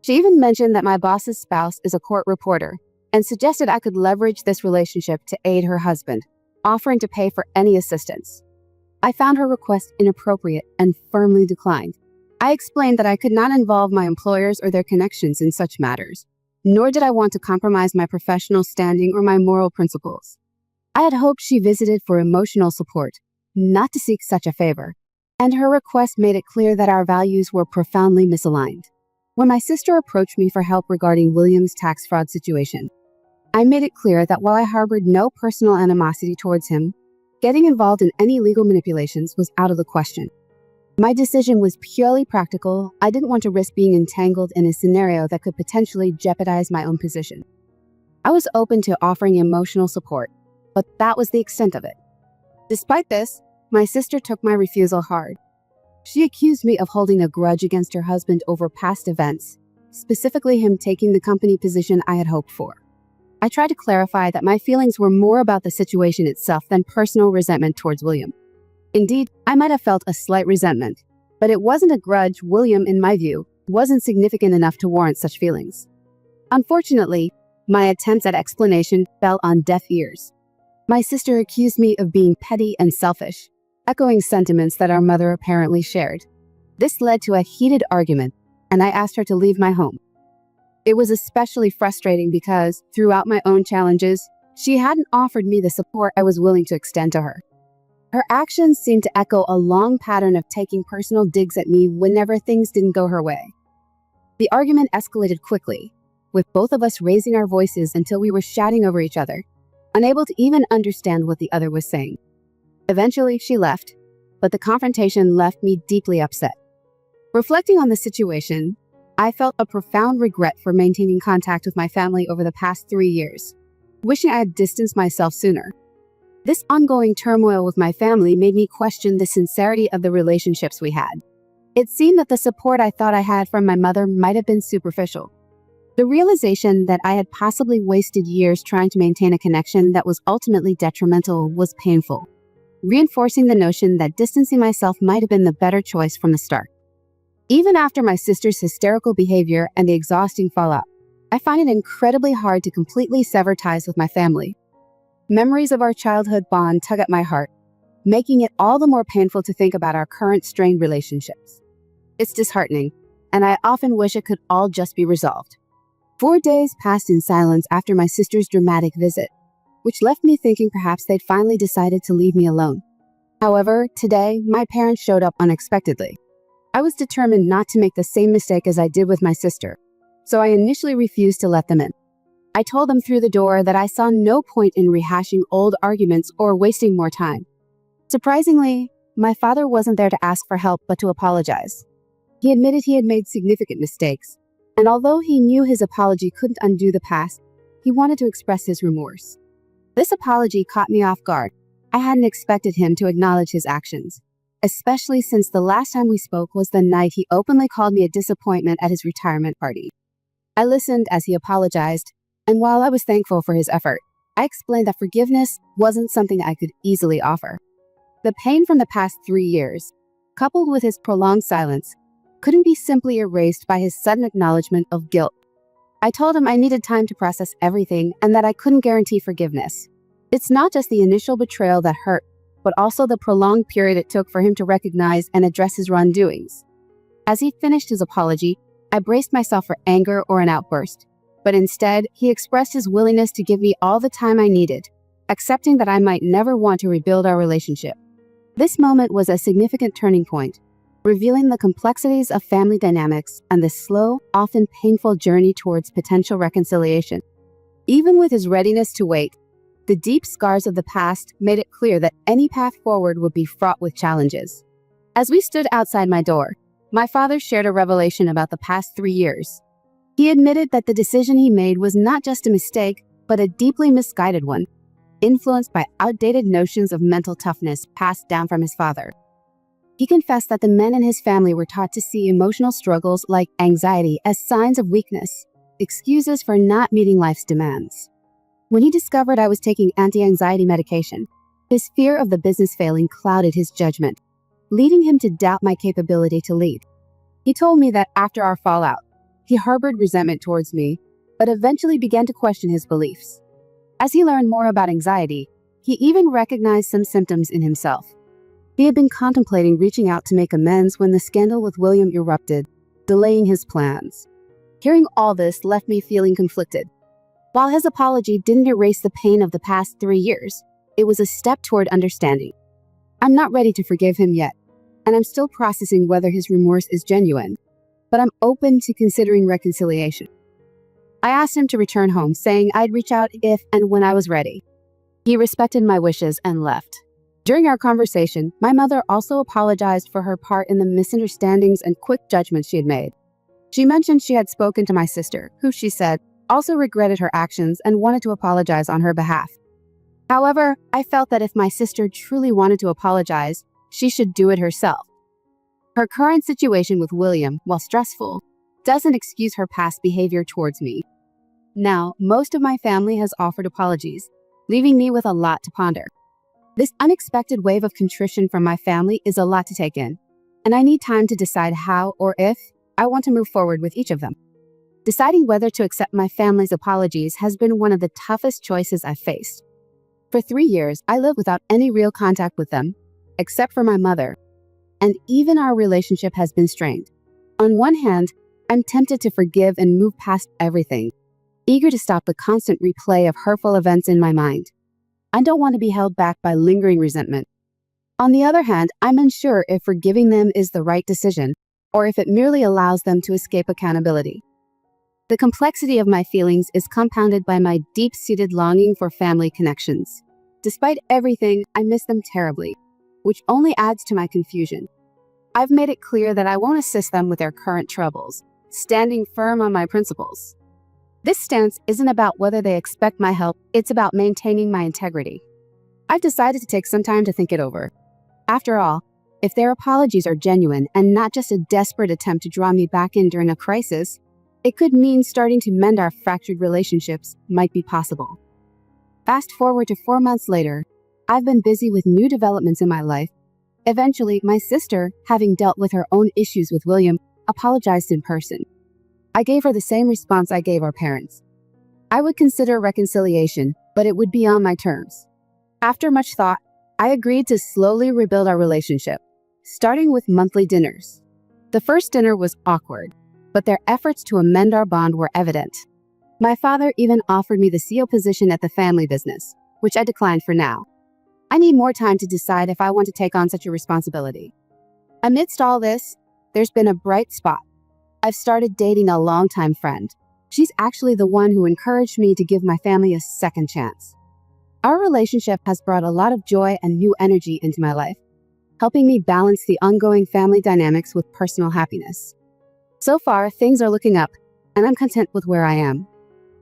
She even mentioned that my boss's spouse is a court reporter and suggested I could leverage this relationship to aid her husband, offering to pay for any assistance. I found her request inappropriate and firmly declined. I explained that I could not involve my employers or their connections in such matters, nor did I want to compromise my professional standing or my moral principles. I had hoped she visited for emotional support, not to seek such a favor, and her request made it clear that our values were profoundly misaligned. When my sister approached me for help regarding William's tax fraud situation, I made it clear that while I harbored no personal animosity towards him, getting involved in any legal manipulations was out of the question. My decision was purely practical. I didn't want to risk being entangled in a scenario that could potentially jeopardize my own position. I was open to offering emotional support, but that was the extent of it. Despite this, my sister took my refusal hard. She accused me of holding a grudge against her husband over past events, specifically him taking the company position I had hoped for. I tried to clarify that my feelings were more about the situation itself than personal resentment towards William. Indeed, I might have felt a slight resentment, but it wasn't a grudge. William, in my view, wasn't significant enough to warrant such feelings. Unfortunately, my attempts at explanation fell on deaf ears. My sister accused me of being petty and selfish, echoing sentiments that our mother apparently shared. This led to a heated argument, and I asked her to leave my home. It was especially frustrating because, throughout my own challenges, she hadn't offered me the support I was willing to extend to her. Her actions seemed to echo a long pattern of taking personal digs at me whenever things didn't go her way. The argument escalated quickly, with both of us raising our voices until we were shouting over each other, unable to even understand what the other was saying. Eventually, she left, but the confrontation left me deeply upset. Reflecting on the situation, I felt a profound regret for maintaining contact with my family over the past 3 years, wishing I had distanced myself sooner. This ongoing turmoil with my family made me question the sincerity of the relationships we had. It seemed that the support I thought I had from my mother might have been superficial. The realization that I had possibly wasted years trying to maintain a connection that was ultimately detrimental was painful, reinforcing the notion that distancing myself might have been the better choice from the start. Even after my sister's hysterical behavior and the exhausting fallout, I find it incredibly hard to completely sever ties with my family. Memories of our childhood bond tug at my heart, making it all the more painful to think about our current strained relationships. It's disheartening, and I often wish it could all just be resolved. 4 days passed in silence after my sister's dramatic visit, which left me thinking perhaps they'd finally decided to leave me alone. However, today, my parents showed up unexpectedly. I was determined not to make the same mistake as I did with my sister, so I initially refused to let them in. I told them through the door that I saw no point in rehashing old arguments or wasting more time. Surprisingly, my father wasn't there to ask for help but to apologize. He admitted he had made significant mistakes, and although he knew his apology couldn't undo the past, he wanted to express his remorse. This apology caught me off guard. I hadn't expected him to acknowledge his actions, especially since the last time we spoke was the night he openly called me a disappointment at his retirement party. I listened as he apologized, and while I was thankful for his effort, I explained that forgiveness wasn't something I could easily offer. The pain from the past 3 years, coupled with his prolonged silence, couldn't be simply erased by his sudden acknowledgement of guilt. I told him I needed time to process everything and that I couldn't guarantee forgiveness. It's not just the initial betrayal that hurt, but also the prolonged period it took for him to recognize and address his wrongdoings. As he finished his apology, I braced myself for anger or an outburst, but instead, he expressed his willingness to give me all the time I needed, accepting that I might never want to rebuild our relationship. This moment was a significant turning point, revealing the complexities of family dynamics and the slow, often painful journey towards potential reconciliation. Even with his readiness to wait, the deep scars of the past made it clear that any path forward would be fraught with challenges. As we stood outside my door, my father shared a revelation about the past 3 years. He admitted that the decision he made was not just a mistake, but a deeply misguided one, influenced by outdated notions of mental toughness passed down from his father. He confessed that the men in his family were taught to see emotional struggles like anxiety as signs of weakness, excuses for not meeting life's demands. When he discovered I was taking anti-anxiety medication, his fear of the business failing clouded his judgment, leading him to doubt my capability to lead. He told me that after our fallout, he harbored resentment towards me, but eventually began to question his beliefs. As he learned more about anxiety, he even recognized some symptoms in himself. He had been contemplating reaching out to make amends when the scandal with William erupted, delaying his plans. Hearing all this left me feeling conflicted. While his apology didn't erase the pain of the past 3 years, it was a step toward understanding. I'm not ready to forgive him yet, and I'm still processing whether his remorse is genuine, but I'm open to considering reconciliation. I asked him to return home, saying I'd reach out if and when I was ready. He respected my wishes and left. During our conversation, my mother also apologized for her part in the misunderstandings and quick judgments she had made. She mentioned she had spoken to my sister, who she said also regretted her actions and wanted to apologize on her behalf. However, I felt that if my sister truly wanted to apologize, she should do it herself. Her current situation with William, while stressful, doesn't excuse her past behavior towards me. Now, most of my family has offered apologies, leaving me with a lot to ponder. This unexpected wave of contrition from my family is a lot to take in, and I need time to decide how or if I want to move forward with each of them. Deciding whether to accept my family's apologies has been one of the toughest choices I've faced. For 3 years, I lived without any real contact with them, except for my mother, and even our relationship has been strained. On one hand, I'm tempted to forgive and move past everything, eager to stop the constant replay of hurtful events in my mind. I don't want to be held back by lingering resentment. On the other hand, I'm unsure if forgiving them is the right decision, or if it merely allows them to escape accountability. The complexity of my feelings is compounded by my deep-seated longing for family connections. Despite everything, I miss them terribly, which only adds to my confusion. I've made it clear that I won't assist them with their current troubles, standing firm on my principles. This stance isn't about whether they expect my help, it's about maintaining my integrity. I've decided to take some time to think it over. After all, if their apologies are genuine and not just a desperate attempt to draw me back in during a crisis, it could mean starting to mend our fractured relationships might be possible. Fast forward to 4 months later, I've been busy with new developments in my life. Eventually, my sister, having dealt with her own issues with William, apologized in person. I gave her the same response I gave our parents. I would consider reconciliation, but it would be on my terms. After much thought, I agreed to slowly rebuild our relationship, starting with monthly dinners. The first dinner was awkward, but their efforts to amend our bond were evident. My father even offered me the CEO position at the family business, which I declined for now. I need more time to decide if I want to take on such a responsibility. Amidst all this, there's been a bright spot. I've started dating a longtime friend. She's actually the one who encouraged me to give my family a second chance. Our relationship has brought a lot of joy and new energy into my life, helping me balance the ongoing family dynamics with personal happiness. So far, things are looking up, and I'm content with where I am.